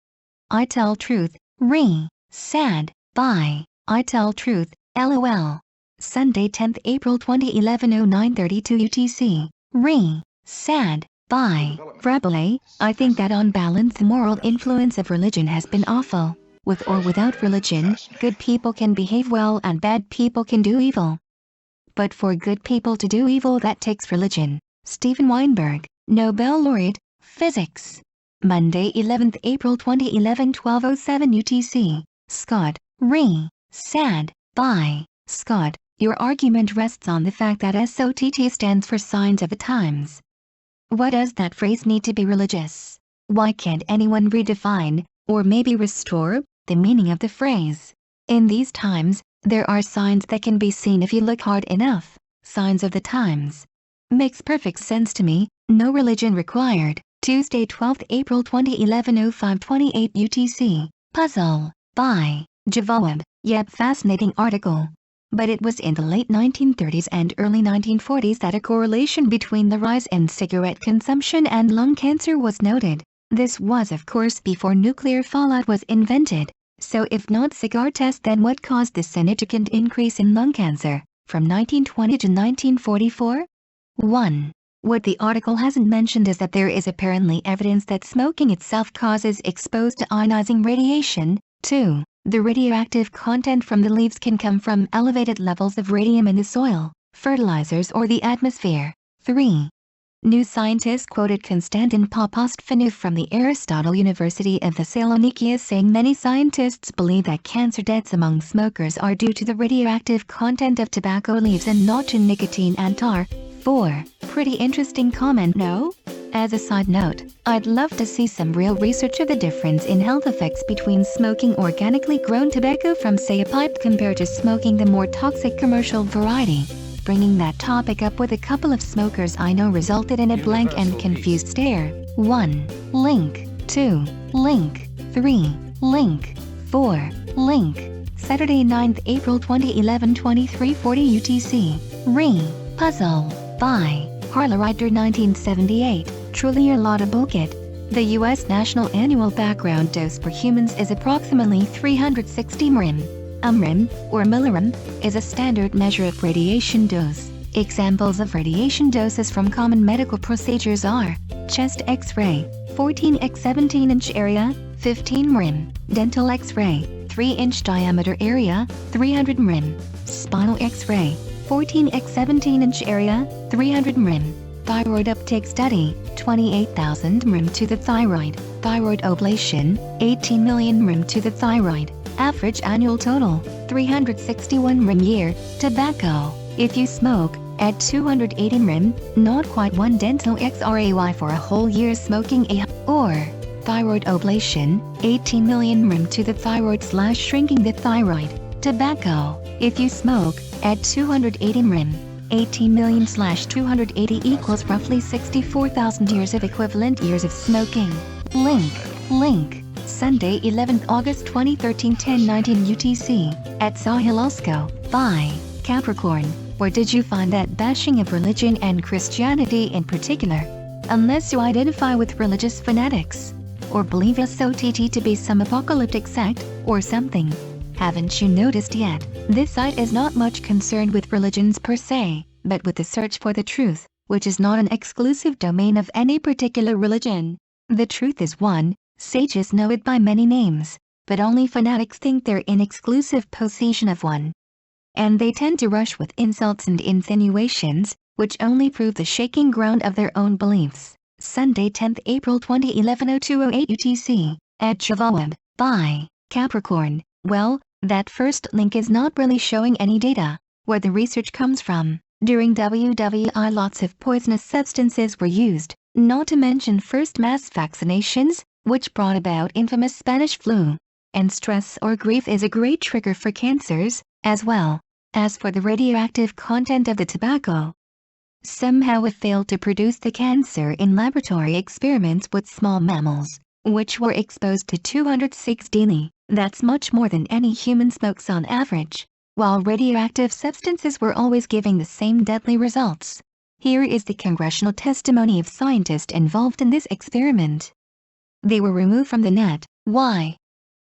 I Tell Truth. Sad. By I Tell Truth, LOL. Sunday 10 April 2011 09:32 UTC. Sad. By Frabele. I think that on balance the moral influence of religion has been awful. With or without religion, good people can behave well and bad people can do evil. But for good people to do evil, that takes religion. Steven Weinberg, Nobel laureate, Physics. Monday 11 April 2011 12:07 UTC. Scott. Sad. By Scott. Your argument rests on the fact that SOTT stands for Signs of the Times. What does that phrase need to be religious? Why can't anyone redefine, or maybe restore, the meaning of the phrase? In these times, there are signs that can be seen if you look hard enough. Signs of the Times. Makes perfect sense to me. No religion required. Tuesday 12 April 2011 05:28 UTC. Puzzle. By Javawab. Yep, fascinating article. But it was in the late 1930s and early 1940s that a correlation between the rise in cigarette consumption and lung cancer was noted. This was of course before nuclear fallout was invented. So if not cigar tests, then what caused the significant increase in lung cancer from 1920 to 1944? 1. What the article hasn't mentioned is that there is apparently evidence that smoking itself causes exposed to ionizing radiation. 2. The radioactive content from the leaves can come from elevated levels of radium in the soil, fertilizers or the atmosphere. 3. New Scientist quoted Konstantin Popostfanu from the Aristotle University of Thessaloniki as saying many scientists believe that cancer deaths among smokers are due to the radioactive content of tobacco leaves and not to nicotine and tar. 4. Pretty interesting comment, no? As a side note, I'd love to see some real research of the difference in health effects between smoking organically grown tobacco from say a pipe compared to smoking the more toxic commercial variety. Bringing that topic up with a couple of smokers I know resulted in a blank and confused stare. 1. Link. 2. Link. 3. Link. 4. Link. Saturday 9th April 2011 23:40 UTC. Puzzle. By Harlerider 1978. Truly a laudable kit. The U.S. national annual background dose for humans is approximately 360 mRim. mRim, or millirim, is a standard measure of radiation dose. Examples of radiation doses from common medical procedures are chest X-ray, 14x 17-inch area, 15 mRim, dental X-ray, 3-inch diameter area, 300 mRim, spinal X-ray, 14x 17-inch area, 300 mRim, thyroid uptake study, 28,000 mRim to the thyroid, thyroid ablation, 18 million mRim to the thyroid. Average annual total, 361 mRim year. Tobacco, if you smoke, at 280 mRim, not quite one dental XRAY for a whole year smoking or thyroid ablation, 18 million mRim to the thyroid / shrinking the thyroid. Tobacco, if you smoke, at 280 mRim, 18 million / 280 equals roughly 64,000 years of equivalent years of smoking. Link. Sunday 11th August 2013 10:19 UTC, at Sahilosko. By Capricorn. Where did you find that bashing of religion and Christianity in particular? Unless you identify with religious fanatics, or believe SOTT to be some apocalyptic sect, or something. Haven't you noticed yet? This site is not much concerned with religions per se, but with the search for the truth, which is not an exclusive domain of any particular religion. The truth is one. Sages know it by many names, but only fanatics think they're in exclusive possession of one. And they tend to rush with insults and insinuations, which only prove the shaking ground of their own beliefs. Sunday 10th April 2011 0208 UTC, at Chavaweb. By Capricorn. Well, that first link is not really showing any data, where the research comes from. During WWI lots of poisonous substances were used, not to mention first mass vaccinations, which brought about infamous Spanish flu. And stress or grief is a great trigger for cancers, as well. As for the radioactive content of the tobacco, somehow it failed to produce the cancer in laboratory experiments with small mammals, which were exposed to 206 daily. That's much more than any human smokes on average, while radioactive substances were always giving the same deadly results. Here is the congressional testimony of scientists involved in this experiment. They were removed from the net. Why?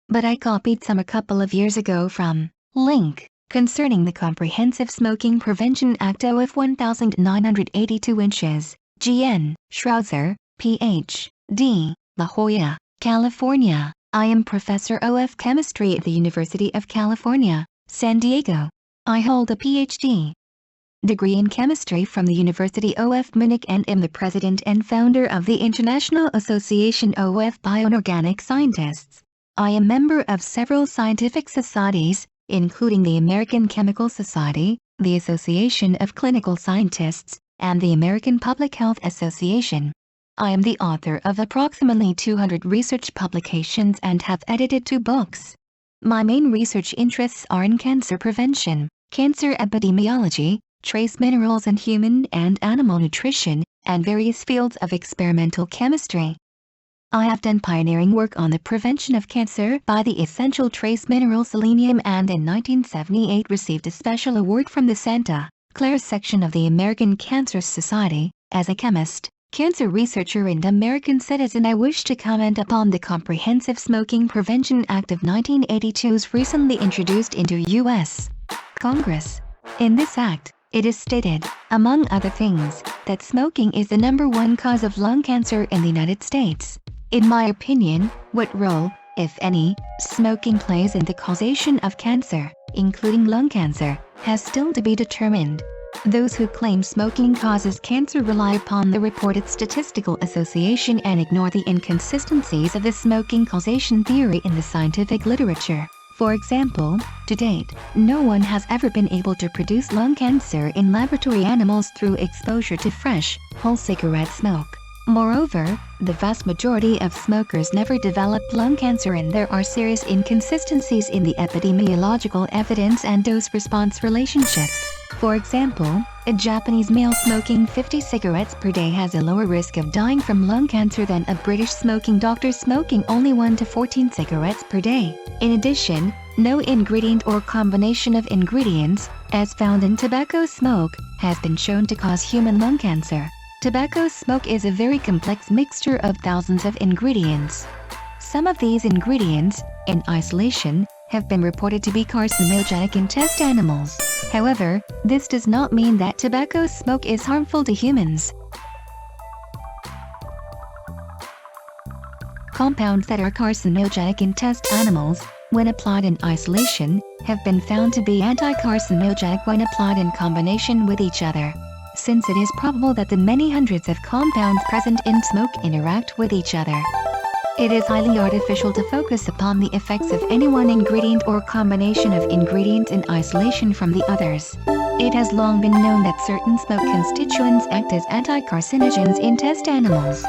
But I copied some a couple of years ago from link concerning the Comprehensive Smoking Prevention Act OF 1982 inches. GN, Schrautzer, Ph.D., La Jolla, California. I am Professor of Chemistry at the University of California, San Diego. I hold a Ph.D. degree in chemistry from the University of Munich and am the president and founder of the International Association of Bioinorganic Scientists. I am member of several scientific societies, including the American Chemical Society, the Association of Clinical Scientists, and the American Public Health Association. I am the author of approximately 200 research publications and have edited 2 books. My main research interests are in cancer prevention, cancer epidemiology, trace minerals and human and animal nutrition, and various fields of experimental chemistry. I have done pioneering work on the prevention of cancer by the essential trace mineral selenium and in 1978 received a special award from the Santa Clara section of the American Cancer Society. As a chemist, cancer researcher and American citizen, I wish to comment upon the Comprehensive Smoking Prevention Act of 1982's recently introduced into U.S. Congress. In this act, it is stated, among other things, that smoking is the #1 cause of lung cancer in the United States. In my opinion, what role, if any, smoking plays in the causation of cancer, including lung cancer, has still to be determined. Those who claim smoking causes cancer rely upon the reported statistical association and ignore the inconsistencies of the smoking causation theory in the scientific literature. For example, to date, no one has ever been able to produce lung cancer in laboratory animals through exposure to fresh, whole cigarette smoke. Moreover, the vast majority of smokers never developed lung cancer, and there are serious inconsistencies in the epidemiological evidence and dose-response relationships. For example, a Japanese male smoking 50 cigarettes per day has a lower risk of dying from lung cancer than a British smoking doctor smoking only 1 to 14 cigarettes per day. In addition, no ingredient or combination of ingredients, as found in tobacco smoke, has been shown to cause human lung cancer. Tobacco smoke is a very complex mixture of thousands of ingredients. Some of these ingredients, in isolation, have been reported to be carcinogenic in test animals. However, this does not mean that tobacco smoke is harmful to humans. Compounds that are carcinogenic in test animals, when applied in isolation, have been found to be anti-carcinogenic when applied in combination with each other. Since it is probable that the many hundreds of compounds present in smoke interact with each other, it is highly artificial to focus upon the effects of any one ingredient or combination of ingredients in isolation from the others. It has long been known that certain smoke constituents act as anti-carcinogens in test animals.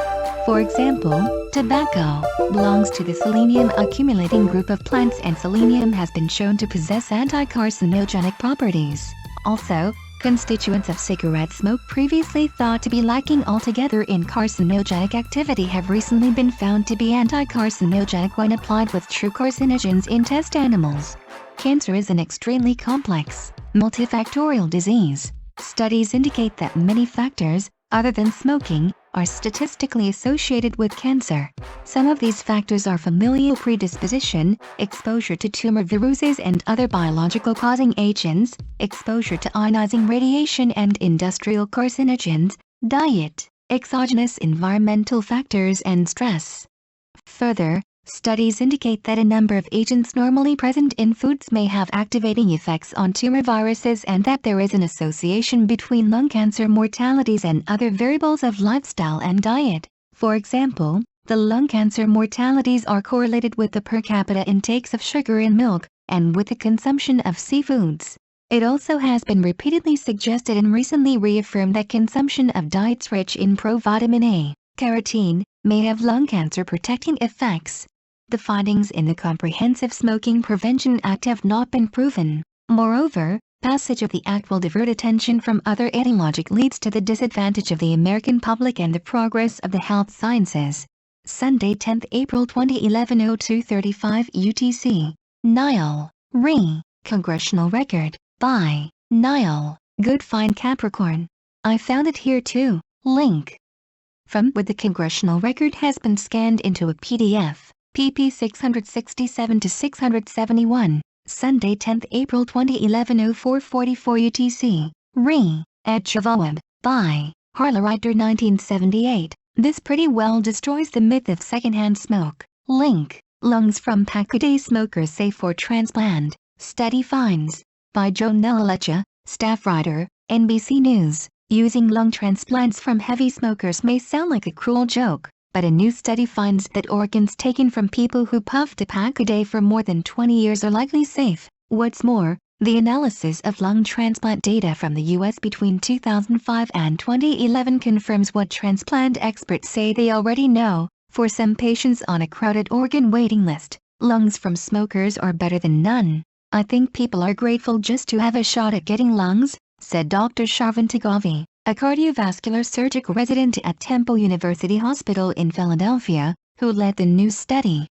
For example, tobacco belongs to the selenium-accumulating group of plants, and selenium has been shown to possess anti-carcinogenic properties. Also, constituents of cigarette smoke previously thought to be lacking altogether in carcinogenic activity have recently been found to be anti-carcinogenic when applied with true carcinogens in test animals. Cancer is an extremely complex, multifactorial disease. Studies indicate that many factors, other than smoking, are statistically associated with cancer. Some of these factors are familial predisposition, exposure to tumor viruses and other biological causing agents, exposure to ionizing radiation and industrial carcinogens, diet, exogenous environmental factors, and stress. Further, studies indicate that a number of agents normally present in foods may have activating effects on tumor viruses, and that there is an association between lung cancer mortalities and other variables of lifestyle and diet. For example, the lung cancer mortalities are correlated with the per capita intakes of sugar in milk, and with the consumption of seafoods. It also has been repeatedly suggested and recently reaffirmed that consumption of diets rich in provitamin A, carotene, may have lung cancer protecting effects. The findings in the Comprehensive Smoking Prevention Act have not been proven. Moreover, passage of the act will divert attention from other etiologic leads to the disadvantage of the American public and the progress of the health sciences. Sunday, 10th April 2011, 02:35 UTC. Niall, Re. Congressional Record. By Niall. Good find, Capricorn. I found it here too. Link. From with the Congressional Record has been scanned into a PDF. pp 667 to 671. Sunday, 10th April 2011, 04:44 UTC. Re. Ed Chavaweb. By Harlerider 1978. This pretty well destroys the myth of secondhand smoke. Link. Lungs from Pack-A-Day smokers safe for transplant. Study finds. By Joan Nellalecha, staff writer, NBC News. Using lung transplants from heavy smokers may sound like a cruel joke, but a new study finds that organs taken from people who puffed a pack a day for more than 20 years are likely safe. What's more, the analysis of lung transplant data from the U.S. between 2005 and 2011 confirms what transplant experts say they already know. For some patients on a crowded organ waiting list, lungs from smokers are better than none. I think people are grateful just to have a shot at getting lungs, said Dr. Sharvin Tagavi, a cardiovascular surgical resident at Temple University Hospital in Philadelphia, who led the new study.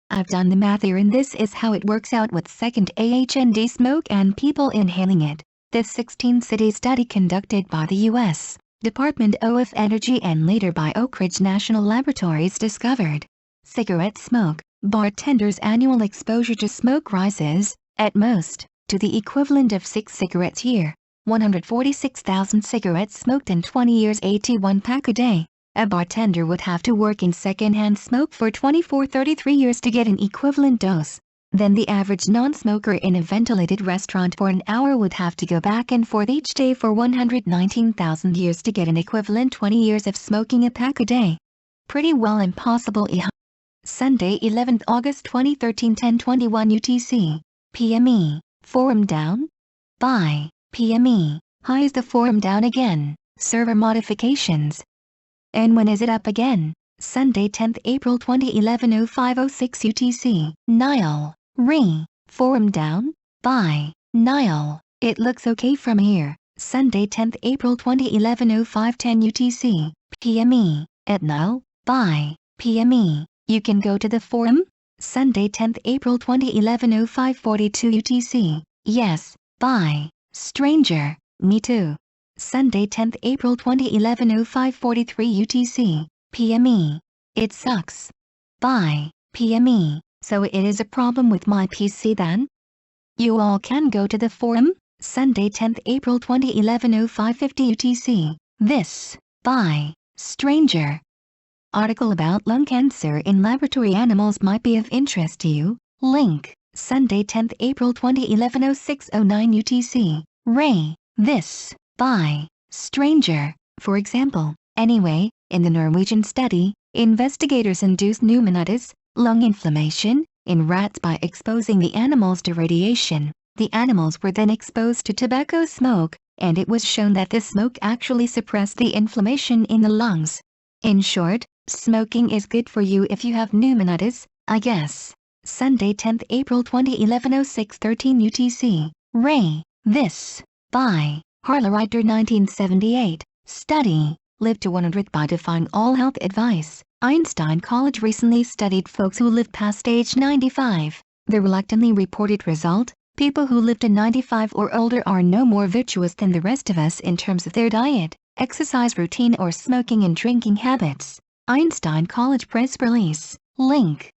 I've done the math here, and this is how it works out with second AHND smoke and people inhaling it. This 16-city study conducted by the U.S. Department of Energy and later by Oak Ridge National Laboratories discovered cigarette smoke. Bartenders' annual exposure to smoke rises, at most, to the equivalent of 6 cigarettes a year. 146,000 cigarettes smoked in 20 years, 81 pack a day. A bartender would have to work in secondhand smoke for 33 years to get an equivalent dose. then the average non-smoker in a ventilated restaurant for an hour would have to go back and forth each day for 119,000 years to get an equivalent 20 years of smoking a pack a day. Pretty well impossible. Sunday, 11th August 2013, 10:21 UTC. PME. Forum down? Bye. PME. Hi, is the forum down again? Server modifications. And when is it up again? Sunday, 10th April 2011, 05:06 UTC. Nile. Forum down? Bye. Nile. It looks okay from here. Sunday, 10th April 2011, 05:10 UTC. PME. At Nile? Bye. PME. You can go to the forum? Sunday, 10th April 2011, 05:42 UTC. Yes. Bye. Stranger. Me too. Sunday, 10th April 2011, 05:43 UTC. PME. It sucks. Bye. PME. So it is a problem with my PC then? You all can go to the forum? Sunday, 10th April 2011, 05:50 UTC. This. Bye. Stranger. Article about lung cancer in laboratory animals might be of interest to you. Link. Sunday, 10th April 2011, 06:09 UTC. This. Bye. Stranger. For example. Anyway, in the Norwegian study, investigators induced pneumonitis, lung inflammation, in rats by exposing the animals to radiation. The animals were then exposed to tobacco smoke, and it was shown that the smoke actually suppressed the inflammation in the lungs. In short, smoking is good for you if you have pneumonitis, I guess. Sunday, 10th April 2011, 06:13 UTC. This. Bye. Harleriter, 1978. Study. Live to 100 by defying all health advice. Einstein College recently studied folks who lived past age 95. The reluctantly reported result: people who live to 95 or older are no more virtuous than the rest of us in terms of their diet, exercise routine or smoking and drinking habits. Einstein College press release. Link.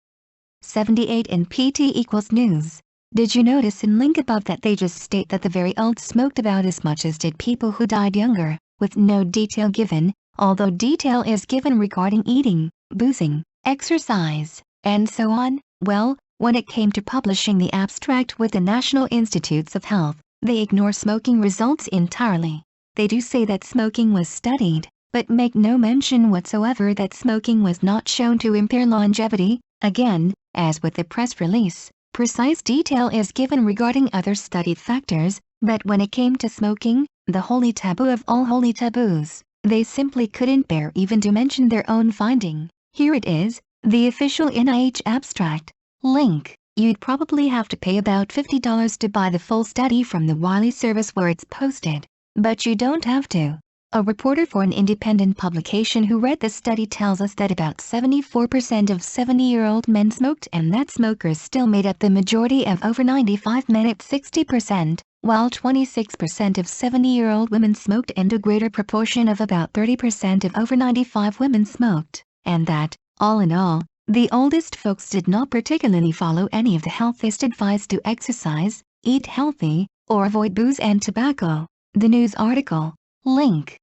78 in PT equals news. Did you notice in link above that they just state that the very old smoked about as much as did people who died younger, with no detail given, although detail is given regarding eating, boozing, exercise, and so on? Well, when it came to publishing the abstract with the National Institutes of Health, they ignore smoking results entirely. They do say that smoking was studied, but make no mention whatsoever that smoking was not shown to impair longevity. Again, as with the press release, precise detail is given regarding other studied factors, but when it came to smoking, the holy taboo of all holy taboos, they simply couldn't bear even to mention their own finding. Here it is, the official NIH abstract. Link. You'd probably have to pay about $50 to buy the full study from the Wiley service where it's posted. But you don't have to. A reporter for an independent publication who read the study tells us that about 74% of 70-year-old men smoked and that smokers still made up the majority of over 95 men at 60%, while 26% of 70-year-old women smoked and a greater proportion of about 30% of over 95 women smoked, and that, all in all, the oldest folks did not particularly follow any of the healthiest advice to exercise, eat healthy, or avoid booze and tobacco. The news article. Link.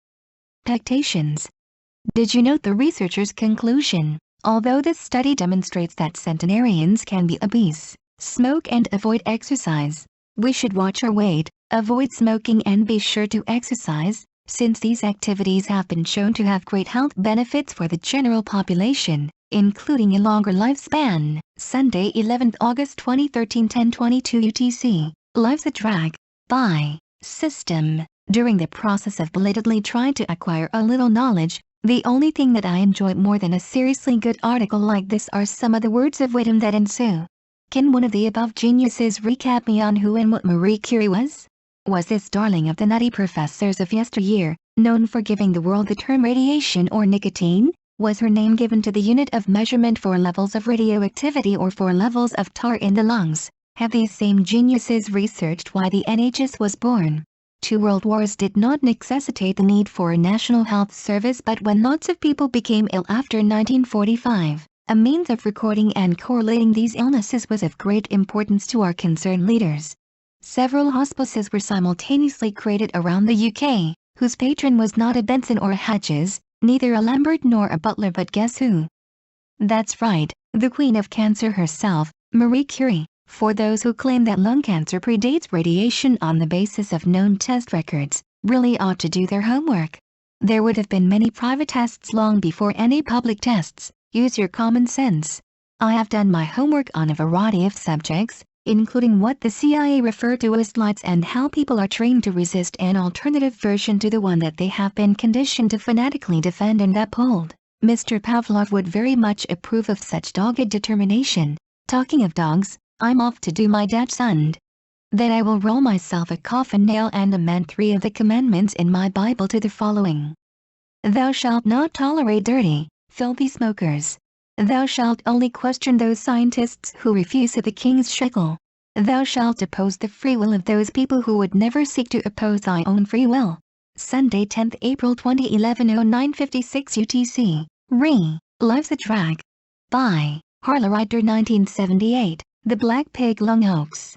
Expectations. Did you note the researchers' conclusion? Although this study demonstrates that centenarians can be obese, smoke and avoid exercise, we should watch our weight, avoid smoking and be sure to exercise, since these activities have been shown to have great health benefits for the general population, including a longer lifespan. Sunday, 11th August 2013, 10:22 UTC. Life's a drag. Bye. System. During the process of belatedly trying to acquire a little knowledge, the only thing that I enjoy more than a seriously good article like this are some of the words of wisdom that ensue. Can one of the above geniuses recap me on who and what Marie Curie was? Was this darling of the nutty professors of yesteryear, known for giving the world the term radiation or nicotine? Was her name given to the unit of measurement for levels of radioactivity or for levels of tar in the lungs? Have these same geniuses researched why the NHS was born? 2 world wars did not necessitate the need for a national health service, but when lots of people became ill after 1945, a means of recording and correlating these illnesses was of great importance to our concerned leaders. Several hospices were simultaneously created around the UK, whose patron was not a Benson or a Hatches, neither a Lambert nor a Butler, but guess who? That's right, the Queen of Cancer herself, Marie Curie. For those who claim that lung cancer predates radiation on the basis of known test records, really ought to do their homework. There would have been many private tests long before any public tests. Use your common sense. I have done my homework on a variety of subjects, including what the CIA refer to as lights and how people are trained to resist an alternative version to the one that they have been conditioned to fanatically defend and uphold. Mr. Pavlov would very much approve of such dogged determination. Talking of dogs, I'm off to do my dad's and then I will roll myself a coffin nail and amend 3 of the commandments in my Bible to the following. Thou shalt not tolerate dirty, filthy smokers. Thou shalt only question those scientists who refuse the king's shekel. Thou shalt oppose the free will of those people who would never seek to oppose thy own free will. Sunday, 10th April 2011, 09:56 UTC. Life's a Drag. By Harla Reiter, 1978. The Black Pig Lung Hoax.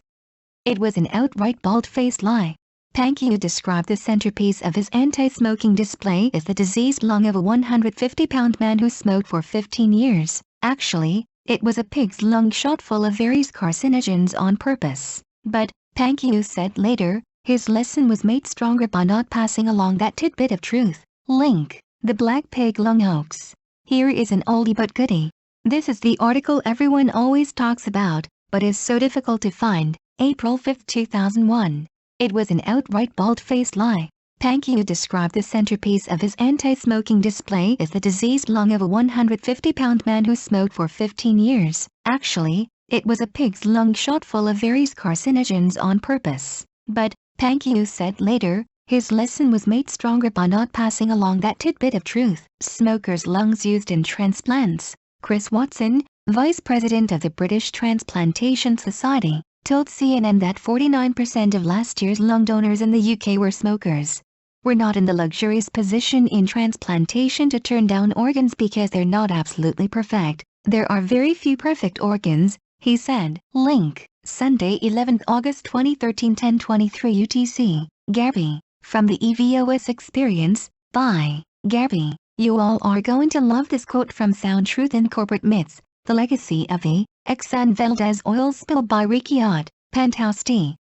It was an outright bald-faced lie. Pankyu described the centerpiece of his anti-smoking display as the diseased lung of a 150-pound man who smoked for 15 years. Actually, it was a pig's lung shot full of various carcinogens on purpose. But, Pankyu said later, his lesson was made stronger by not passing along that tidbit of truth. Link. The Black Pig Lung Hoax. Here is an oldie but goodie. This is the article everyone always talks about, but is so difficult to find. April 5, 2001. It was an outright bald-faced lie. Pankyu described the centerpiece of his anti-smoking display as the diseased lung of a 150-pound man who smoked for 15 years. Actually, it was a pig's lung shot full of various carcinogens on purpose. But, Pankyu said later, his lesson was made stronger by not passing along that tidbit of truth. Smokers' lungs used in transplants. Chris Watson, Vice President of the British Transplantation Society, told CNN that 49% of last year's lung donors in the UK were smokers. We're not in the luxurious position in transplantation to turn down organs because they're not absolutely perfect. There are very few perfect organs, he said. Link. Sunday, 11th August 2013, 10:23 UTC. Gabby. From the EVOS Experience, by Gabby. You all are going to love this quote from Sound Truth in Corporate Myths, The Legacy of the Exxon Valdez Oil Spill by Ricky Ott, Penthouse T.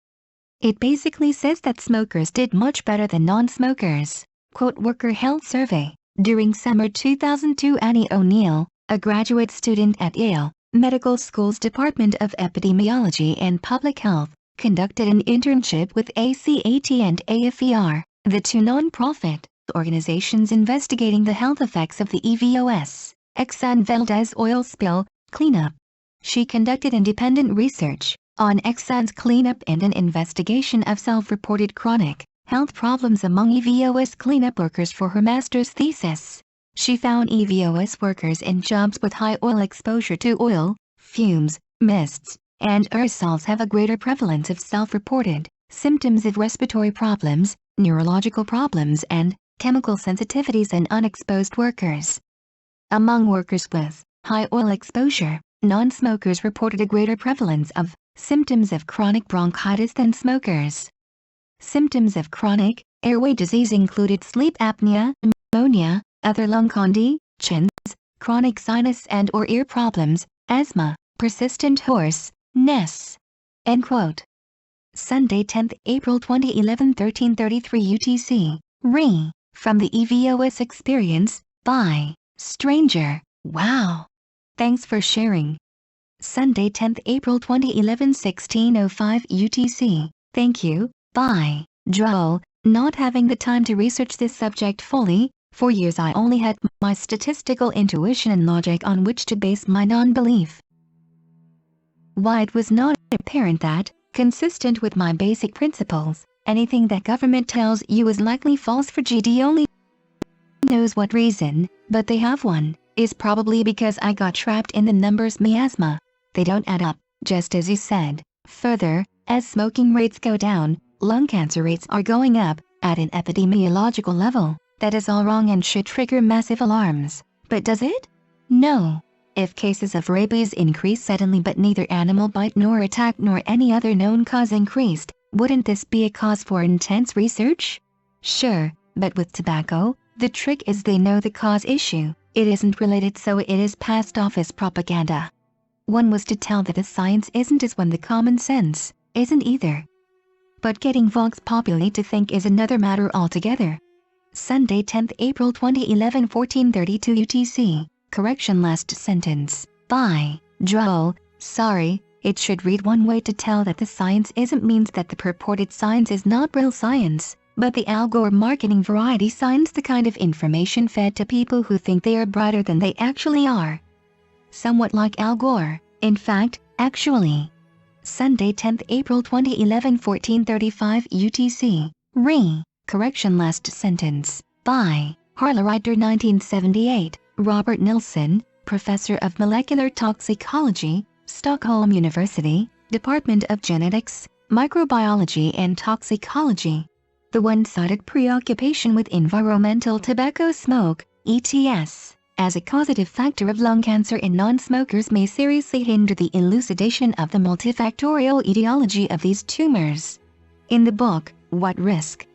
It basically says that smokers did much better than non-smokers. Quote Worker Health Survey. During summer 2002, Annie O'Neill, a graduate student at Yale Medical School's Department of Epidemiology and Public Health, conducted an internship with ACAT and AFER, the two non-profit organizations investigating the health effects of the EVOS, Exxon Valdez oil spill, cleanup. She conducted independent research on Exxon's cleanup and an investigation of self-reported chronic health problems among EVOS cleanup workers for her master's thesis. She found EVOS workers in jobs with high oil exposure to oil, fumes, mists, and aerosols have a greater prevalence of self-reported symptoms of respiratory problems, neurological problems and chemical sensitivities than unexposed workers. Among workers with high oil exposure, non-smokers reported a greater prevalence of symptoms of chronic bronchitis than smokers. Symptoms of chronic airway disease included sleep apnea, pneumonia, other lung conditions, chronic sinus and or ear problems, asthma, persistent hoarseness. End quote. Sunday, 10th April 2011, 13:33 UTC. From the EVOS Experience, by Stranger. Wow. Thanks for sharing. Sunday, 10th April 2011, 16:05 UTC. Thank you. Bye. Joel. Not having the time to research this subject fully, for years I only had my statistical intuition and logic on which to base my non-belief. Why it was not apparent that, consistent with my basic principles, anything that government tells you is likely false for GD only knows what reason, but they have one, is probably because I got trapped in the numbers miasma. They don't add up, just as you said. Further, as smoking rates go down, lung cancer rates are going up, at an epidemiological level. That is all wrong and should trigger massive alarms. But does it? No. If cases of rabies increase suddenly but neither animal bite nor attack nor any other known cause increased, wouldn't this be a cause for intense research? Sure, but with tobacco, the trick is they know the cause issue. It isn't related, so it is passed off as propaganda. One was to tell that the science isn't as when the common sense isn't either. But getting Vox Populi to think is another matter altogether. Sunday, 10th April 2011, 14:32 UTC. Correction: last sentence. By Droll. Sorry, it should read one way: to tell that the science isn't means that the purported science is not real science, but the Al Gore marketing variety science, the kind of information fed to people who think they are brighter than they actually are. Somewhat like Al Gore, in fact, actually. Sunday, 10th April 2011, 14:35 UTC. Correction: last sentence. By Harlerider, 1978. Robert Nilsson, Professor of Molecular Toxicology, Stockholm University, Department of Genetics, Microbiology and Toxicology. The one-sided preoccupation with environmental tobacco smoke, ETS, as a causative factor of lung cancer in non-smokers may seriously hinder the elucidation of the multifactorial etiology of these tumors. In the book, What Risk?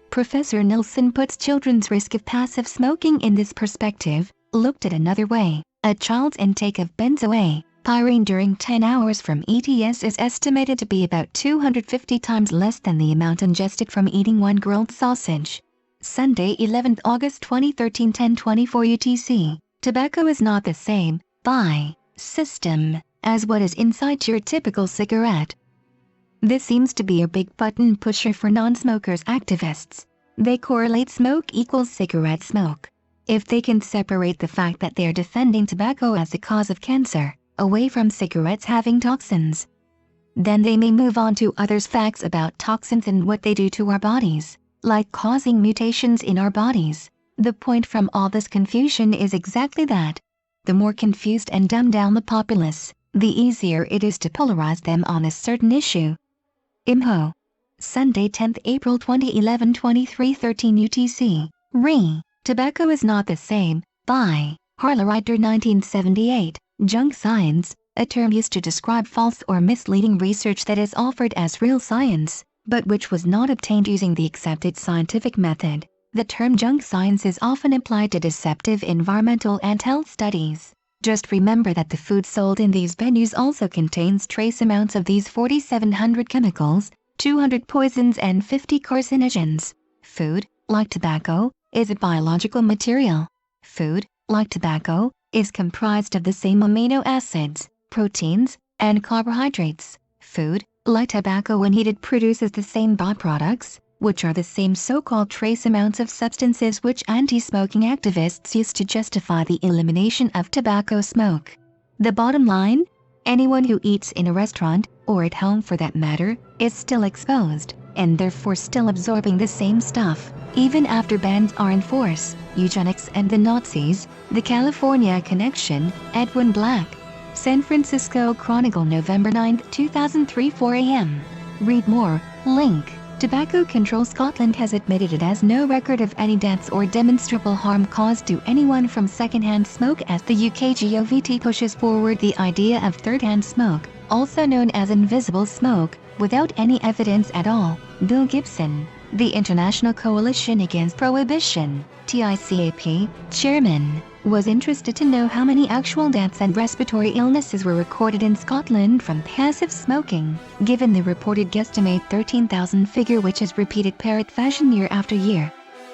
Professor Nilsson puts children's risk of passive smoking in this perspective. Looked at another way, a child's intake of benzoate-pyrene during 10 hours from ETS is estimated to be about 250 times less than the amount ingested from eating one grilled sausage. Sunday, 11th August 2013, 10:24 UTC. Tobacco is not the same, by system, as what is inside your typical cigarette. This seems to be a big button pusher for non-smokers activists. They correlate smoke equals cigarette smoke. If they can separate the fact that they are defending tobacco as the cause of cancer, away from cigarettes having toxins, then they may move on to others' facts about toxins and what they do to our bodies, like causing mutations in our bodies. The point from all this confusion is exactly that. The more confused and dumbed down the populace, the easier it is to polarize them on a certain issue. Imho. Sunday, 10th April 2011, 23:13 UTC. Tobacco is not the same, by Harlerider, 1978. Junk science, a term used to describe false or misleading research that is offered as real science, but which was not obtained using the accepted scientific method. The term junk science is often applied to deceptive environmental and health studies. Just remember that the food sold in these venues also contains trace amounts of these 4,700 chemicals, 200 poisons and 50 carcinogens. Food, like tobacco, is a biological material. Food, like tobacco, is comprised of the same amino acids, proteins, and carbohydrates. Food, like tobacco when heated, produces the same byproducts, which are the same so-called trace amounts of substances which anti-smoking activists use to justify the elimination of tobacco smoke. The bottom line? Anyone who eats in a restaurant, or at home for that matter, is still exposed, and therefore still absorbing the same stuff, even after bans are in force. Eugenics and the Nazis, The California Connection, Edwin Black. San Francisco Chronicle, November 9, 2003, 4 a.m. Read more, link. Tobacco Control Scotland has admitted it has no record of any deaths or demonstrable harm caused to anyone from second-hand smoke as the UK GOVT pushes forward the idea of third-hand smoke, also known as invisible smoke, without any evidence at all. Bill Gibson, the International Coalition Against Prohibition, TICAP, chairman, was interested to know how many actual deaths and respiratory illnesses were recorded in Scotland from passive smoking, given the reported guesstimate 13,000 figure which is repeated parrot fashion year after year.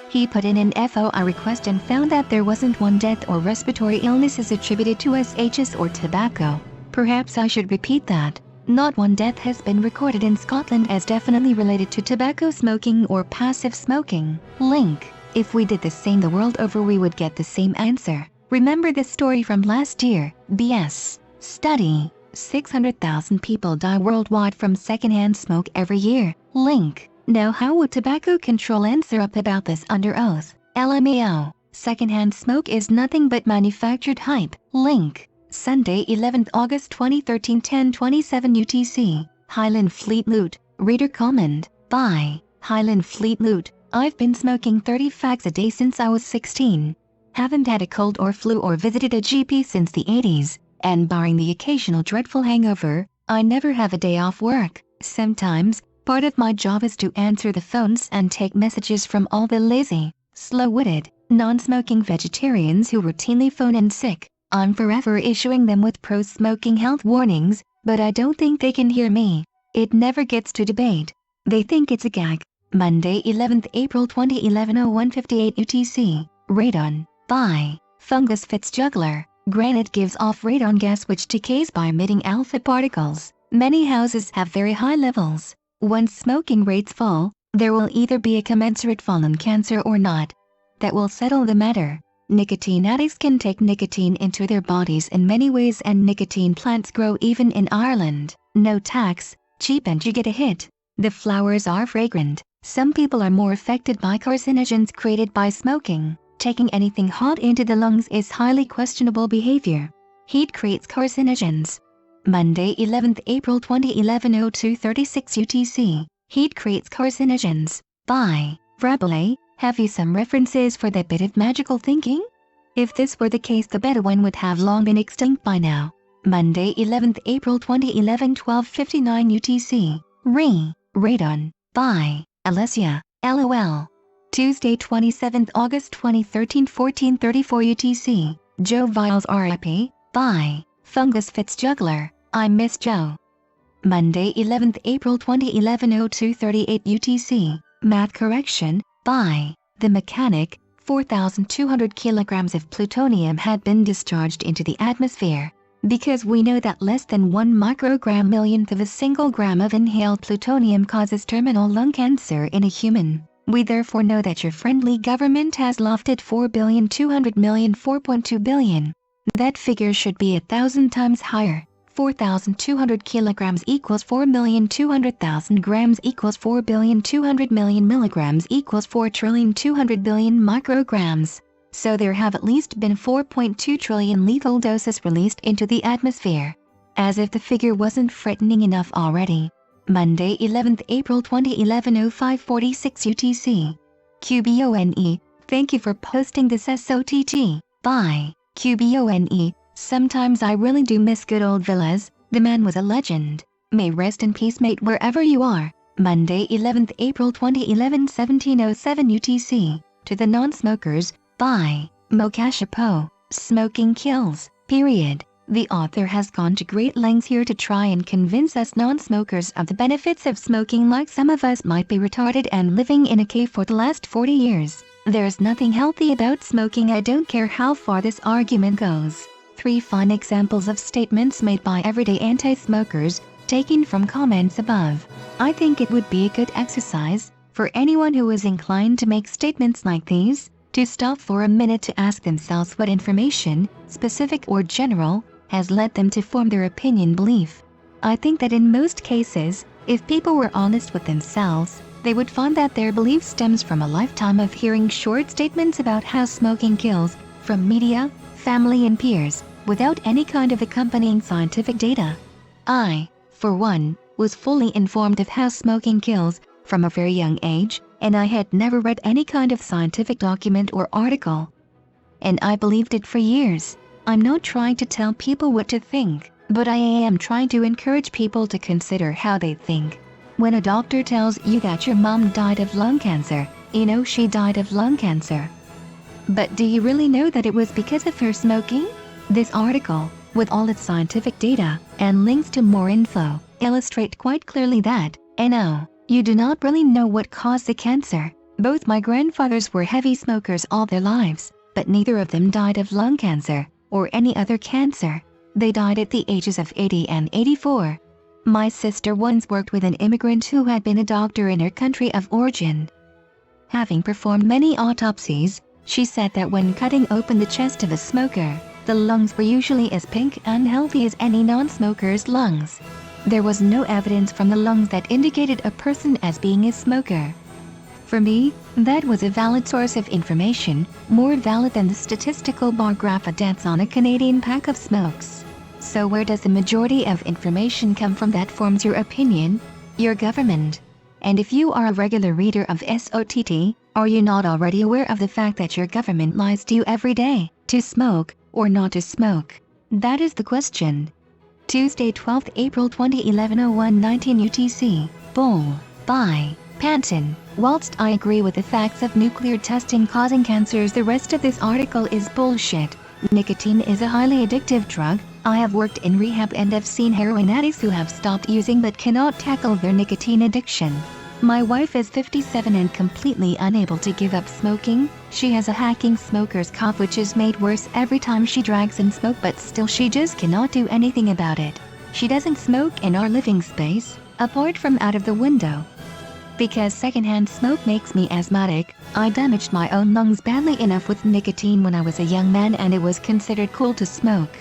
He put in an FOI request and found that there wasn't one death or respiratory illnesses attributed to SHS or tobacco. Perhaps I should repeat that. Not one death has been recorded in Scotland as definitely related to tobacco smoking or passive smoking. Link. If we did the same the world over we would get the same answer. Remember this story from last year, BS. Study. 600,000 people die worldwide from secondhand smoke every year. Link. Now how would tobacco control answer up about this under oath? LMAO. Secondhand smoke is nothing but manufactured hype. Link. Sunday, 11th August 2013, 10:27 UTC. Highland Fleet Loot. Reader comment. By Highland Fleet Loot. I've been smoking 30 fags a day since I was 16. Haven't had a cold or flu or visited a GP since the 80s, and barring the occasional dreadful hangover, I never have a day off work. Sometimes, part of my job is to answer the phones and take messages from all the lazy, slow-witted, non-smoking vegetarians who routinely phone in sick. I'm forever issuing them with pro-smoking health warnings, but I don't think they can hear me. It never gets to debate. They think it's a gag. Monday, 11th April 2011, 01:58 UTC. Radon. By Fungus Fitzjuggler. Granite gives off radon gas which decays by emitting alpha particles. Many houses have very high levels. Once smoking rates fall, there will either be a commensurate fall in cancer or not. That will settle the matter. Nicotine addicts can take nicotine into their bodies in many ways, and nicotine plants grow even in Ireland. No tax, cheap, and you get a hit. The flowers are fragrant. Some people are more affected by carcinogens created by smoking. Taking anything hot into the lungs is highly questionable behavior. Heat creates carcinogens. Monday, 11th April 2011, 02:36 UTC. Heat creates carcinogens. By Rabelais. Have you some references for that bit of magical thinking? If this were the case, the Bedouin would have long been extinct by now. Monday, 11th April 2011, 12:59 UTC. Radon. By Alessia. LOL. Tuesday, 27th August 2013, 14:34 UTC. Joe Viles RIP. By Fungus Fitzjuggler. I miss Joe. Monday, 11th April 2011, 02:38 UTC. Math correction. By The Mechanic. 4,200 kilograms of plutonium had been discharged into the atmosphere. Because we know that less than 1 microgram millionth of a single gram of inhaled plutonium causes terminal lung cancer in a human, we therefore know that your friendly government has lofted 4,200,000,000, 4.2 billion. That figure should be 1,000 times higher. 4,200 kilograms equals 4,200,000 grams equals 4,200,000,000 milligrams equals 4,200,000,000,000 micrograms. So there have at least been 4.2 trillion lethal doses released into the atmosphere. As if the figure wasn't frightening enough already. Monday, 11th April 2011, 05:46 UTC. QBONE, thank you for posting this SOTT. By QBONE. Sometimes I really do miss good old Villas. The man was a legend. May rest in peace, mate, wherever you are. Monday, 11th April 2011, 17:07 UTC. To the non-smokers. By Moksha Poe. Smoking kills, period. The author has gone to great lengths here to try and convince us non-smokers of the benefits of smoking, like some of us might be retarded and living in a cave for the last 40 years. There's nothing healthy about smoking. I don't care how far this argument goes. 3 fine examples of statements made by everyday anti-smokers, taken from comments above. I think it would be a good exercise for anyone who is inclined to make statements like these, to stop for a minute to ask themselves what information, specific or general, has led them to form their opinion belief. I think that in most cases, if people were honest with themselves, they would find that their belief stems from a lifetime of hearing short statements about how smoking kills, from media, family and peers, without any kind of accompanying scientific data. I, for one, was fully informed of how smoking kills, from a very young age, and I had never read any kind of scientific document or article. And I believed it for years. I'm not trying to tell people what to think, but I am trying to encourage people to consider how they think. When a doctor tells you that your mom died of lung cancer, you know she died of lung cancer. But do you really know that it was because of her smoking? This article, with all its scientific data and links to more info, illustrate quite clearly that, no, you do not really know what caused the cancer. Both my grandfathers were heavy smokers all their lives, but neither of them died of lung cancer, or any other cancer. They died at the ages of 80 and 84. My sister once worked with an immigrant who had been a doctor in her country of origin. Having performed many autopsies, she said that when cutting open the chest of a smoker, the lungs were usually as pink and healthy as any non-smoker's lungs. There was no evidence from the lungs that indicated a person as being a smoker. For me, that was a valid source of information, more valid than the statistical bar graph of deaths on a Canadian pack of smokes. So where does the majority of information come from that forms your opinion? Your government. And if you are a regular reader of SOTT, are you not already aware of the fact that your government lies to you every day, to smoke, or not to smoke? That is the question. Tuesday, 12th April 2011, 01:19 UTC. Bull. By Panton. Whilst I agree with the facts of nuclear testing causing cancers, the rest of this article is bullshit. Nicotine is a highly addictive drug. I have worked in rehab and have seen heroin addicts who have stopped using but cannot tackle their nicotine addiction. My wife is 57 and completely unable to give up smoking. She has a hacking smoker's cough which is made worse every time she drags in smoke, but still she just cannot do anything about it. She doesn't smoke in our living space, apart from out of the window. Because secondhand smoke makes me asthmatic, I damaged my own lungs badly enough with nicotine when I was a young man and it was considered cool to smoke.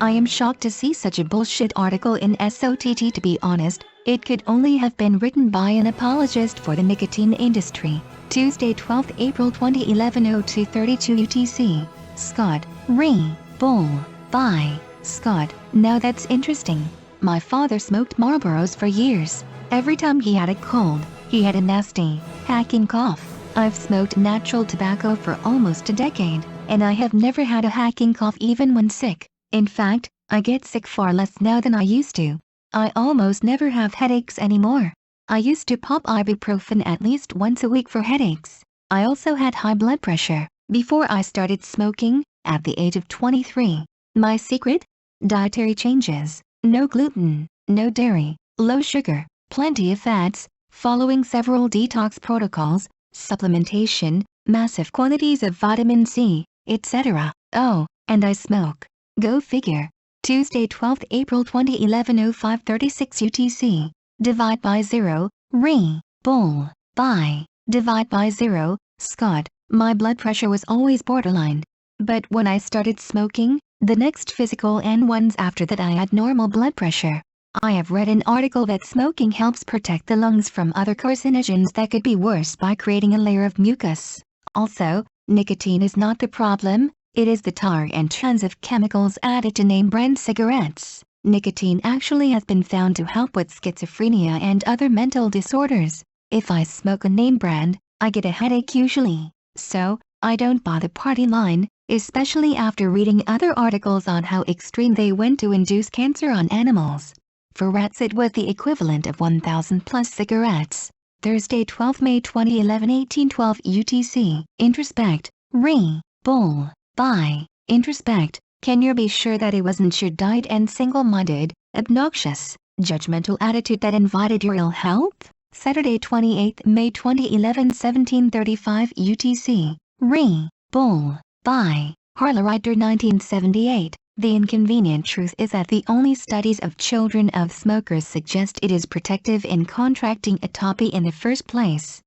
I am shocked to see such a bullshit article in SOTT. To be honest, it could only have been written by an apologist for the nicotine industry. Tuesday 12 April 2011 02:32 UTC. Scott, Re. Bull. Bye. Scott, now that's interesting. My father smoked Marlboros for years. Every time he had a cold, he had a nasty, hacking cough. I've smoked natural tobacco for almost a decade, and I have never had a hacking cough even when sick. In fact, I get sick far less now than I used to. I almost never have headaches anymore. I used to pop ibuprofen at least once a week for headaches. I also had high blood pressure before I started smoking, at the age of 23. My secret? Dietary changes. No gluten, no dairy, low sugar, plenty of fats, following several detox protocols, supplementation, massive quantities of vitamin C, etc. Oh, and I smoke. Go figure. Tuesday 12 April 2011 05:36 UTC. Divide by 0, Re. Bull. Bye. Divide by 0, Scott. My blood pressure was always borderline. But when I started smoking, the next physical and ones after that I had normal blood pressure. I have read an article that smoking helps protect the lungs from other carcinogens that could be worse by creating a layer of mucus. Also, nicotine is not the problem, it is the tar and tons of chemicals added to name brand cigarettes. Nicotine actually has been found to help with schizophrenia and other mental disorders. If I smoke a name brand, I get a headache usually. So, I don't buy the party line, especially after reading other articles on how extreme they went to induce cancer on animals. For rats it was the equivalent of 1,000 plus cigarettes. Thursday 12 May 2011 18:12 UTC. Introspect. Re. Bull. Bye. Introspect. Can you be sure that it wasn't your diet and single-minded, obnoxious, judgmental attitude that invited your ill health? Saturday 28 May 2011 17:35 UTC. Re. Bull. Bye. Harlerider 1978. The inconvenient truth is that the only studies of children of smokers suggest it is protective in contracting atopy in the first place.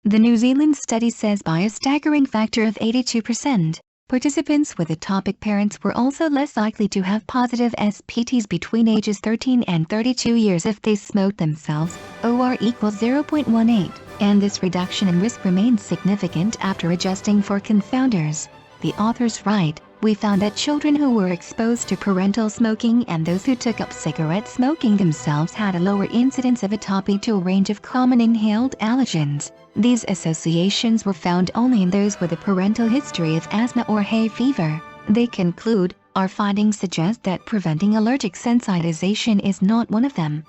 The New Zealand study says by a staggering factor of 82%, participants with atopic parents were also less likely to have positive SPTs between ages 13 and 32 years if they smoked themselves, OR equals 0.18, and this reduction in risk remains significant after adjusting for confounders. The authors write, we found that children who were exposed to parental smoking and those who took up cigarette smoking themselves had a lower incidence of atopy to a range of common inhaled allergens. These associations were found only in those with a parental history of asthma or hay fever. They conclude, our findings suggest that preventing allergic sensitization is not one of them.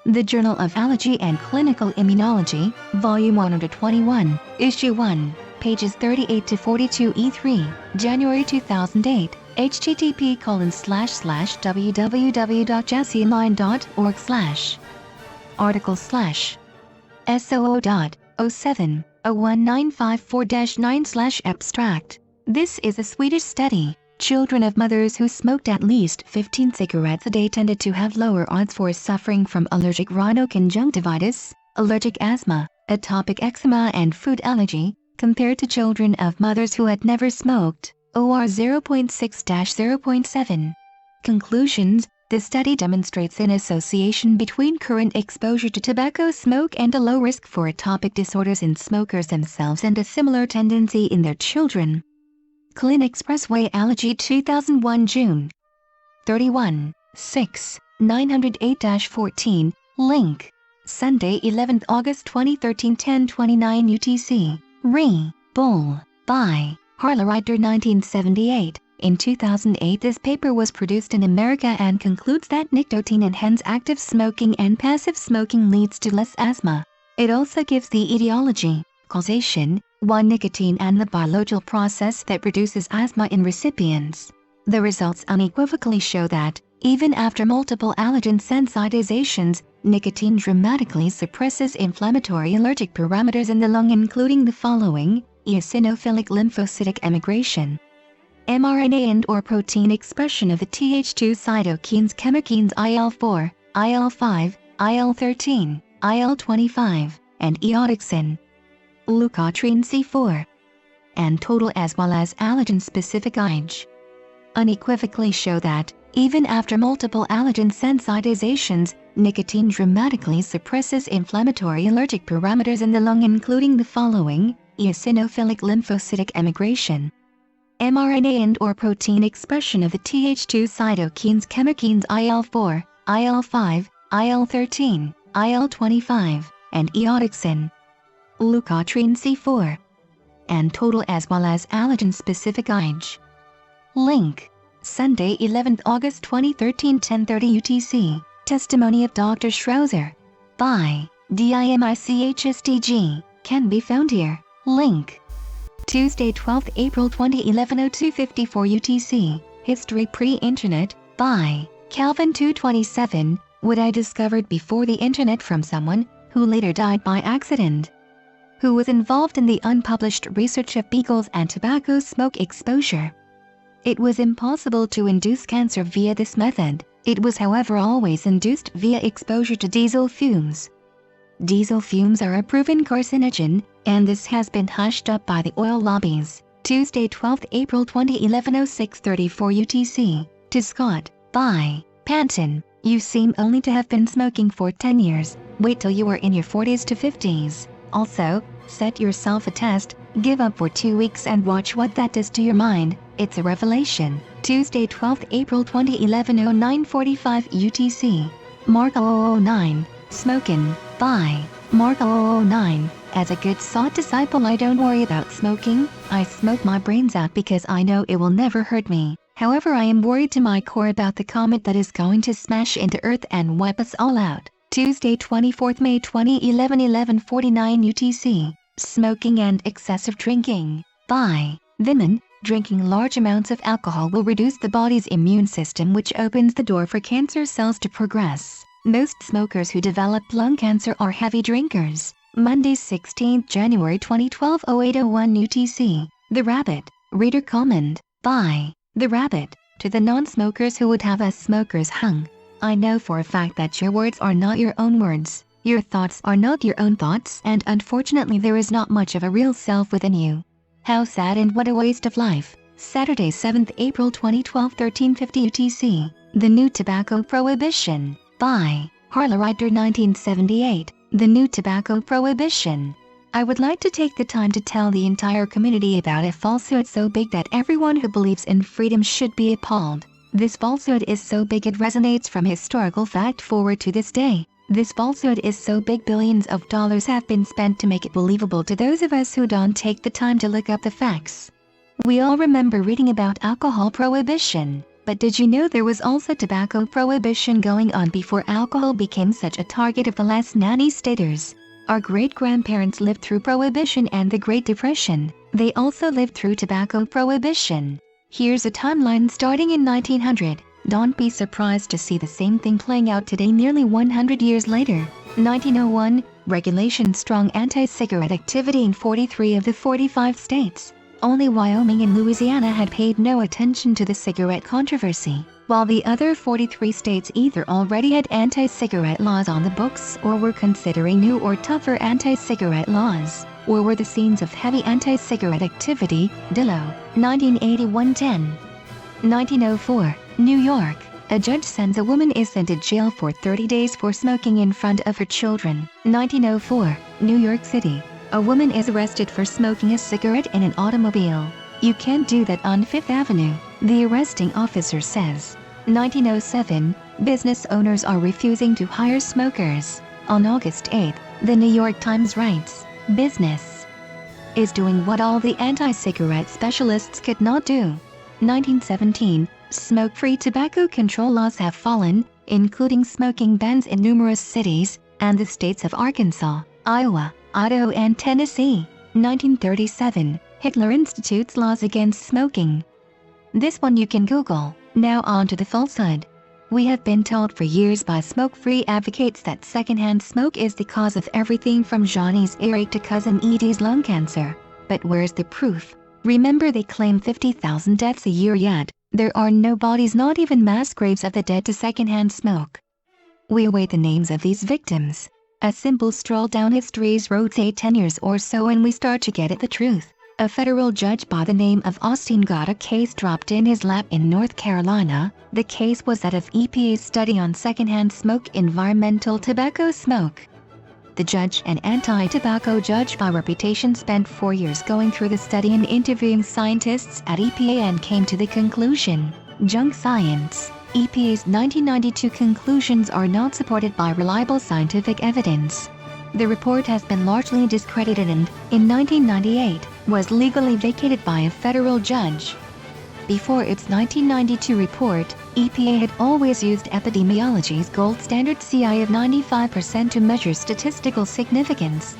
The Journal of Allergy and Clinical Immunology, Volume 121, Issue 1, pages 38 to 42 E3, January 2008, http://www.jesseline.org/ article /SOO.07-01954-9/abstract. This is a Swedish study. Children of mothers who smoked at least 15 cigarettes a day tended to have lower odds for suffering from allergic rhinoconjunctivitis, allergic asthma, atopic eczema and food allergy, compared to children of mothers who had never smoked, OR 0.6-0.7. Conclusions: the study demonstrates an association between current exposure to tobacco smoke and a low risk for atopic disorders in smokers themselves and a similar tendency in their children. Clin Expressway Allergy 2001 June 31, 6, 908-14, link. Sunday 11th August 2013 10:29 UTC. Re. Bull. Bye. Harlerider 1978. In 2008 this paper was produced in America and concludes that nicotine-enhanced active smoking and passive smoking leads to less asthma. It also gives the etiology, causation, 1. Nicotine and the biological process that produces asthma in recipients. The results unequivocally show that, even after multiple allergen sensitizations, nicotine dramatically suppresses inflammatory allergic parameters in the lung, including the following: eosinophilic lymphocytic emigration, mRNA and/or protein expression of the Th2 cytokines chemokines IL-4, IL-5, IL-13, IL-25, and eotoxin, leukotriene C4, and total as well as allergen-specific IgE. Unequivocally show that, even after multiple allergen sensitizations, nicotine dramatically suppresses inflammatory allergic parameters in the lung, including the following: eosinophilic lymphocytic emigration, mRNA and/or protein expression of the Th2 cytokines chemokines IL-4, IL-5, IL-13, IL-25, and eotoxin, leukotriene C4, and total as well as allergen-specific IgE. Link: Sunday, 11th August 2013, 10:30 UTC. Testimony of Dr. Schrauzer. By DIMICHSTG. Can be found here. Link: Tuesday, 12th April 2011, 0254 UTC. History pre-internet. By Calvin 227. What I discovered before the internet from someone who later died by accident, who was involved in the unpublished research of beagles and tobacco smoke exposure. It was impossible to induce cancer via this method. It was, however, always induced via exposure to diesel fumes. Diesel fumes are a proven carcinogen, and this has been hushed up by the oil lobbies. Tuesday, 12th April 2011, 0634 UTC. To Scott. By Panton. You seem only to have been smoking for 10 years. Wait till you are in your 40s to 50s. Also, set yourself a test, give up for 2 weeks and watch what that does to your mind. It's a revelation. Tuesday, 12th April 2011, 0945 UTC. Mark 009. Smokin'. By Mark 009. As a good sought disciple, I don't worry about smoking. I smoke my brains out because I know it will never hurt me. However, I am worried to my core about the comet that is going to smash into Earth and wipe us all out. Tuesday, 24th May 2011, 11:49 UTC. Smoking and excessive drinking. By Women. Drinking large amounts of alcohol will reduce the body's immune system, which opens the door for cancer cells to progress. Most smokers who develop lung cancer are heavy drinkers. Monday, 16th January 2012, 0801 UTC. The Rabbit. Reader comment. By The Rabbit. To the non-smokers who would have us smokers hung. I know for a fact that your words are not your own words. Your thoughts are not your own thoughts, and unfortunately there is not much of a real self within you. How sad and what a waste of life. Saturday, 7th April 2012, 1350 UTC. The New Tobacco Prohibition. By Harlerider 1978. The New Tobacco Prohibition. I would like to take the time to tell the entire community about a falsehood so big that everyone who believes in freedom should be appalled. This falsehood is so big it resonates from historical fact forward to this day. This falsehood is so big billions of dollars have been spent to make it believable to those of us who don't take the time to look up the facts. We all remember reading about alcohol prohibition, but did you know there was also tobacco prohibition going on before alcohol became such a target of the last nanny staters? Our great-grandparents lived through Prohibition and the Great Depression. They also lived through tobacco prohibition. Here's a timeline starting in 1900. Don't be surprised to see the same thing playing out today nearly 100 years later. 1901, regulation strong anti-cigarette activity in 43 of the 45 states. Only Wyoming and Louisiana had paid no attention to the cigarette controversy, while the other 43 states either already had anti-cigarette laws on the books or were considering new or tougher anti-cigarette laws, or were the scenes of heavy anti-cigarette activity. Dillow, 1981-10. 1904, New York. A judge sends a woman is sent to jail for 30 days for smoking in front of her children. 1904, New York City. A woman is arrested for smoking a cigarette in an automobile. You can't do that on Fifth Avenue, the arresting officer says. 1907, business owners are refusing to hire smokers. On August 8, the New York Times writes, business is doing what all the anti-cigarette specialists could not do. 1917, smoke-free tobacco control laws have fallen, including smoking bans in numerous cities, and the states of Arkansas, Iowa, Idaho and Tennessee. 1937, Hitler institutes laws against smoking. This one you can Google. Now on to the falsehood. We have been told for years by smoke-free advocates that secondhand smoke is the cause of everything from Johnny's earache to Cousin Edie's lung cancer. But where's the proof? Remember they claim 50,000 deaths a year, yet there are no bodies, not even mass graves of the dead, to secondhand smoke. We await the names of these victims. A simple stroll down history's road, say 10 years or so, and we start to get at the truth. A federal judge by the name of Austin got a case dropped in his lap in North Carolina. The case was that of EPA's study on secondhand smoke, environmental tobacco smoke. The judge, an anti-tobacco judge by reputation, spent 4 years going through the study and interviewing scientists at EPA and came to the conclusion: junk science. EPA's 1992 conclusions are not supported by reliable scientific evidence. The report has been largely discredited and, in 1998, was legally vacated by a federal judge. Before its 1992 report, EPA had always used epidemiology's gold standard CI of 95% to measure statistical significance.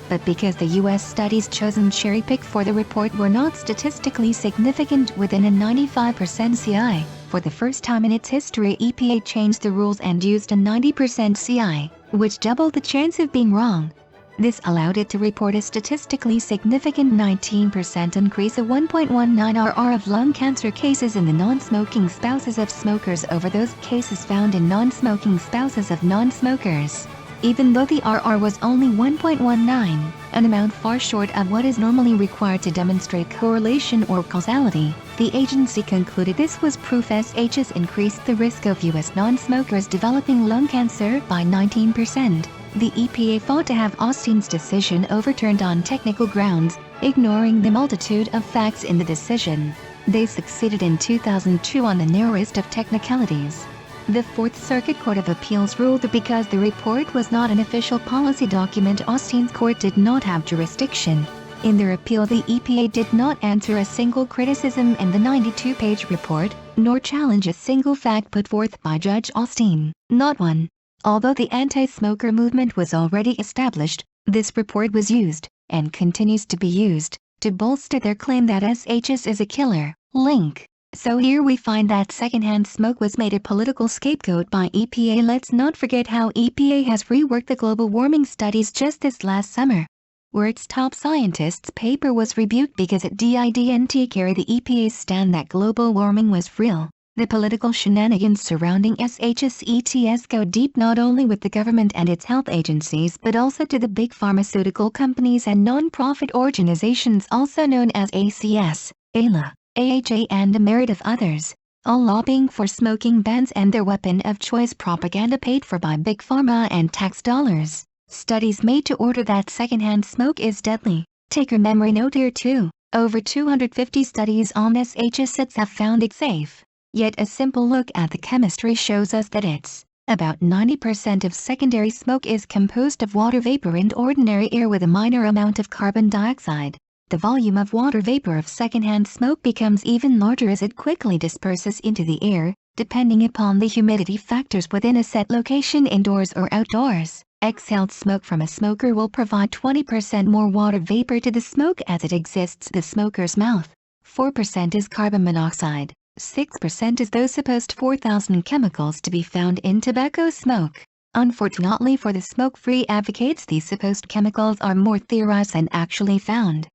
But because the U.S. studies chosen cherry-picked for the report were not statistically significant within a 95% CI, for the first time in its history EPA changed the rules and used a 90% CI, which doubled the chance of being wrong. This allowed it to report a statistically significant 19% increase of 1.19 RR of lung cancer cases in the non-smoking spouses of smokers over those cases found in non-smoking spouses of non-smokers. Even though the RR was only 1.19, an amount far short of what is normally required to demonstrate correlation or causality, the agency concluded this was proof SHs increased the risk of U.S. non-smokers developing lung cancer by 19%. The EPA fought to have Austin's decision overturned on technical grounds, ignoring the multitude of facts in the decision. They succeeded in 2002 on the narrowest of technicalities. The Fourth Circuit Court of Appeals ruled that because the report was not an official policy document, Austin's court did not have jurisdiction. In their appeal, the EPA did not answer a single criticism in the 92-page report, nor challenge a single fact put forth by Judge Austin. Not one. Although the anti-smoker movement was already established, this report was used, and continues to be used, to bolster their claim that SHS is a killer. Link. So here we find that secondhand smoke was made a political scapegoat by EPA. Let's not forget how EPA has reworked the global warming studies just this last summer, where its top scientist's paper was rebuked because it didn't carry the EPA's stand that global warming was real. The political shenanigans surrounding SHS go deep, not only with the government and its health agencies but also to the big pharmaceutical companies and non-profit organizations also known as ACS, ALA, AHA and a myriad of others, all lobbying for smoking bans and their weapon of choice, propaganda paid for by big pharma and tax dollars. Studies made to order that secondhand smoke is deadly. Take a memory note here too. Over 250 studies on SHS have found it safe. Yet a simple look at the chemistry shows us that it's about 90% of secondary smoke is composed of water vapor and ordinary air with a minor amount of carbon dioxide. The volume of water vapor of secondhand smoke becomes even larger as it quickly disperses into the air, depending upon the humidity factors within a set location, indoors or outdoors. Exhaled smoke from a smoker will provide 20% more water vapor to the smoke as it exists in the smoker's mouth. 4% is carbon monoxide. 6% is those supposed 4,000 chemicals to be found in tobacco smoke. Unfortunately for the smoke-free advocates, these supposed chemicals are more theorized than actually found.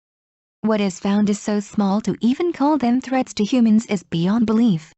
What is found is so small to even call them threats to humans is beyond belief.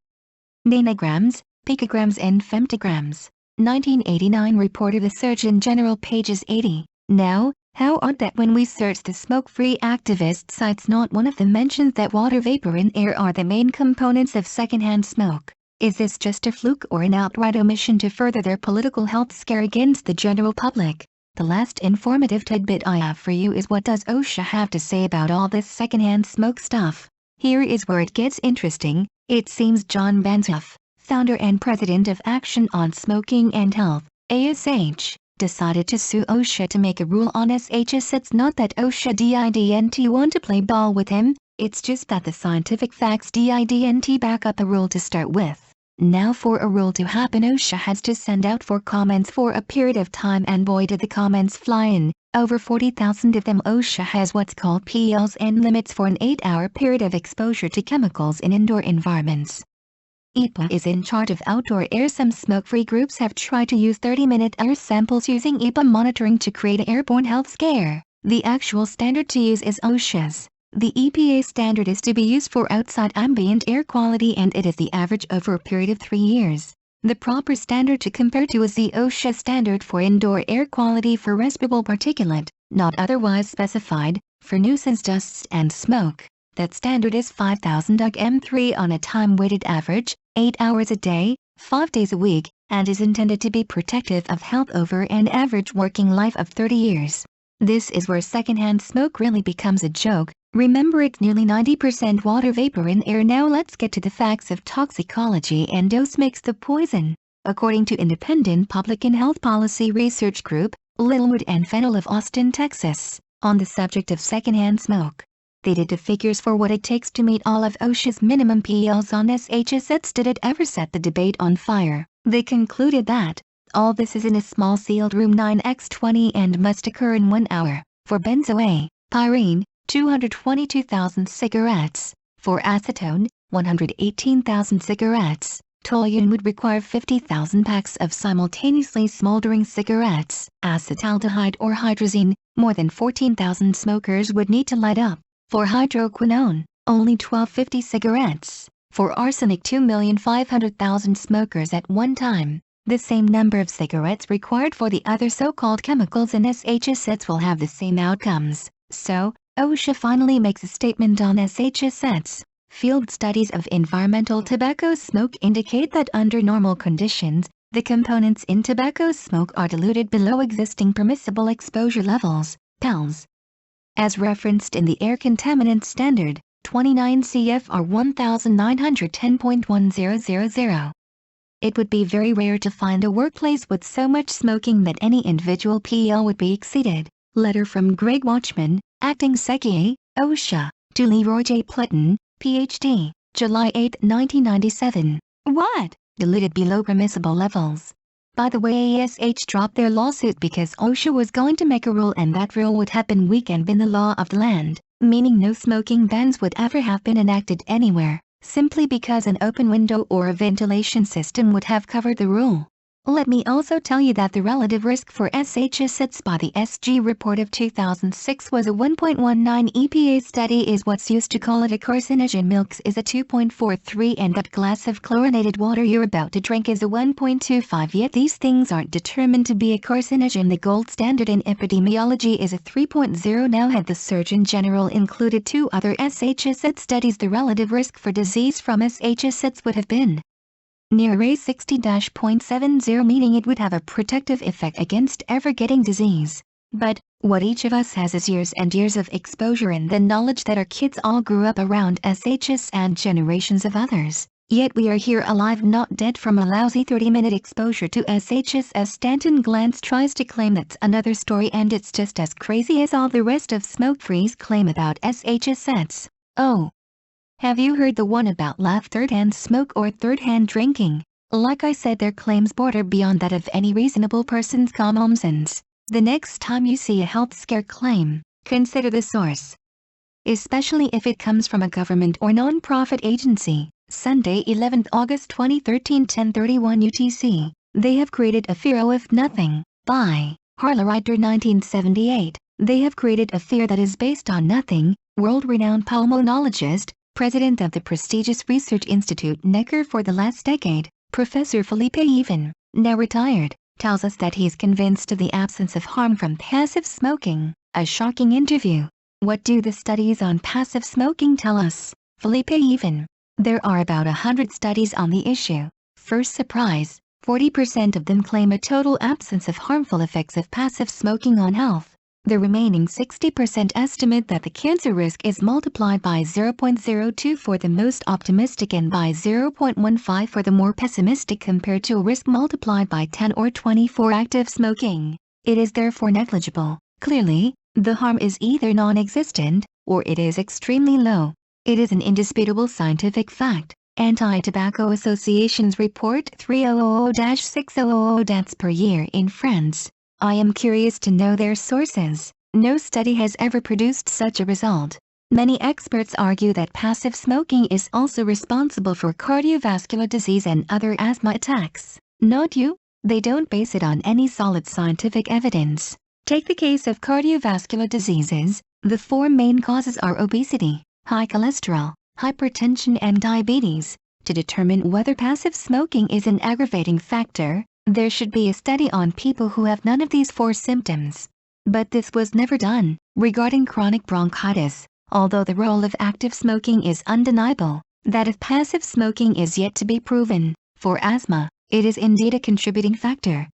Nanograms, picograms and femtograms. 1989 report of the Surgeon General, pages 80. Now, how odd that when we search the smoke-free activist sites, not one of them mentions that water vapor and air are the main components of secondhand smoke. Is this just a fluke or an outright omission to further their political health scare against the general public? The last informative tidbit I have for you is, what does OSHA have to say about all this secondhand smoke stuff? Here is where it gets interesting. It seems John Banzhaf, founder and president of Action on Smoking and Health, ASH, decided to sue OSHA to make a rule on SHS. It's not that OSHA didn't want to play ball with him, it's just that the scientific facts didn't back up the rule to start with. Now for a rule to happen, OSHA has to send out for comments for a period of time, and boy did the comments fly in. Over 40,000 of them. OSHA has what's called PLs and limits for an 8-hour period of exposure to chemicals in indoor environments. EPA is in charge of outdoor air. Some smoke-free groups have tried to use 30-minute air samples using EPA monitoring to create an airborne health scare. The actual standard to use is OSHA's. The EPA standard is to be used for outside ambient air quality, and it is the average over a period of 3 years. The proper standard to compare to is the OSHA standard for indoor air quality for respirable particulate, not otherwise specified, for nuisance dusts and smoke. That standard is 5,000 UGM3 on a time-weighted average, 8 hours a day, 5 days a week, and is intended to be protective of health over an average working life of 30 years. This is where secondhand smoke really becomes a joke. Remember, it's nearly 90% water vapor in air. Now let's get to the facts of toxicology and dose makes the poison. According to independent public and health policy research group, Littlewood and Fennell of Austin, Texas, on the subject of secondhand smoke. They did the figures for what it takes to meet all of OSHA's minimum PLs on SHS. Did it ever set the debate on fire? They concluded that all this is in a small sealed room 9x20 and must occur in 1 hour. For benzoate, pyrene, 222,000 cigarettes. For acetone, 118,000 cigarettes. Toluene would require 50,000 packs of simultaneously smoldering cigarettes. Acetaldehyde or hydrazine, more than 14,000 smokers would need to light up. For hydroquinone, only 1,250 cigarettes. For arsenic, 2,500,000 smokers at one time. The same number of cigarettes required for the other so-called chemicals in SHS will have the same outcomes. So, OSHA finally makes a statement on SHS. Field studies of environmental tobacco smoke indicate that under normal conditions, the components in tobacco smoke are diluted below existing permissible exposure levels, PELs. As referenced in the Air Contaminant Standard, 29 CFR 1910.1000. It would be very rare to find a workplace with so much smoking that any individual PL would be exceeded. Letter from Greg Watchman, Acting Secretary, OSHA, to Leroy J. Plutton, Ph.D., July 8, 1997. What? Diluted below permissible levels. By the way, ASH dropped their lawsuit because OSHA was going to make a rule, and that rule would have been weak and been the law of the land, meaning no smoking bans would ever have been enacted anywhere, simply because an open window or a ventilation system would have covered the rule. Let me also tell you that the relative risk for SHS by the SG report of 2006 was a 1.19. EPA study is what's used to call it a carcinogen. Milks is a 2.43, and that glass of chlorinated water you're about to drink is a 1.25. Yet these things aren't determined to be a carcinogen. The gold standard in epidemiology is a 3.0. Now, had the Surgeon General included 2 other SHS studies, the relative risk for disease from SHS would have been near a 60-0.70, meaning it would have a protective effect against ever getting disease. But what each of us has is years and years of exposure and the knowledge that our kids all grew up around SHS and generations of others. Yet we are here alive, not dead, from a lousy 30-minute exposure to SHS. As Stanton Glantz tries to claim, that's another story, and it's just as crazy as all the rest of smoke-free's claim about SHS. Oh, have you heard the one about third-hand smoke or third-hand drinking? Like I said, their claims border beyond that of any reasonable person's common sense. The next time you see a health scare claim, consider the source, especially if it comes from a government or non-profit agency. Sunday, 11th August 2013, 10:31 UTC. They have created a fear of nothing. By Harler Reiter, 1978. They have created a fear that is based on nothing. World-renowned pulmonologist, president of the prestigious research institute Necker for the last decade, Professor Felipe Even, now retired, tells us that he's convinced of the absence of harm from passive smoking. A shocking interview. What do the studies on passive smoking tell us? Felipe Even. There are about 100 studies on the issue. First surprise, 40% of them claim a total absence of harmful effects of passive smoking on health. The remaining 60% estimate that the cancer risk is multiplied by 0.02 for the most optimistic and by 0.15 for the more pessimistic, compared to a risk multiplied by 10 or 20 for active smoking. It is therefore negligible. Clearly, the harm is either non-existent, or it is extremely low. It is an indisputable scientific fact. Anti-Tobacco Association's report 3000-6000 deaths per year in France. I am curious to know their sources. No study has ever produced such a result. Many experts argue that passive smoking is also responsible for cardiovascular disease and other asthma attacks. Not you. They don't base it on any solid scientific evidence. Take the case of cardiovascular diseases. The four main causes are obesity, high cholesterol, hypertension and diabetes. To determine whether passive smoking is an aggravating factor, there should be a study on people who have none of these four symptoms. But this was never done. Regarding chronic bronchitis, although the role of active smoking is undeniable, that of passive smoking is yet to be proven. For asthma, it is indeed a contributing factor,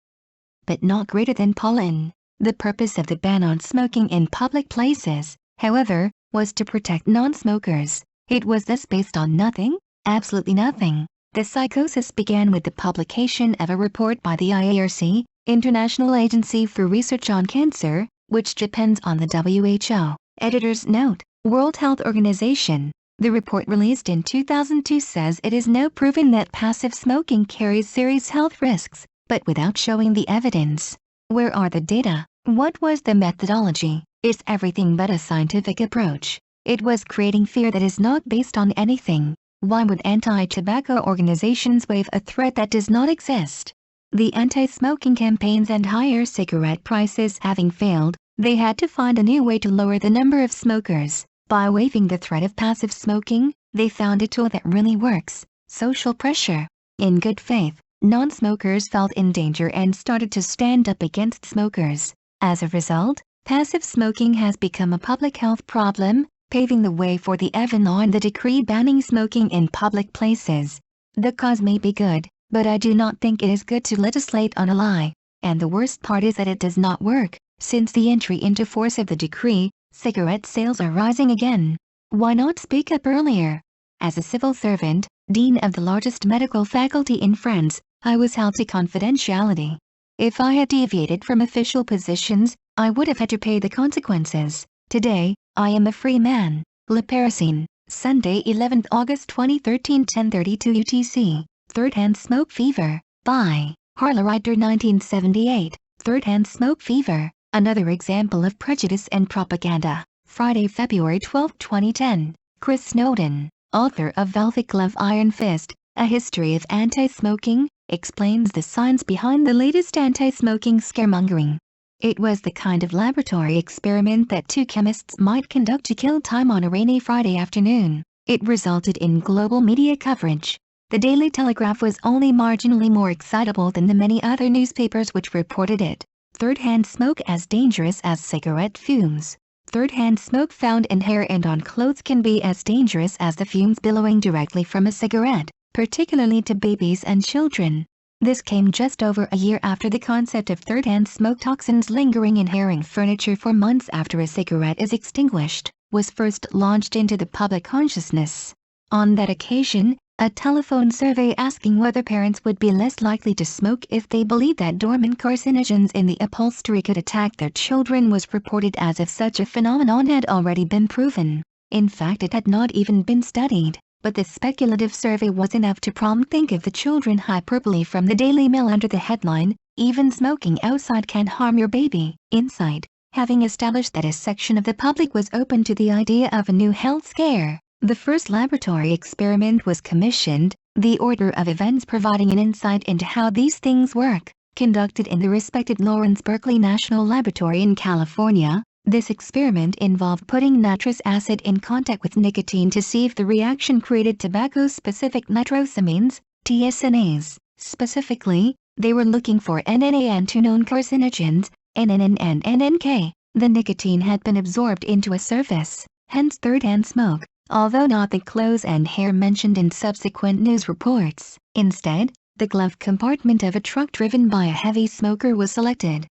but not greater than pollen. The purpose of the ban on smoking in public places, however, was to protect non-smokers. It was thus based on nothing, absolutely nothing. The psychosis began with the publication of a report by the IARC, International Agency for Research on Cancer, which depends on the WHO. Editor's note: World Health Organization. The report released in 2002 says it is now proven that passive smoking carries serious health risks, but without showing the evidence. Where are the data? What was the methodology? It's everything but a scientific approach. It was creating fear that is not based on anything. Why would anti-tobacco organizations waive a threat that does not exist? The anti-smoking campaigns and higher cigarette prices having failed, they had to find a new way to lower the number of smokers. By waiving the threat of passive smoking, they found a tool that really works: social pressure. In good faith, non-smokers felt in danger and started to stand up against smokers. As a result, passive smoking has become a public health problem, paving the way for the law and the decree banning smoking in public places. The cause may be good, but I do not think it is good to legislate on a lie. And the worst part is that it does not work. Since the entry into force of the decree, cigarette sales are rising again. Why not speak up earlier? As a civil servant, dean of the largest medical faculty in France, I was held to confidentiality. If I had deviated from official positions, I would have had to pay the consequences. Today, I am a free man. Le Parisien, Sunday 11th August 2013 10:32 UTC. Third-hand smoke fever. By Harlerider 1978. Third-hand smoke fever. Another example of prejudice and propaganda. Friday, February 12, 2010. Chris Snowden, author of Velvet Glove Iron Fist, A History of Anti-Smoking, explains the science behind the latest anti-smoking scaremongering. It was the kind of laboratory experiment that two chemists might conduct to kill time on a rainy Friday afternoon. It resulted in global media coverage. The Daily Telegraph was only marginally more excitable than the many other newspapers which reported it. Third-hand smoke as dangerous as cigarette fumes. Third-hand smoke found in hair and on clothes can be as dangerous as the fumes billowing directly from a cigarette, particularly to babies and children. This came just over a year after the concept of third-hand smoke toxins lingering in hair and furniture for months after a cigarette is extinguished, was first launched into the public consciousness. On that occasion, a telephone survey asking whether parents would be less likely to smoke if they believed that dormant carcinogens in the upholstery could attack their children was reported as if such a phenomenon had already been proven. In fact, it had not even been studied. But the speculative survey was enough to prompt Think of the Children hyperbole from the Daily Mail under the headline, "Even smoking outside can harm your baby." Insight, having established that a section of the public was open to the idea of a new health scare, the first laboratory experiment was commissioned, the order of events providing an insight into how these things work, conducted in the respected Lawrence Berkeley National Laboratory in California. This experiment involved putting nitrous acid in contact with nicotine to see if the reaction created tobacco-specific nitrosamines, TSNAs. Specifically, they were looking for NNA and two known carcinogens, NNN and NNK. The nicotine had been absorbed into a surface, hence third-hand smoke, although not the clothes and hair mentioned in subsequent news reports. Instead, the glove compartment of a truck driven by a heavy smoker was selected.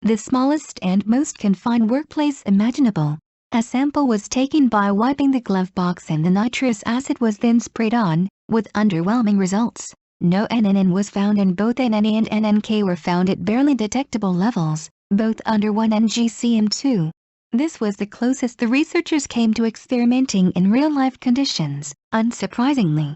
The smallest and most confined workplace imaginable. A sample was taken by wiping the glove box and the nitrous acid was then sprayed on, with underwhelming results. No NNN was found and both NNA and NNK were found at barely detectable levels, both under 1 ngcm2. This was the closest the researchers came to experimenting in real-life conditions, unsurprisingly.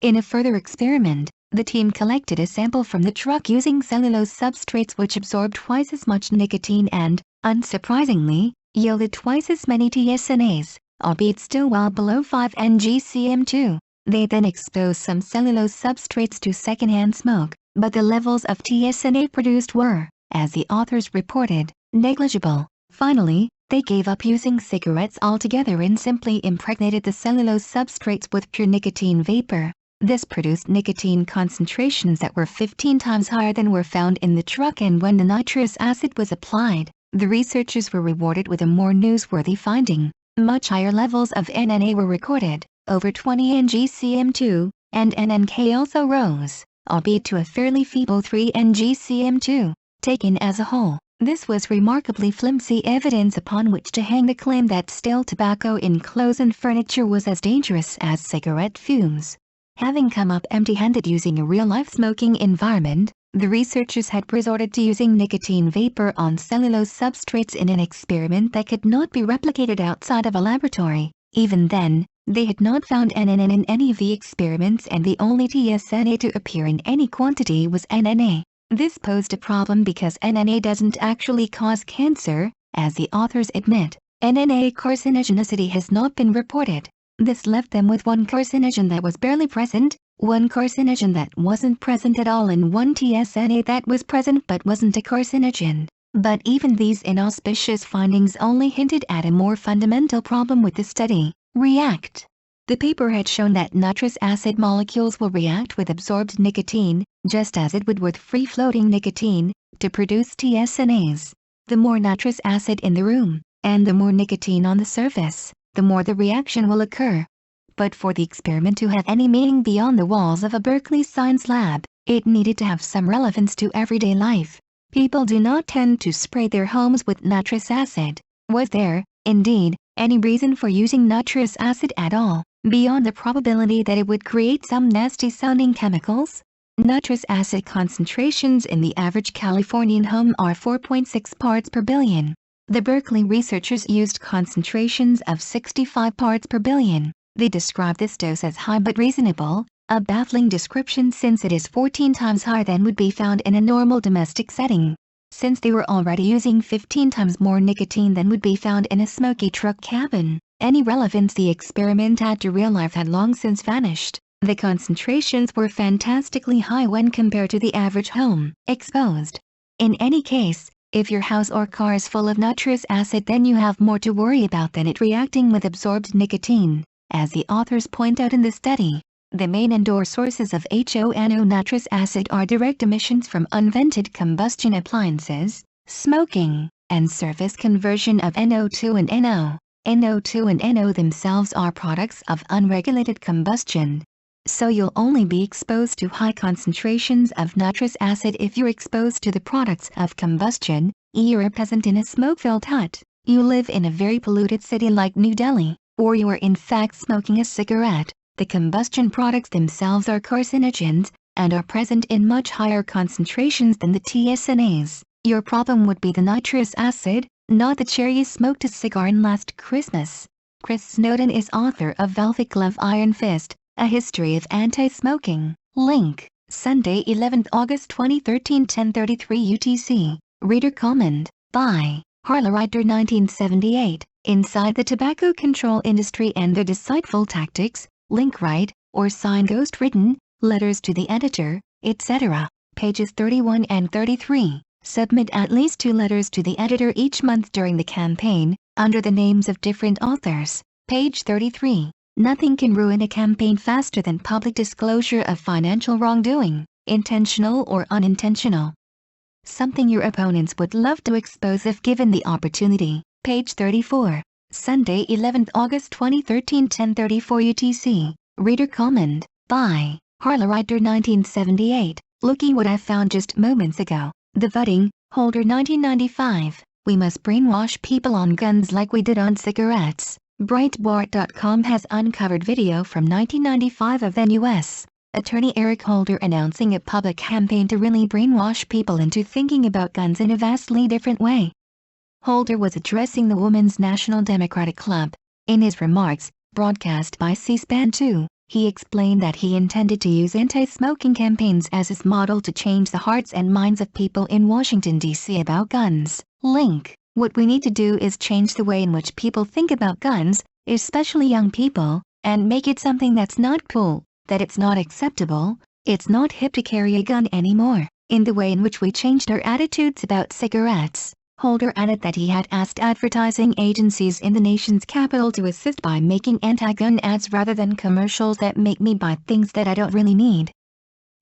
In a further experiment, The team collected a sample from the truck using cellulose substrates which absorbed twice as much nicotine and, unsurprisingly, yielded twice as many TSNAs, albeit still well below 5 ng-cm2. They then exposed some cellulose substrates to secondhand smoke, but the levels of TSNA produced were, as the authors reported, negligible. Finally, they gave up using cigarettes altogether and simply impregnated the cellulose substrates with pure nicotine vapor. This produced nicotine concentrations that were 15 times higher than were found in the truck, and when the nitrous acid was applied, the researchers were rewarded with a more newsworthy finding. Much higher levels of NNA were recorded, over 20 ng-cm2, and NNK also rose, albeit to a fairly feeble 3 ng-cm2. Taken as a whole, this was remarkably flimsy evidence upon which to hang the claim that stale tobacco in clothes and furniture was as dangerous as cigarette fumes. Having come up empty-handed using a real-life smoking environment, the researchers had resorted to using nicotine vapor on cellulose substrates in an experiment that could not be replicated outside of a laboratory. Even then, they had not found NNN in any of the experiments, and the only TSNA to appear in any quantity was NNA. This posed a problem because NNA doesn't actually cause cancer, as the authors admit. NNA carcinogenicity has not been reported. This left them with one carcinogen that was barely present, one carcinogen that wasn't present at all, and one TSNA that was present but wasn't a carcinogen. But even these inauspicious findings only hinted at a more fundamental problem with the study: react. The paper had shown that nitrous acid molecules will react with absorbed nicotine, just as it would with free-floating nicotine, to produce TSNAs. The more nitrous acid in the room, and the more nicotine on the surface, the more the reaction will occur. But for the experiment to have any meaning beyond the walls of a Berkeley science lab, it needed to have some relevance to everyday life. People do not tend to spray their homes with nitrous acid. Was there, indeed, any reason for using nitrous acid at all, beyond the probability that it would create some nasty-sounding chemicals? Nitrous acid concentrations in the average Californian home are 4.6 parts per billion. The Berkeley researchers used concentrations of 65 parts per billion. They describe this dose as high but reasonable, a baffling description since it is 14 times higher than would be found in a normal domestic setting. Since they were already using 15 times more nicotine than would be found in a smoky truck cabin, any relevance the experiment had to real life had long since vanished. The concentrations were fantastically high when compared to the average home exposed. In any case, if your house or car is full of nitrous acid, then you have more to worry about than it reacting with absorbed nicotine. As the authors point out in the study, the main indoor sources of HONO nitrous acid are direct emissions from unvented combustion appliances, smoking, and surface conversion of NO2 and NO. NO2 and NO themselves are products of unregulated combustion. So you'll only be exposed to high concentrations of nitrous acid if you're exposed to the products of combustion. You're a peasant in a smoke-filled hut, you live in a very polluted city like New Delhi, or you are in fact smoking a cigarette. The combustion products themselves are carcinogens, and are present in much higher concentrations than the TSNAs. Your problem would be the nitrous acid, not the cherry you smoked a cigar in last Christmas. Chris Snowdon is author of Velvet Glove Iron Fist, A History of Anti-Smoking. Link, Sunday 11th August 2013 10:33 UTC. Reader comment, by Harlerider 1978, Inside the Tobacco Control Industry and Their Deceitful Tactics, link write, or sign ghost written, letters to the editor, etc. Pages 31 and 33. Submit at least 2 letters to the editor each month during the campaign, under the names of different authors. Page 33. Nothing can ruin a campaign faster than public disclosure of financial wrongdoing, intentional or unintentional. Something your opponents would love to expose if given the opportunity. Page 34. Sunday 11th August 2013 10:34 UTC. Reader comment, by Harlerider 1978. Looky what I found just moments ago. The Voting Holder 1995. We must brainwash people on guns like we did on cigarettes. Breitbart.com has uncovered video from 1995 of then U.S. Attorney Eric Holder announcing a public campaign to really brainwash people into thinking about guns in a vastly different way. Holder was addressing the Women's National Democratic Club. In his remarks, broadcast by C-SPAN 2, He explained that he intended to use anti-smoking campaigns as his model to change the hearts and minds of people in Washington, D.C. about guns. Link: what we need to do is change the way in which people think about guns, especially young people, and make it something that's not cool, that it's not acceptable, it's not hip to carry a gun anymore, in the way in which we changed our attitudes about cigarettes. Holder added that he had asked advertising agencies in the nation's capital to assist by making anti-gun ads rather than commercials that make me buy things that I don't really need.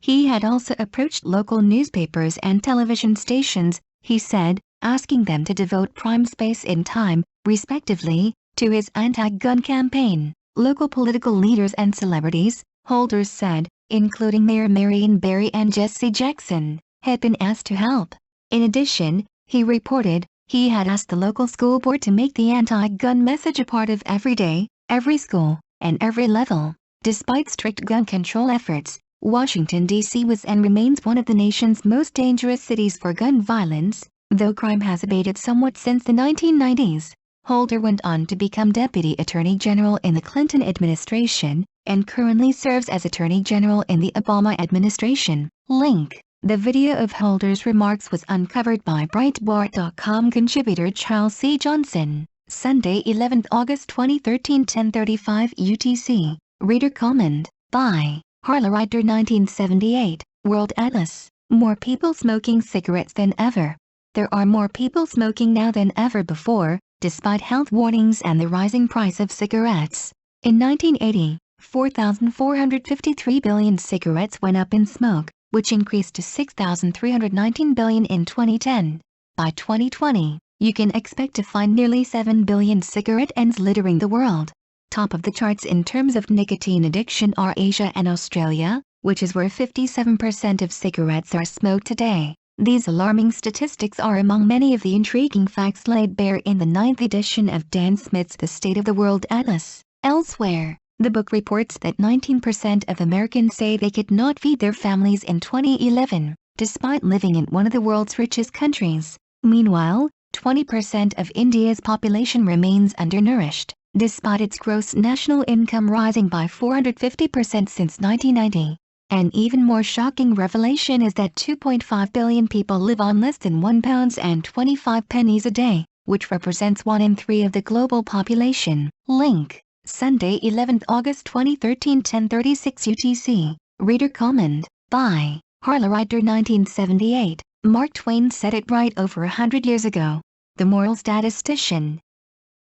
He had also approached local newspapers and television stations, he said, asking them to devote prime space and time, respectively, to his anti-gun campaign. Local political leaders and celebrities, Holder said, including Mayor Marion Barry and Jesse Jackson, had been asked to help. In addition, he reported, he had asked the local school board to make the anti-gun message a part of every day, every school, and every level. Despite strict gun control efforts, Washington, D.C. was and remains one of the nation's most dangerous cities for gun violence, though crime has abated somewhat since the 1990s. Holder went on to become Deputy Attorney General in the Clinton administration, and currently serves as Attorney General in the Obama administration. Link: the video of Holder's remarks was uncovered by Breitbart.com contributor Charles C. Johnson. Sunday, 11th August 2013, 10:35 UTC. Reader comment by Harlewriter 1978. World Atlas. More people smoking cigarettes than ever. There are more people smoking now than ever before, despite health warnings and the rising price of cigarettes. In 1980, 4,453 billion cigarettes went up in smoke, which increased to 6,319 billion in 2010. By 2020, you can expect to find nearly 7 billion cigarette ends littering the world. Top of the charts in terms of nicotine addiction are Asia and Australia, which is where 57% of cigarettes are smoked today. These alarming statistics are among many of the intriguing facts laid bare in the 9th edition of Dan Smith's The State of the World Atlas. Elsewhere, the book reports that 19% of Americans say they could not feed their families in 2011, despite living in one of the world's richest countries. Meanwhile, 20% of India's population remains undernourished, despite its gross national income rising by 450% since 1990. An even more shocking revelation is that 2.5 billion people live on less than £1.25 a day, which represents 1 in 3 of the global population. Link: Sunday, 11th August 2013, 10:36 UTC. Reader comment by Harlewriter 1978. Mark Twain said it right over 100 years ago. The Moral Statistician.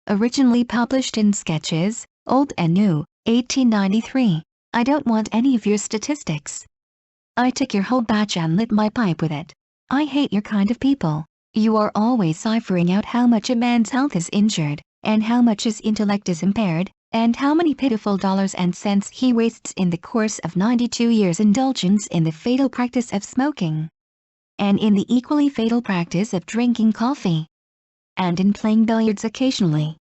Originally published in Sketches, Old and New, 1893. I don't want any of your statistics. I took your whole batch and lit my pipe with it. I hate your kind of people. You are always ciphering out how much a man's health is injured, and how much his intellect is impaired, and how many pitiful dollars and cents he wastes in the course of 92 years' indulgence in the fatal practice of smoking. And in the equally fatal practice of drinking coffee. And in playing billiards occasionally.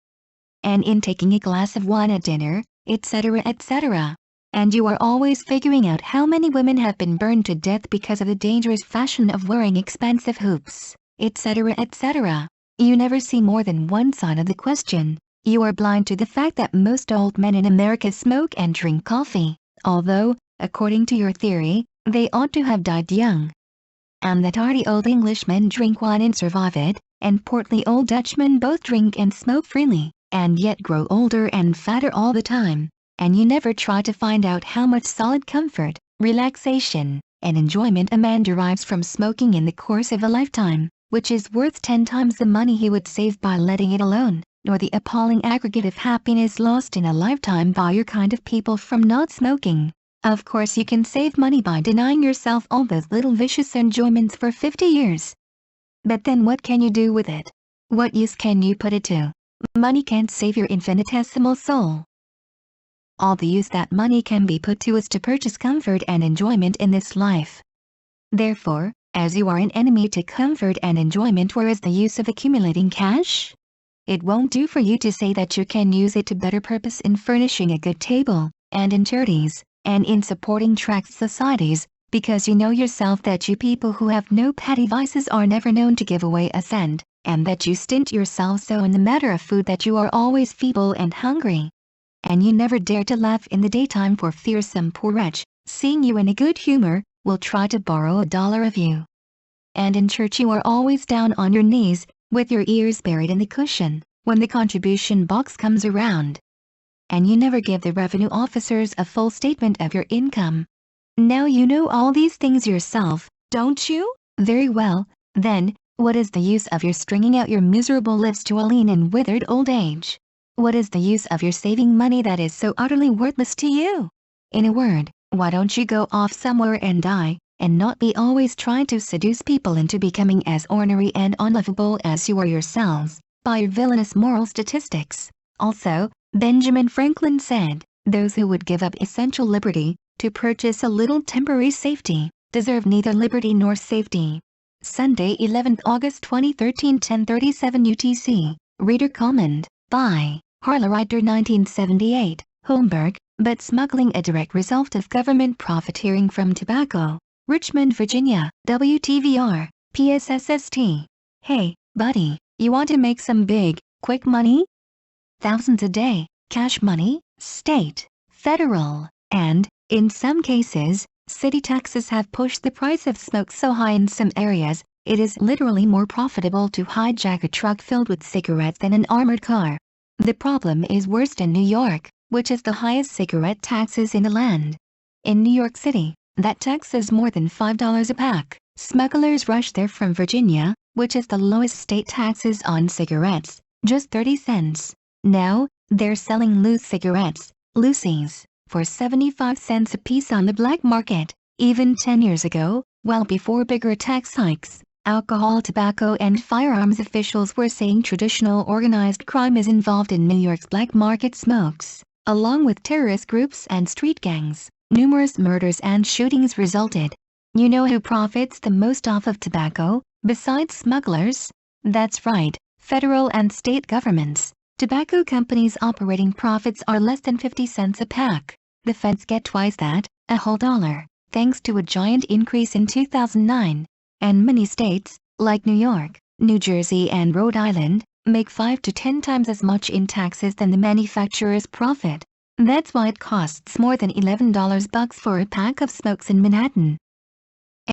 And in taking a glass of wine at dinner, etc., etc. And you are always figuring out how many women have been burned to death because of the dangerous fashion of wearing expensive hoops, etc., etc. You never see more than one side of the question. You are blind to the fact that most old men in America smoke and drink coffee, although, according to your theory, they ought to have died young. And that hardy old Englishmen drink wine and survive it, and portly old Dutchmen both drink and smoke freely, and yet grow older and fatter all the time. And you never try to find out how much solid comfort, relaxation, and enjoyment a man derives from smoking in the course of a lifetime, which is worth 10 times the money he would save by letting it alone, nor the appalling aggregate of happiness lost in a lifetime by your kind of people from not smoking. Of course you can save money by denying yourself all those little vicious enjoyments for 50 years. But then what can you do with it? What use can you put it to? Money can't save your infinitesimal soul. All the use that money can be put to is to purchase comfort and enjoyment in this life. Therefore, as you are an enemy to comfort and enjoyment, where is the use of accumulating cash? It won't do for you to say that you can use it to better purpose in furnishing a good table, and in charities, and in supporting tract societies, because you know yourself that you people who have no petty vices are never known to give away a cent, and that you stint yourself so in the matter of food that you are always feeble and hungry. And you never dare to laugh in the daytime for fear some poor wretch, seeing you in a good humor, will try to borrow $1 of you. And in church you are always down on your knees, with your ears buried in the cushion, when the contribution box comes around. And you never give the revenue officers a full statement of your income. Now you know all these things yourself, don't you? Very well, then, what is the use of your stringing out your miserable lives to a lean and withered old age? What is the use of your saving money that is so utterly worthless to you? In a word, why don't you go off somewhere and die, and not be always trying to seduce people into becoming as ornery and unlovable as you are yourselves, by your villainous moral statistics? Also, Benjamin Franklin said, those who would give up essential liberty, to purchase a little temporary safety, deserve neither liberty nor safety. Sunday, 11th August 2013, 10:37 UTC. Reader comment, by Harlerider 1978, Holmberg, but smuggling a direct result of government profiteering from tobacco. Richmond, Virginia, WTVR, PSSST. Hey, buddy, you want to make some big, quick money? Thousands a day, cash money, state, federal, and, in some cases, city taxes have pushed the price of smoke so high in some areas, it is literally more profitable to hijack a truck filled with cigarettes than an armored car. The problem is worst in New York, which has the highest cigarette taxes in the land. In New York City, that tax is more than $5 a pack. Smugglers rush there from Virginia, which has the lowest state taxes on cigarettes, just 30 cents. Now, they're selling loose cigarettes, loosies, for 75 cents a piece on the black market. Even 10 years ago, well before bigger tax hikes, alcohol, tobacco and firearms officials were saying traditional organized crime is involved in New York's black market smokes. Along with terrorist groups and street gangs, numerous murders and shootings resulted. You know who profits the most off of tobacco, besides smugglers? That's right, federal and state governments. Tobacco companies' operating profits are less than 50 cents a pack. The feds get twice that, a whole $1, thanks to a giant increase in 2009. And many states, like New York, New Jersey and Rhode Island, make 5 to 10 times as much in taxes than the manufacturer's profit. That's why it costs more than $11 for a pack of smokes in Manhattan.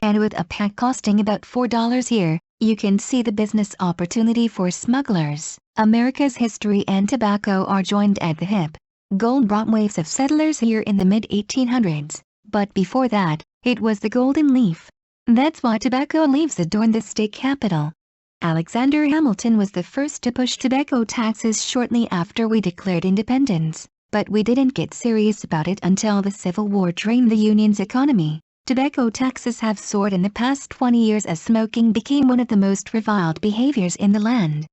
And with a pack costing about $4 here, you can see the business opportunity for smugglers. America's history and tobacco are joined at the hip. Gold brought waves of settlers here in the mid-1800s, but before that, it was the golden leaf. That's why tobacco leaves adorn the state capital. Alexander Hamilton was the first to push tobacco taxes shortly after we declared independence, but we didn't get serious about it until the Civil War drained the Union's economy. Tobacco taxes have soared in the past 20 years as smoking became one of the most reviled behaviors in the land.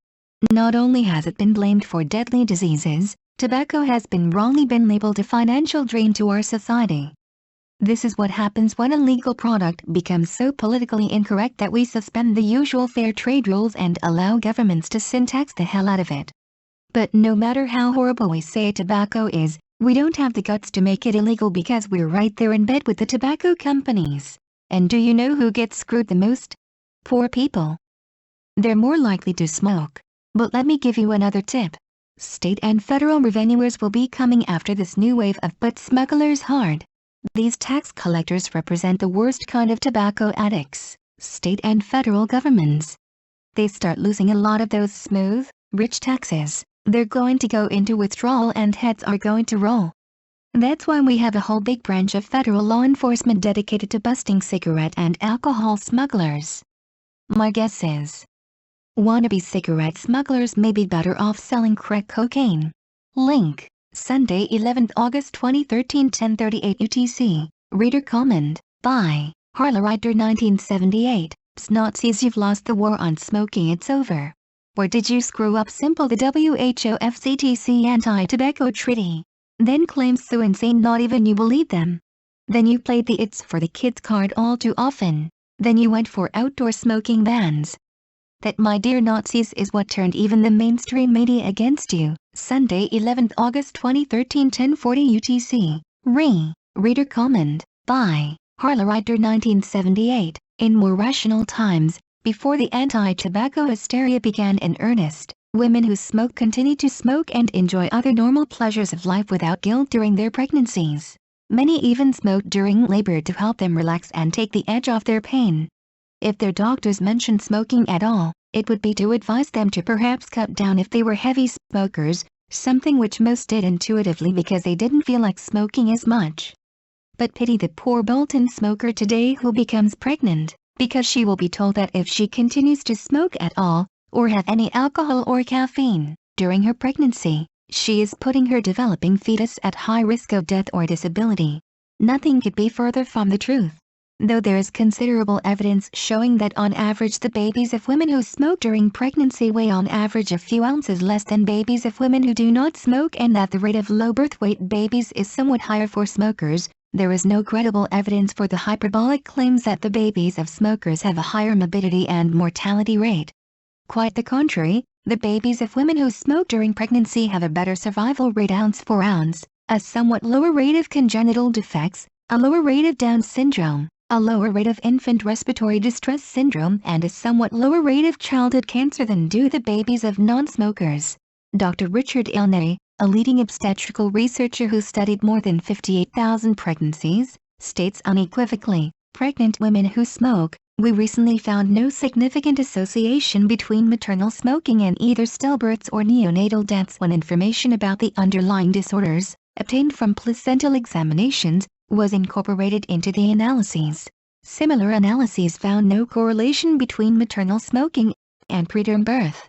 Not only has it been blamed for deadly diseases, tobacco has been wrongly been labeled a financial drain to our society. This is what happens when a legal product becomes so politically incorrect that we suspend the usual fair trade rules and allow governments to sin tax the hell out of it. But no matter how horrible we say tobacco is, we don't have the guts to make it illegal because we're right there in bed with the tobacco companies. And do you know who gets screwed the most? Poor people. They're more likely to smoke. But let me give you another tip. State and federal revenuers will be coming after this new wave of butt smugglers hard. These tax collectors represent the worst kind of tobacco addicts, state and federal governments. They start losing a lot of those smooth, rich taxes, they're going to go into withdrawal and heads are going to roll. That's why we have a whole big branch of federal law enforcement dedicated to busting cigarette and alcohol smugglers. My guess is, wannabe cigarette smugglers may be better off selling crack cocaine. Link. Sunday, 11th August 2013, 10:38 UTC. Reader comment, by Harlerider 1978. Nazis, you've lost the war on smoking, it's over. Or did you screw up simple the WHO FCTC anti-tobacco treaty? Then claims so insane not even you believe them. Then you played the it's for the kids card all too often. Then you went for outdoor smoking bans. That, my dear Nazis, is what turned even the mainstream media against you. Sunday, 11th August 2013, 10:40 UTC. Reader comment, by Harlerider 1978. In more rational times, before the anti-tobacco hysteria began in earnest, Women who smoke continue to smoke and enjoy other normal pleasures of life without guilt during their pregnancies. Many even smoke during labor to help them relax and take the edge off their pain. If their doctors mentioned smoking at all, it would be to advise them to perhaps cut down if they were heavy smokers, something which most did intuitively because they didn't feel like smoking as much. But pity the poor Bolton smoker today who becomes pregnant, because she will be told that if she continues to smoke at all, or have any alcohol or caffeine, during her pregnancy, she is putting her developing fetus at high risk of death or disability. Nothing could be further from the truth. Though there is considerable evidence showing that on average the babies of women who smoke during pregnancy weigh on average a few ounces less than babies of women who do not smoke and that the rate of low birth weight babies is somewhat higher for smokers, there is no credible evidence for the hyperbolic claims that the babies of smokers have a higher morbidity and mortality rate. Quite the contrary, the babies of women who smoke during pregnancy have a better survival rate ounce for ounce, a somewhat lower rate of congenital defects, a lower rate of Down syndrome, a lower rate of infant respiratory distress syndrome and a somewhat lower rate of childhood cancer than do the babies of non-smokers. Dr. Richard Ilney, a leading obstetrical researcher who studied more than 58,000 pregnancies, states unequivocally, pregnant women who smoke, we recently found no significant association between maternal smoking and either stillbirths or neonatal deaths when information about the underlying disorders, obtained from placental examinations, was incorporated into the analyses. Similar analyses found no correlation between maternal smoking and preterm birth.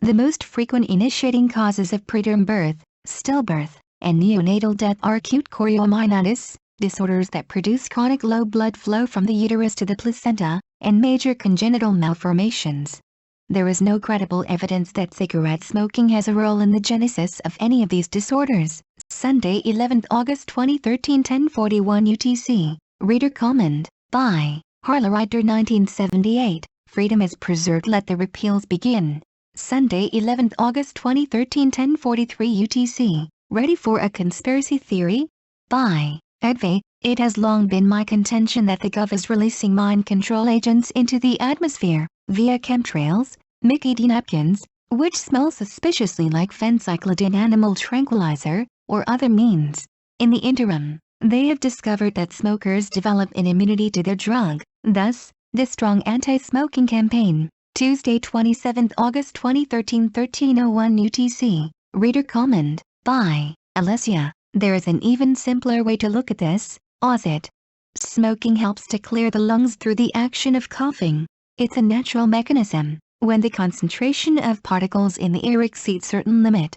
The most frequent initiating causes of preterm birth, stillbirth, and neonatal death are acute choriomyositis, disorders that produce chronic low blood flow from the uterus to the placenta, and major congenital malformations. There is no credible evidence that cigarette smoking has a role in the genesis of any of these disorders. Sunday, 11 August 2013, 10:41 UTC. Reader comment, by Harlerider 1978, Freedom is preserved, let the repeals begin. Sunday, 11 August 2013, 10:43 UTC. Ready for a conspiracy theory? By Edve, it has long been my contention that the Gov is releasing mind control agents into the atmosphere, via chemtrails, Mickey D napkins, which smell suspiciously like phencyclidine animal tranquilizer, or other means. In the interim, they have discovered that smokers develop an immunity to their drug, thus, the strong anti-smoking campaign. Tuesday, 27 August 2013, 13:01 UTC. Reader comment, by Alessia. There is an even simpler way to look at this, it. Smoking helps to clear the lungs through the action of coughing. It's a natural mechanism, when the concentration of particles in the air exceeds certain limit.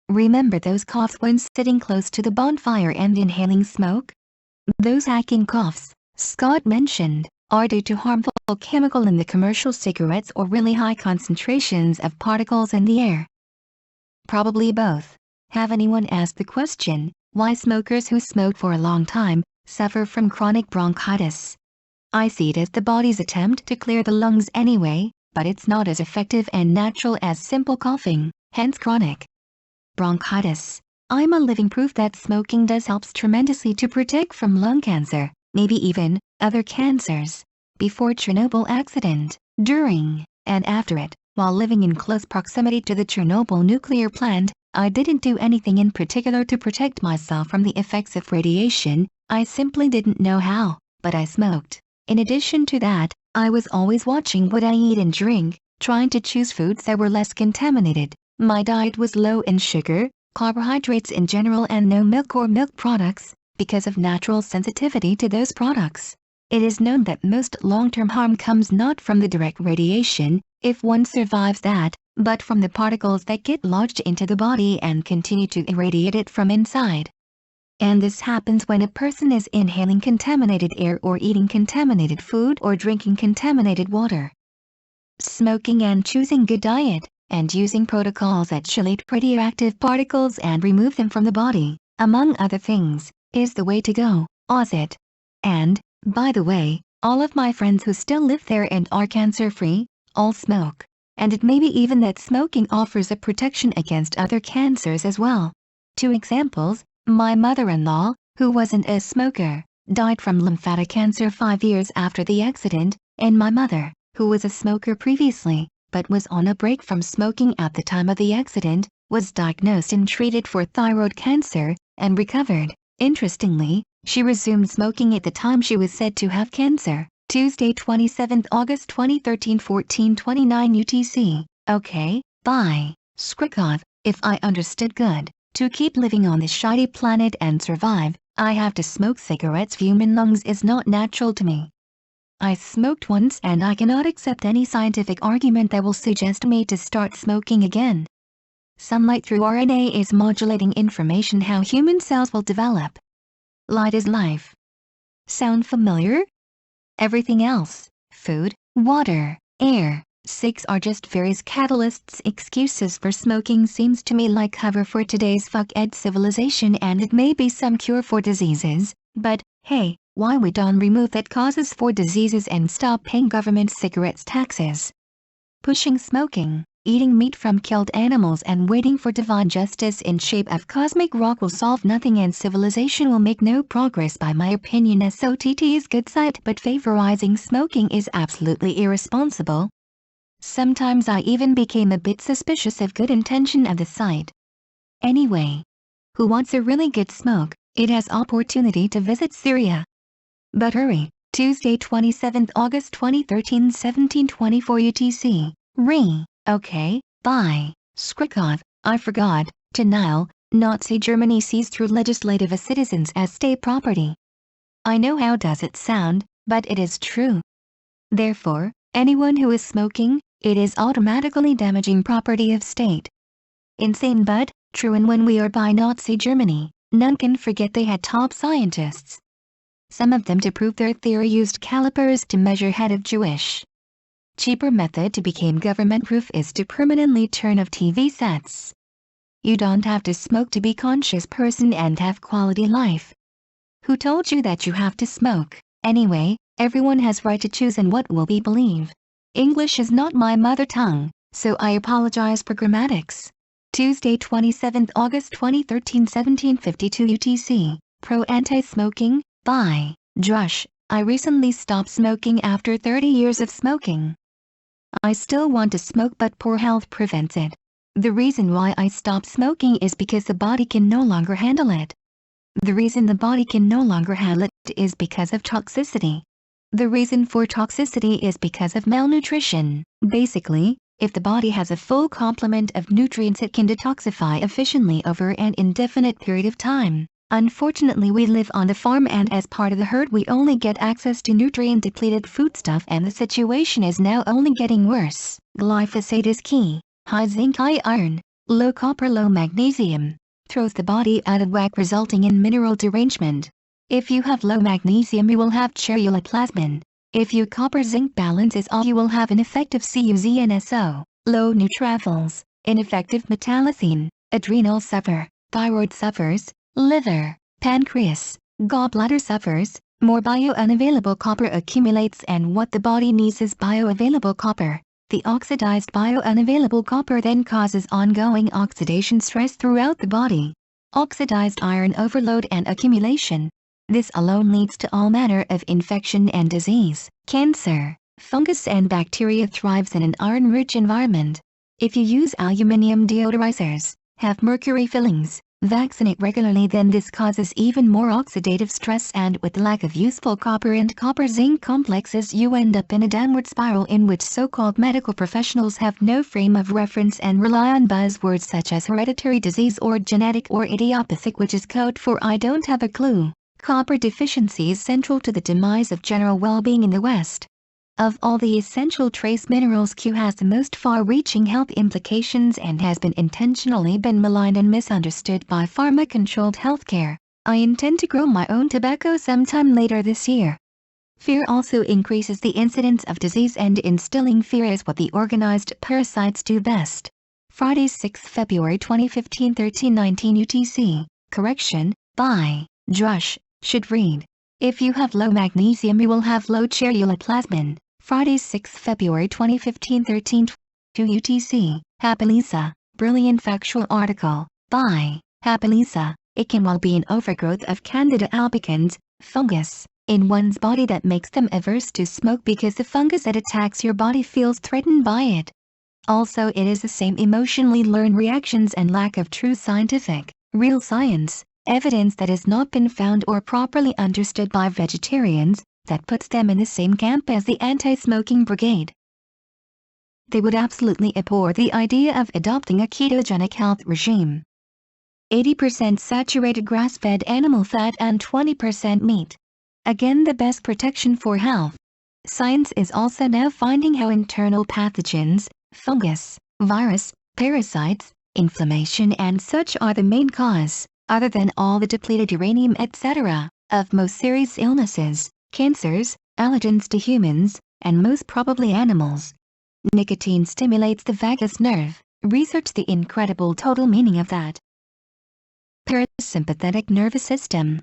Remember those coughs when sitting close to the bonfire and inhaling smoke? Those hacking coughs, Scott mentioned, are due to harmful chemical in the commercial cigarettes or really high concentrations of particles in the air. Probably both. Have anyone asked the question, why smokers who smoke for a long time suffer from chronic bronchitis? I see it as the body's attempt to clear the lungs anyway, but it's not as effective and natural as simple coughing, hence chronic bronchitis. I'm a living proof that smoking does helps tremendously to protect from lung cancer, maybe even other cancers. Before Chernobyl accident, during, and after it, while living in close proximity to the Chernobyl nuclear plant, I didn't do anything in particular to protect myself from the effects of radiation, I simply didn't know how, but I smoked. In addition to that, I was always watching what I eat and drink, trying to choose foods that were less contaminated. My diet was low in sugar, carbohydrates in general and no milk or milk products, because of natural sensitivity to those products. It is known that most long-term harm comes not from the direct radiation, if one survives that, but from the particles that get lodged into the body and continue to irradiate it from inside. And this happens when a person is inhaling contaminated air or eating contaminated food or drinking contaminated water. Smoking and choosing good diet, and using protocols that chelate radioactive particles and remove them from the body, among other things, is the way to go, it. And, by the way, all of my friends who still live there and are cancer-free, all smoke. And it may be even that smoking offers a protection against other cancers as well. 2 examples, my mother-in-law, who wasn't a smoker, died from lymphatic cancer 5 years after the accident, and my mother, who was a smoker previously, but was on a break from smoking at the time of the accident, was diagnosed and treated for thyroid cancer, and recovered. Interestingly, she resumed smoking at the time she was said to have cancer. Tuesday 27 August 2013 14:29 UTC. Okay, bye. Skrikov, if I understood good, to keep living on this shitty planet and survive, I have to smoke cigarettes. Human lungs is not natural to me. I smoked once and I cannot accept any scientific argument that will suggest me to start smoking again. Sunlight through RNA is modulating information how human cells will develop. Light is life. Sound familiar? Everything else, food, water, air, cigs are just various catalysts. Excuses for smoking seems to me like cover for today's fuck-ed civilization, and it may be some cure for diseases, but, hey, why we don't remove that causes for diseases and stop paying government cigarettes taxes? Pushing smoking, eating meat from killed animals and waiting for divine justice in shape of cosmic rock will solve nothing, and civilization will make no progress by my opinion. SOTT is good site, but favorizing smoking is absolutely irresponsible. Sometimes I even became a bit suspicious of good intention of the site. Anyway, who wants a really good smoke? It has opportunity to visit Syria. But hurry. Tuesday 27 August 2013 17:24 UTC. Okay, bye. Skrikov, I forgot. Denial. Nazi Germany sees through legislative citizens as state property. I know how does it sound, but it is true. Therefore, anyone who is smoking, it is automatically damaging property of state. Insane but true, and when we are by Nazi Germany, none can forget they had top scientists. Some of them to prove their theory used calipers to measure head of Jewish. Cheaper method to become government proof is to permanently turn off TV sets. You don't have to smoke to be conscious person and have quality life. Who told you that you have to smoke? Anyway, everyone has right to choose in what will be believed. English is not my mother tongue, so I apologize for grammatics. Tuesday 27 August 2013 17:52 UTC. Pro anti-smoking. Bye. Josh, I recently stopped smoking after 30 years of smoking. I still want to smoke, but poor health prevents it. The reason why I stopped smoking is because the body can no longer handle it. The reason the body can no longer handle it is because of toxicity. The reason for toxicity is because of malnutrition. Basically, if the body has a full complement of nutrients, it can detoxify efficiently over an indefinite period of time. Unfortunately, we live on a farm, and as part of the herd we only get access to nutrient-depleted foodstuff, and the situation is now only getting worse. Glyphosate is key. High zinc, high iron, low copper, low magnesium. Throws the body out of whack, resulting in mineral derangement. If you have low magnesium, you will have ceruloplasmin. If your copper-zinc balance is off, you will have ineffective CuZNSO, low neutrophils, ineffective metallocene, adrenal suffer, thyroid suffers, liver, pancreas, gallbladder suffers, more biounavailable copper accumulates, and what the body needs is bioavailable copper. The oxidized biounavailable copper then causes ongoing oxidation stress throughout the body. Oxidized iron overload and accumulation. This alone leads to all manner of infection and disease. Cancer, fungus and bacteria thrives in an iron-rich environment. If you use aluminum deodorizers, have mercury fillings, vaccinate regularly, then this causes even more oxidative stress, and with lack of useful copper and copper-zinc complexes, you end up in a downward spiral in which so-called medical professionals have no frame of reference and rely on buzzwords such as hereditary disease or genetic or idiopathic, which is code for I don't have a clue. Copper deficiency is central to the demise of general well-being in the West. Of all the essential trace minerals, Q has the most far-reaching health implications and has been intentionally maligned and misunderstood by pharma-controlled healthcare. I intend to grow my own tobacco sometime later this year. Fear also increases the incidence of disease, and instilling fear is what the organized parasites do best. Friday 6 February 2015 13:19 UTC. Correction, by Josh, should read. If you have low magnesium, you will have low ceruloplasmin. Friday 6 February 2015 13:2 UTC. Happy Lisa. Brilliant factual article. By Happy Lisa. It can well be an overgrowth of Candida albicans, fungus, in one's body that makes them averse to smoke because the fungus that attacks your body feels threatened by it. Also, it is the same emotionally learned reactions and lack of true scientific, real science, evidence that has not been found or properly understood by vegetarians, that puts them in the same camp as the anti-smoking brigade. They would absolutely abhor the idea of adopting a ketogenic health regime. 80% saturated grass-fed animal fat and 20% meat. Again, the best protection for health. Science is also now finding how internal pathogens, fungus, virus, parasites, inflammation and such are the main cause, other than all the depleted uranium etc., of most serious illnesses, cancers, allergens to humans, and most probably animals. Nicotine stimulates the vagus nerve. Research the incredible total meaning of that. Parasympathetic nervous system.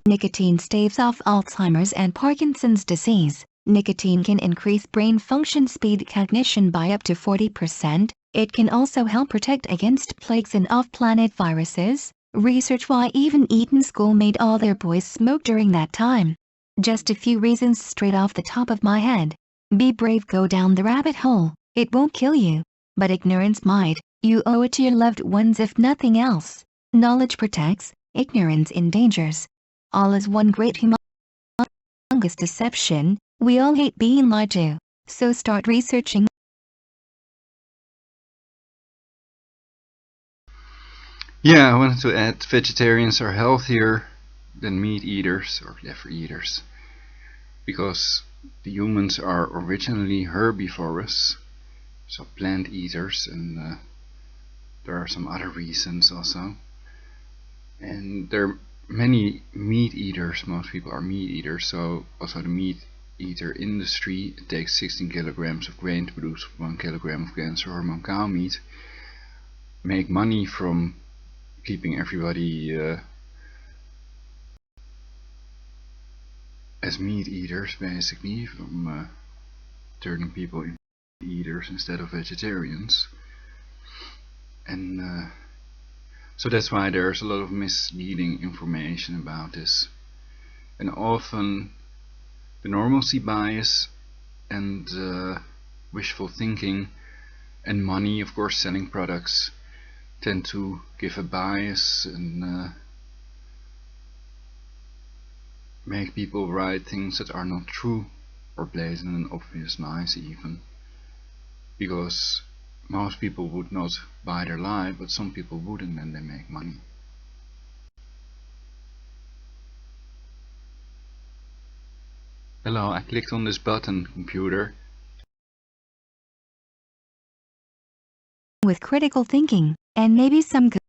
Nicotine staves off Alzheimer's and Parkinson's disease. Nicotine can increase brain function speed cognition by up to 40%. It can also help protect against plagues and off-planet viruses. Research why even Eton School made all their boys smoke during that time. Just a few reasons straight off the top of my head. Be brave, go down the rabbit hole. It won't kill you, but ignorance might. You owe it to your loved ones if nothing else. Knowledge protects, ignorance endangers. All is one great humongous deception. We all hate being lied to, so start researching. Yeah, I wanted to add vegetarians are healthier than meat eaters or liver eaters, because the humans are originally herbivorous, so plant eaters, and there are some other reasons also. And there are many meat eaters. Most people are meat eaters, so also the meat eater industry takes 16 kilograms of grain to produce 1 kilogram of cancer hormone cow meat. Make money from keeping everybody as meat eaters, basically, from turning people into meat eaters instead of vegetarians. And so that's why there's a lot of misleading information about this. And often the normalcy bias and wishful thinking and money, of course, selling products, tend to give a bias and make people write things that are not true, or blatant and obvious lies even, because most people would not buy their lie, but some people would, and then they make money. Hello, I clicked on this button, computer. With critical thinking, and maybe some good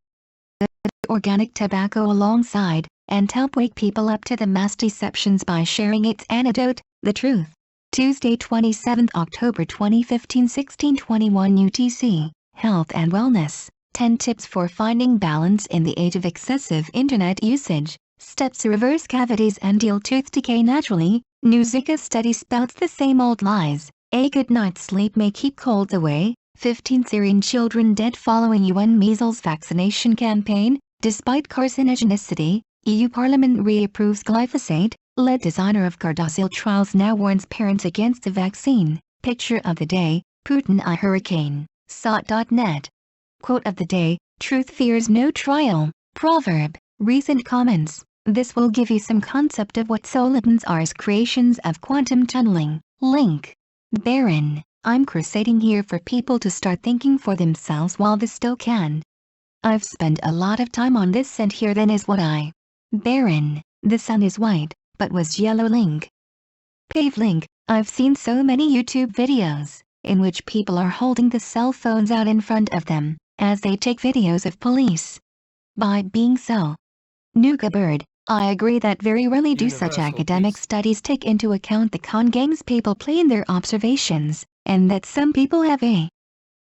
organic tobacco alongside, and help wake people up to the mass deceptions by sharing its antidote, the truth. Tuesday, 27th October 2015, 16:21 UTC. Health and Wellness. 10 tips for finding balance in the age of excessive internet usage. Steps to reverse cavities and heal tooth decay naturally. New Zika study spouts the same old lies. A good night's sleep may keep colds away. 15 Syrian children dead following UN measles vaccination campaign. Despite carcinogenicity, EU Parliament reapproves glyphosate. Lead designer of Gardasil trials now warns parents against the vaccine. Picture of the day, Putin a hurricane. SOT.net. Quote of the day, truth fears no trial. Proverb. Recent comments. This will give you some concept of what solitons are as creations of quantum tunneling. Link. Baron. I'm crusading here for people to start thinking for themselves while they still can. I've spent a lot of time on this, and here then is what I. Baron. The sun is white, but was yellow. Link. Pave link. I've seen so many YouTube videos in which people are holding the cell phones out in front of them as they take videos of police. By being so. Nuga Bird. I agree that very rarely do such academic studies take into account the con games people play in their observations, and that some people have a.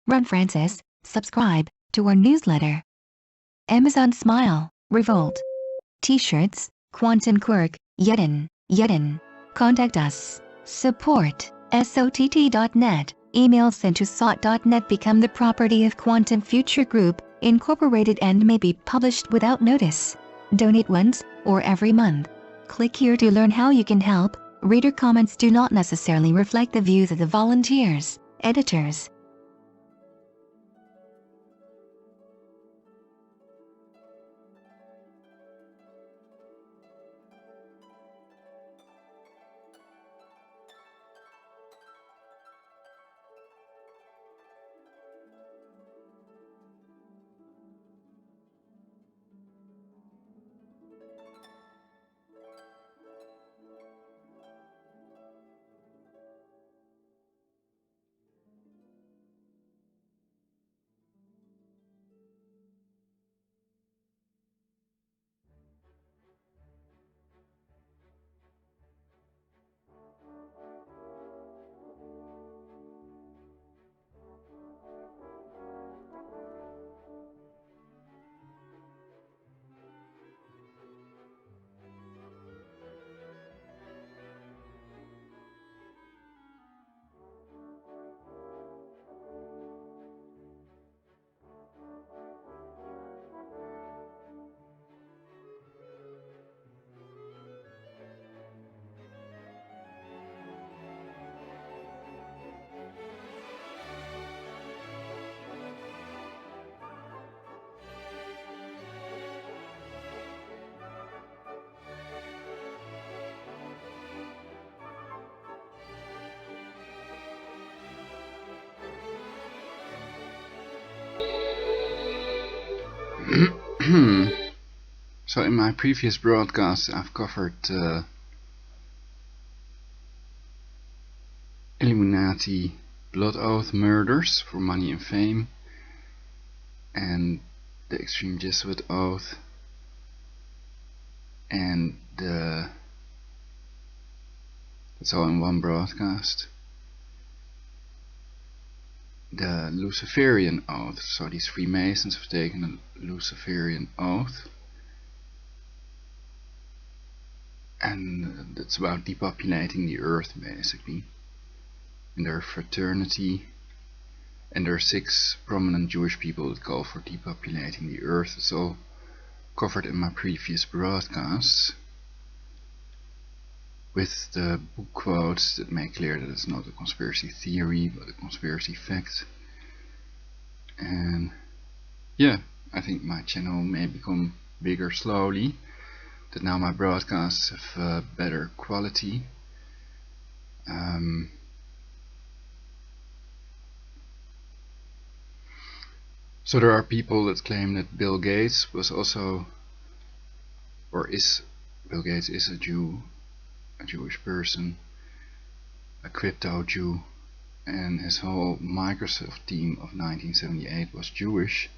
Run Francis, subscribe to our newsletter. Amazon Smile, Revolt. T-shirts, Quantum Quirk, Yedin. Contact us. Support, SOTT.net. Email sent to SOT.net become the property of Quantum Future Group, Incorporated, and may be published without notice. Donate once, or every month. Click here to learn how you can help. Reader comments do not necessarily reflect the views of the volunteers, editors, So in my previous broadcasts I've covered Illuminati blood oath murders for money and fame, and the extreme Jesuit oath, and that's all in one broadcast. The Luciferian oath, so these Freemasons have taken a Luciferian oath, and that's about depopulating the earth basically. In their fraternity, and there are 6 prominent Jewish people that call for depopulating the earth. It's all covered in my previous broadcasts, with the book quotes that make clear that it's not a conspiracy theory but a conspiracy fact. And yeah, I think my channel may become bigger slowly, that now my broadcasts have better quality. So there are people that claim that Bill Gates was also, or is, Bill Gates is a Jew, a Jewish person, a crypto Jew, and his whole Microsoft team of 1978 was Jewish.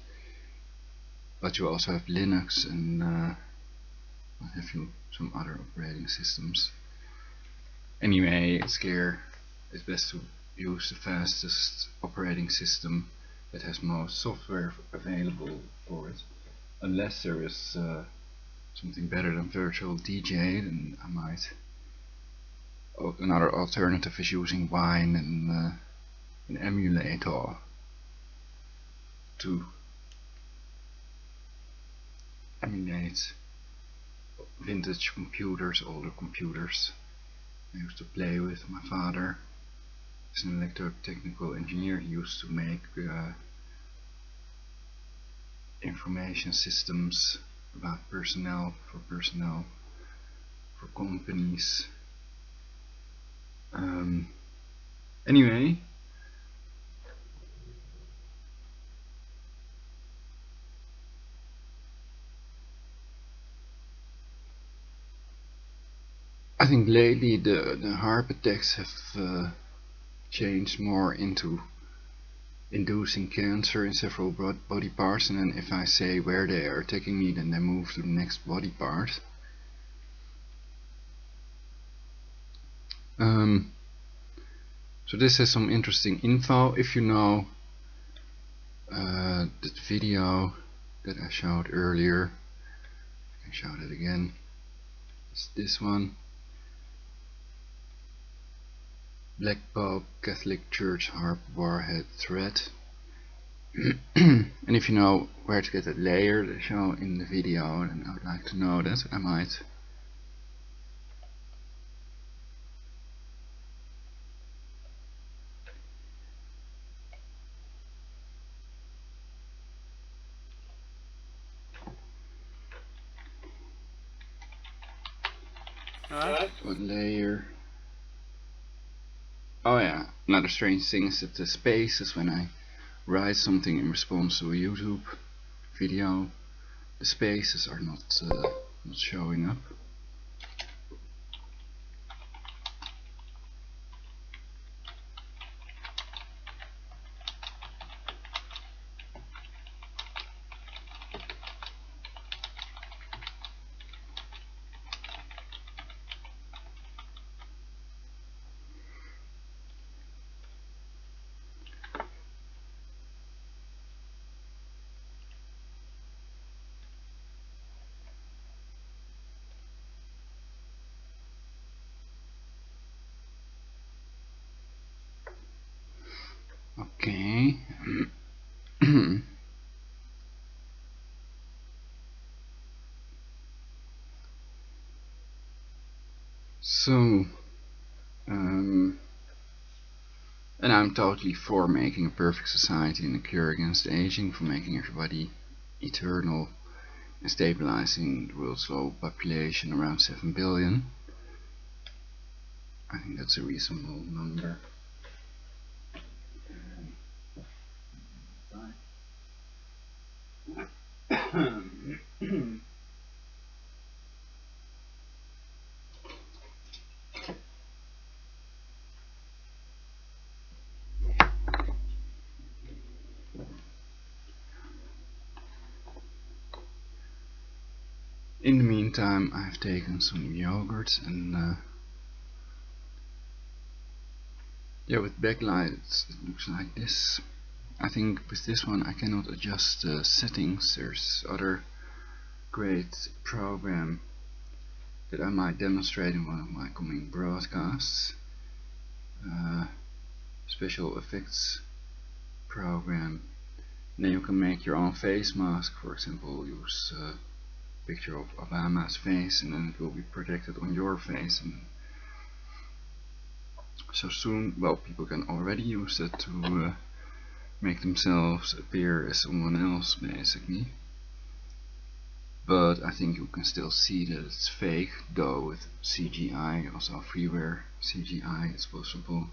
But you also have Linux and what have you, some other operating systems. Anyway, it's clear it's best to use the fastest operating system that has most software available for it, unless there is something better than virtual DJ. Then I might. Another alternative is using Wine and an emulator to emulate vintage computers, older computers. I used to play with my father. He's an electrotechnical engineer. He used to make information systems about personnel, for companies. Anyway, I think lately the Haarp attacks have changed more into inducing cancer in several body parts, and then if I say where they are attacking me, then they move to the next body part. So this has some interesting info. If you know that video that I showed earlier, I can show it again. It's this one. Black Pope Catholic Church Haarp Warhead Threat. And if you know where to get that layer that I show in the video, then I would like to know that. I might what layer? Oh yeah, another strange thing is that the spaces when I write something in response to a YouTube video, the spaces are not showing up. Okay. So, and I'm totally for making a perfect society and a cure against aging, for making everybody eternal and stabilizing the world's low population around 7 billion. I think that's a reasonable number. In the meantime, I've taken some yogurt and yeah, with backlights it looks like this. I think with this one I cannot adjust settings. There's other great program that I might demonstrate in one of my coming broadcasts. Special effects program. And then you can make your own face mask, for example, use a picture of Obama's face and then it will be projected on your face. And so soon, well, people can already use it to make themselves appear as someone else, basically. But I think you can still see that it's fake, though with CGI, also freeware CGI, it's possible,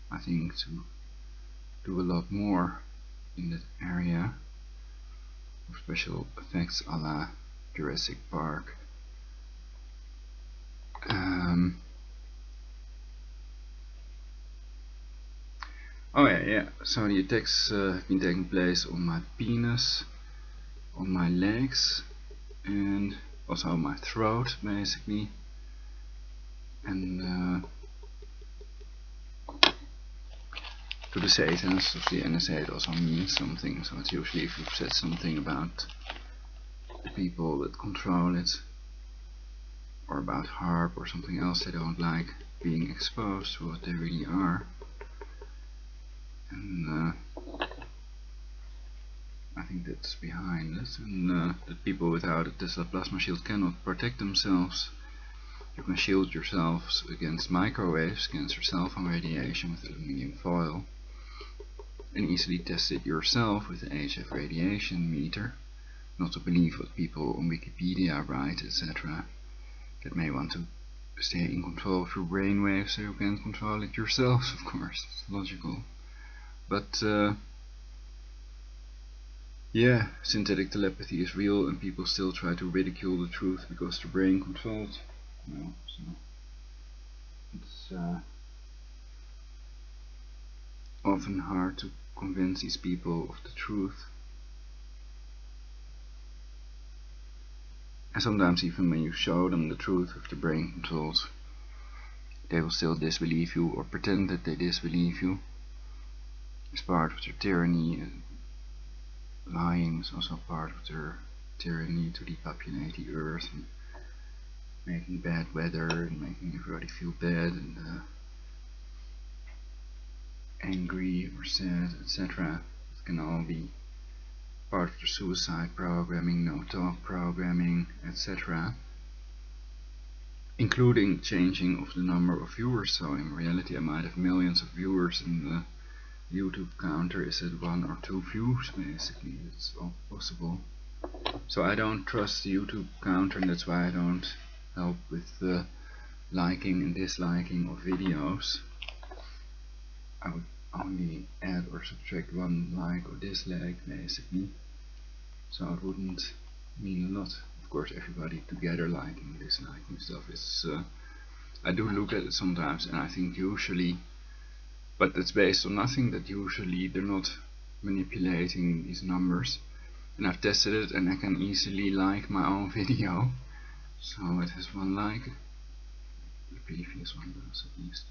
I think, to do a lot more in that area of special effects a la Jurassic Park. Oh yeah, so the attacks have been taking place on my penis, on my legs, and also on my throat, basically. And to the Satans of the NSA it also means something, so it's usually if you've said something about the people that control it, or about Haarp or something else they don't like being exposed to what they really are. And I think that's behind it, and that people without a Tesla plasma shield cannot protect themselves. You can shield yourselves against microwaves, against your cell phone radiation with aluminium foil, and easily test it yourself with the HF radiation meter, not to believe what people on Wikipedia write, etc. that may want to stay in control of your brainwaves so you can control it yourselves, of course, it's logical. But yeah, synthetic telepathy is real and people still try to ridicule the truth because the brain controls. No, so it's often hard to convince these people of the truth. And sometimes even when you show them the truth of the brain controls, they will still disbelieve you or pretend that they disbelieve you. It's part of their tyranny, and lying is also part of their tyranny to depopulate the earth and making bad weather and making everybody feel bad and angry or sad, etc. It can all be part of the suicide programming, no talk programming, etc. Including changing of the number of viewers, so in reality I might have millions of viewers and the YouTube counter is at 1 or 2 views, basically. It's all possible. So I don't trust the YouTube counter, and that's why I don't help with the liking and disliking of videos. I would only add or subtract 1 like or dislike, basically. So it wouldn't mean a lot. Of course, everybody together liking and disliking stuff is I do look at it sometimes, and I think usually, but it's based on nothing, that usually they're not manipulating these numbers. And I've tested it and I can easily like my own video. So it has 1 like. The previous one does at least.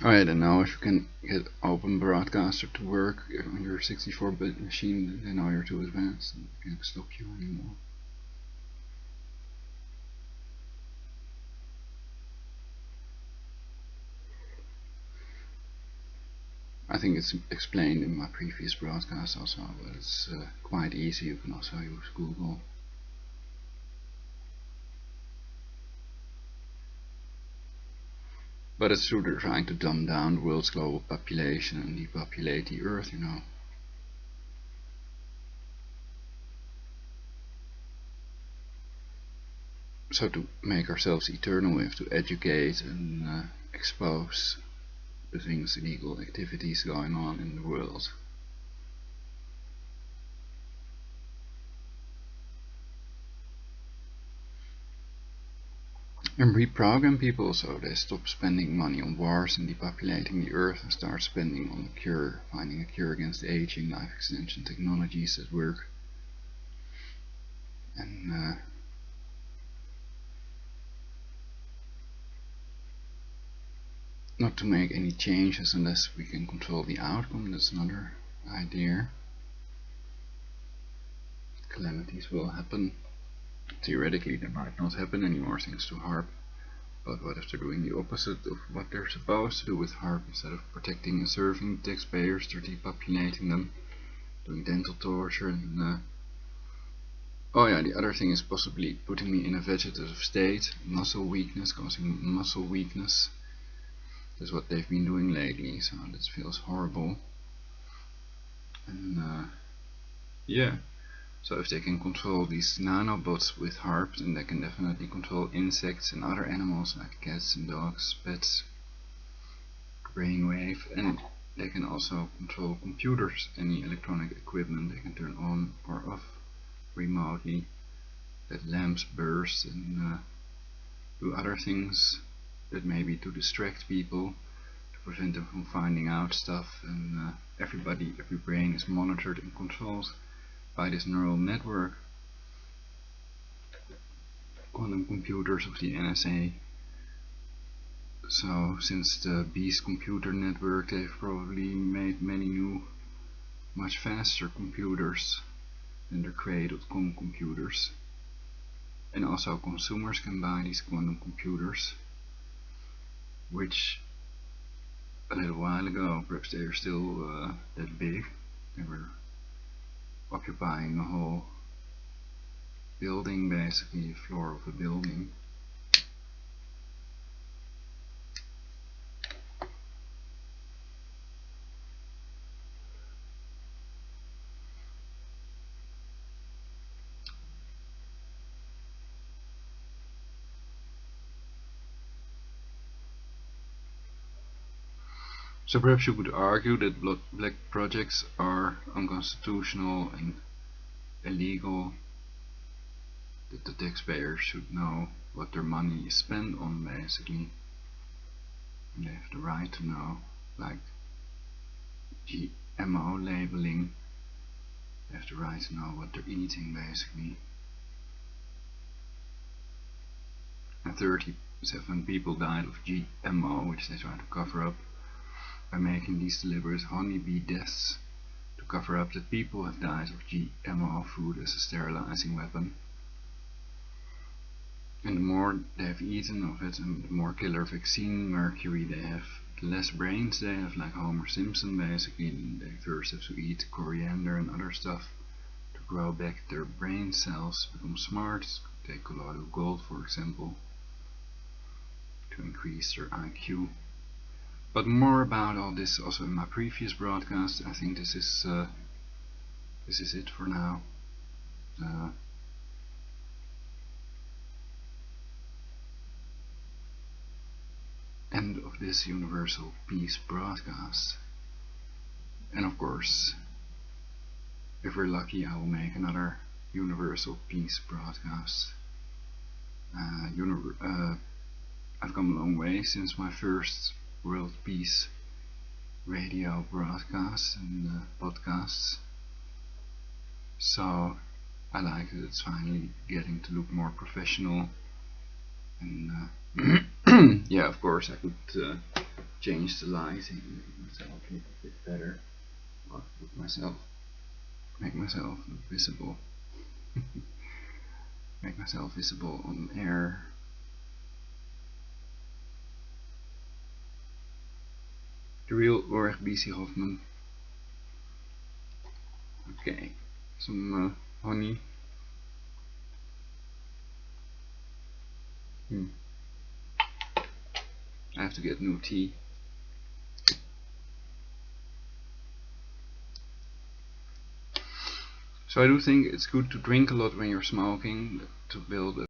Alright, and now if you can get Open Broadcaster to work on your 64-bit machine, then now you're too advanced and I can't stop you anymore. I think it's explained in my previous broadcast also, but it's quite easy. You can also use Google. But it's true they're trying to dumb down the world's global population and depopulate the earth, you know. So to make ourselves eternal, we have to educate and expose the things, illegal activities going on in the world. And reprogram people so they stop spending money on wars and depopulating the earth and start spending on a cure, finding a cure against aging, life extension technologies that work. And not to make any changes unless we can control the outcome. That's another idea. Calamities will happen. Theoretically they might not happen anymore thanks to Haarp. But what if they're doing the opposite of what they're supposed to do with Haarp? Instead of protecting and serving the taxpayers, they're depopulating them, doing dental torture and oh yeah, the other thing is possibly putting me in a vegetative state, muscle weakness, causing muscle weakness. That's what they've been doing lately, so that feels horrible. And yeah, so if they can control these nanobots with Haarp, then they can definitely control insects and other animals like cats and dogs, pets, brainwave, and they can also control computers, any electronic equipment they can turn on or off remotely, let lamps burst and do other things that may be to distract people, to prevent them from finding out stuff, and every brain is monitored and controlled by this neural network. Quantum computers of the NSA. So since the Beast computer network, they've probably made many new, much faster computers than the Cray.com computers. And also consumers can buy these quantum computers, which a little while ago, perhaps they are still that big. They were occupying a whole building, basically the floor of a building. So perhaps you could argue that black projects are unconstitutional and illegal, that the taxpayers should know what their money is spent on, basically, and they have the right to know, like GMO labeling, they have the right to know what they're eating, basically. And 37 people died of GMO, which they try to cover up by making these deliberate honeybee deaths to cover up that people have died of GMO food as a sterilizing weapon. And the more they have eaten of it, and the more killer vaccine mercury they have, the less brains they have, like Homer Simpson basically. They first have to eat coriander and other stuff to grow back their brain cells, become smart. Take colloidal gold, for example, to increase their IQ. But more about all this also in my previous broadcast. I think this is it for now. End of this Universal Peace broadcast. And of course, if we're lucky, I will make another Universal Peace broadcast. I've come a long way since my first World Peace radio broadcast and podcasts. So I like that it's finally getting to look more professional. And yeah, of course I could change the lighting, make myself look a bit better, or make myself look visible. Make myself visible on air. The real Ulrich B.C. Hoffman. Okay, some honey. I have to get new tea. So I do think it's good to drink a lot when you're smoking to build a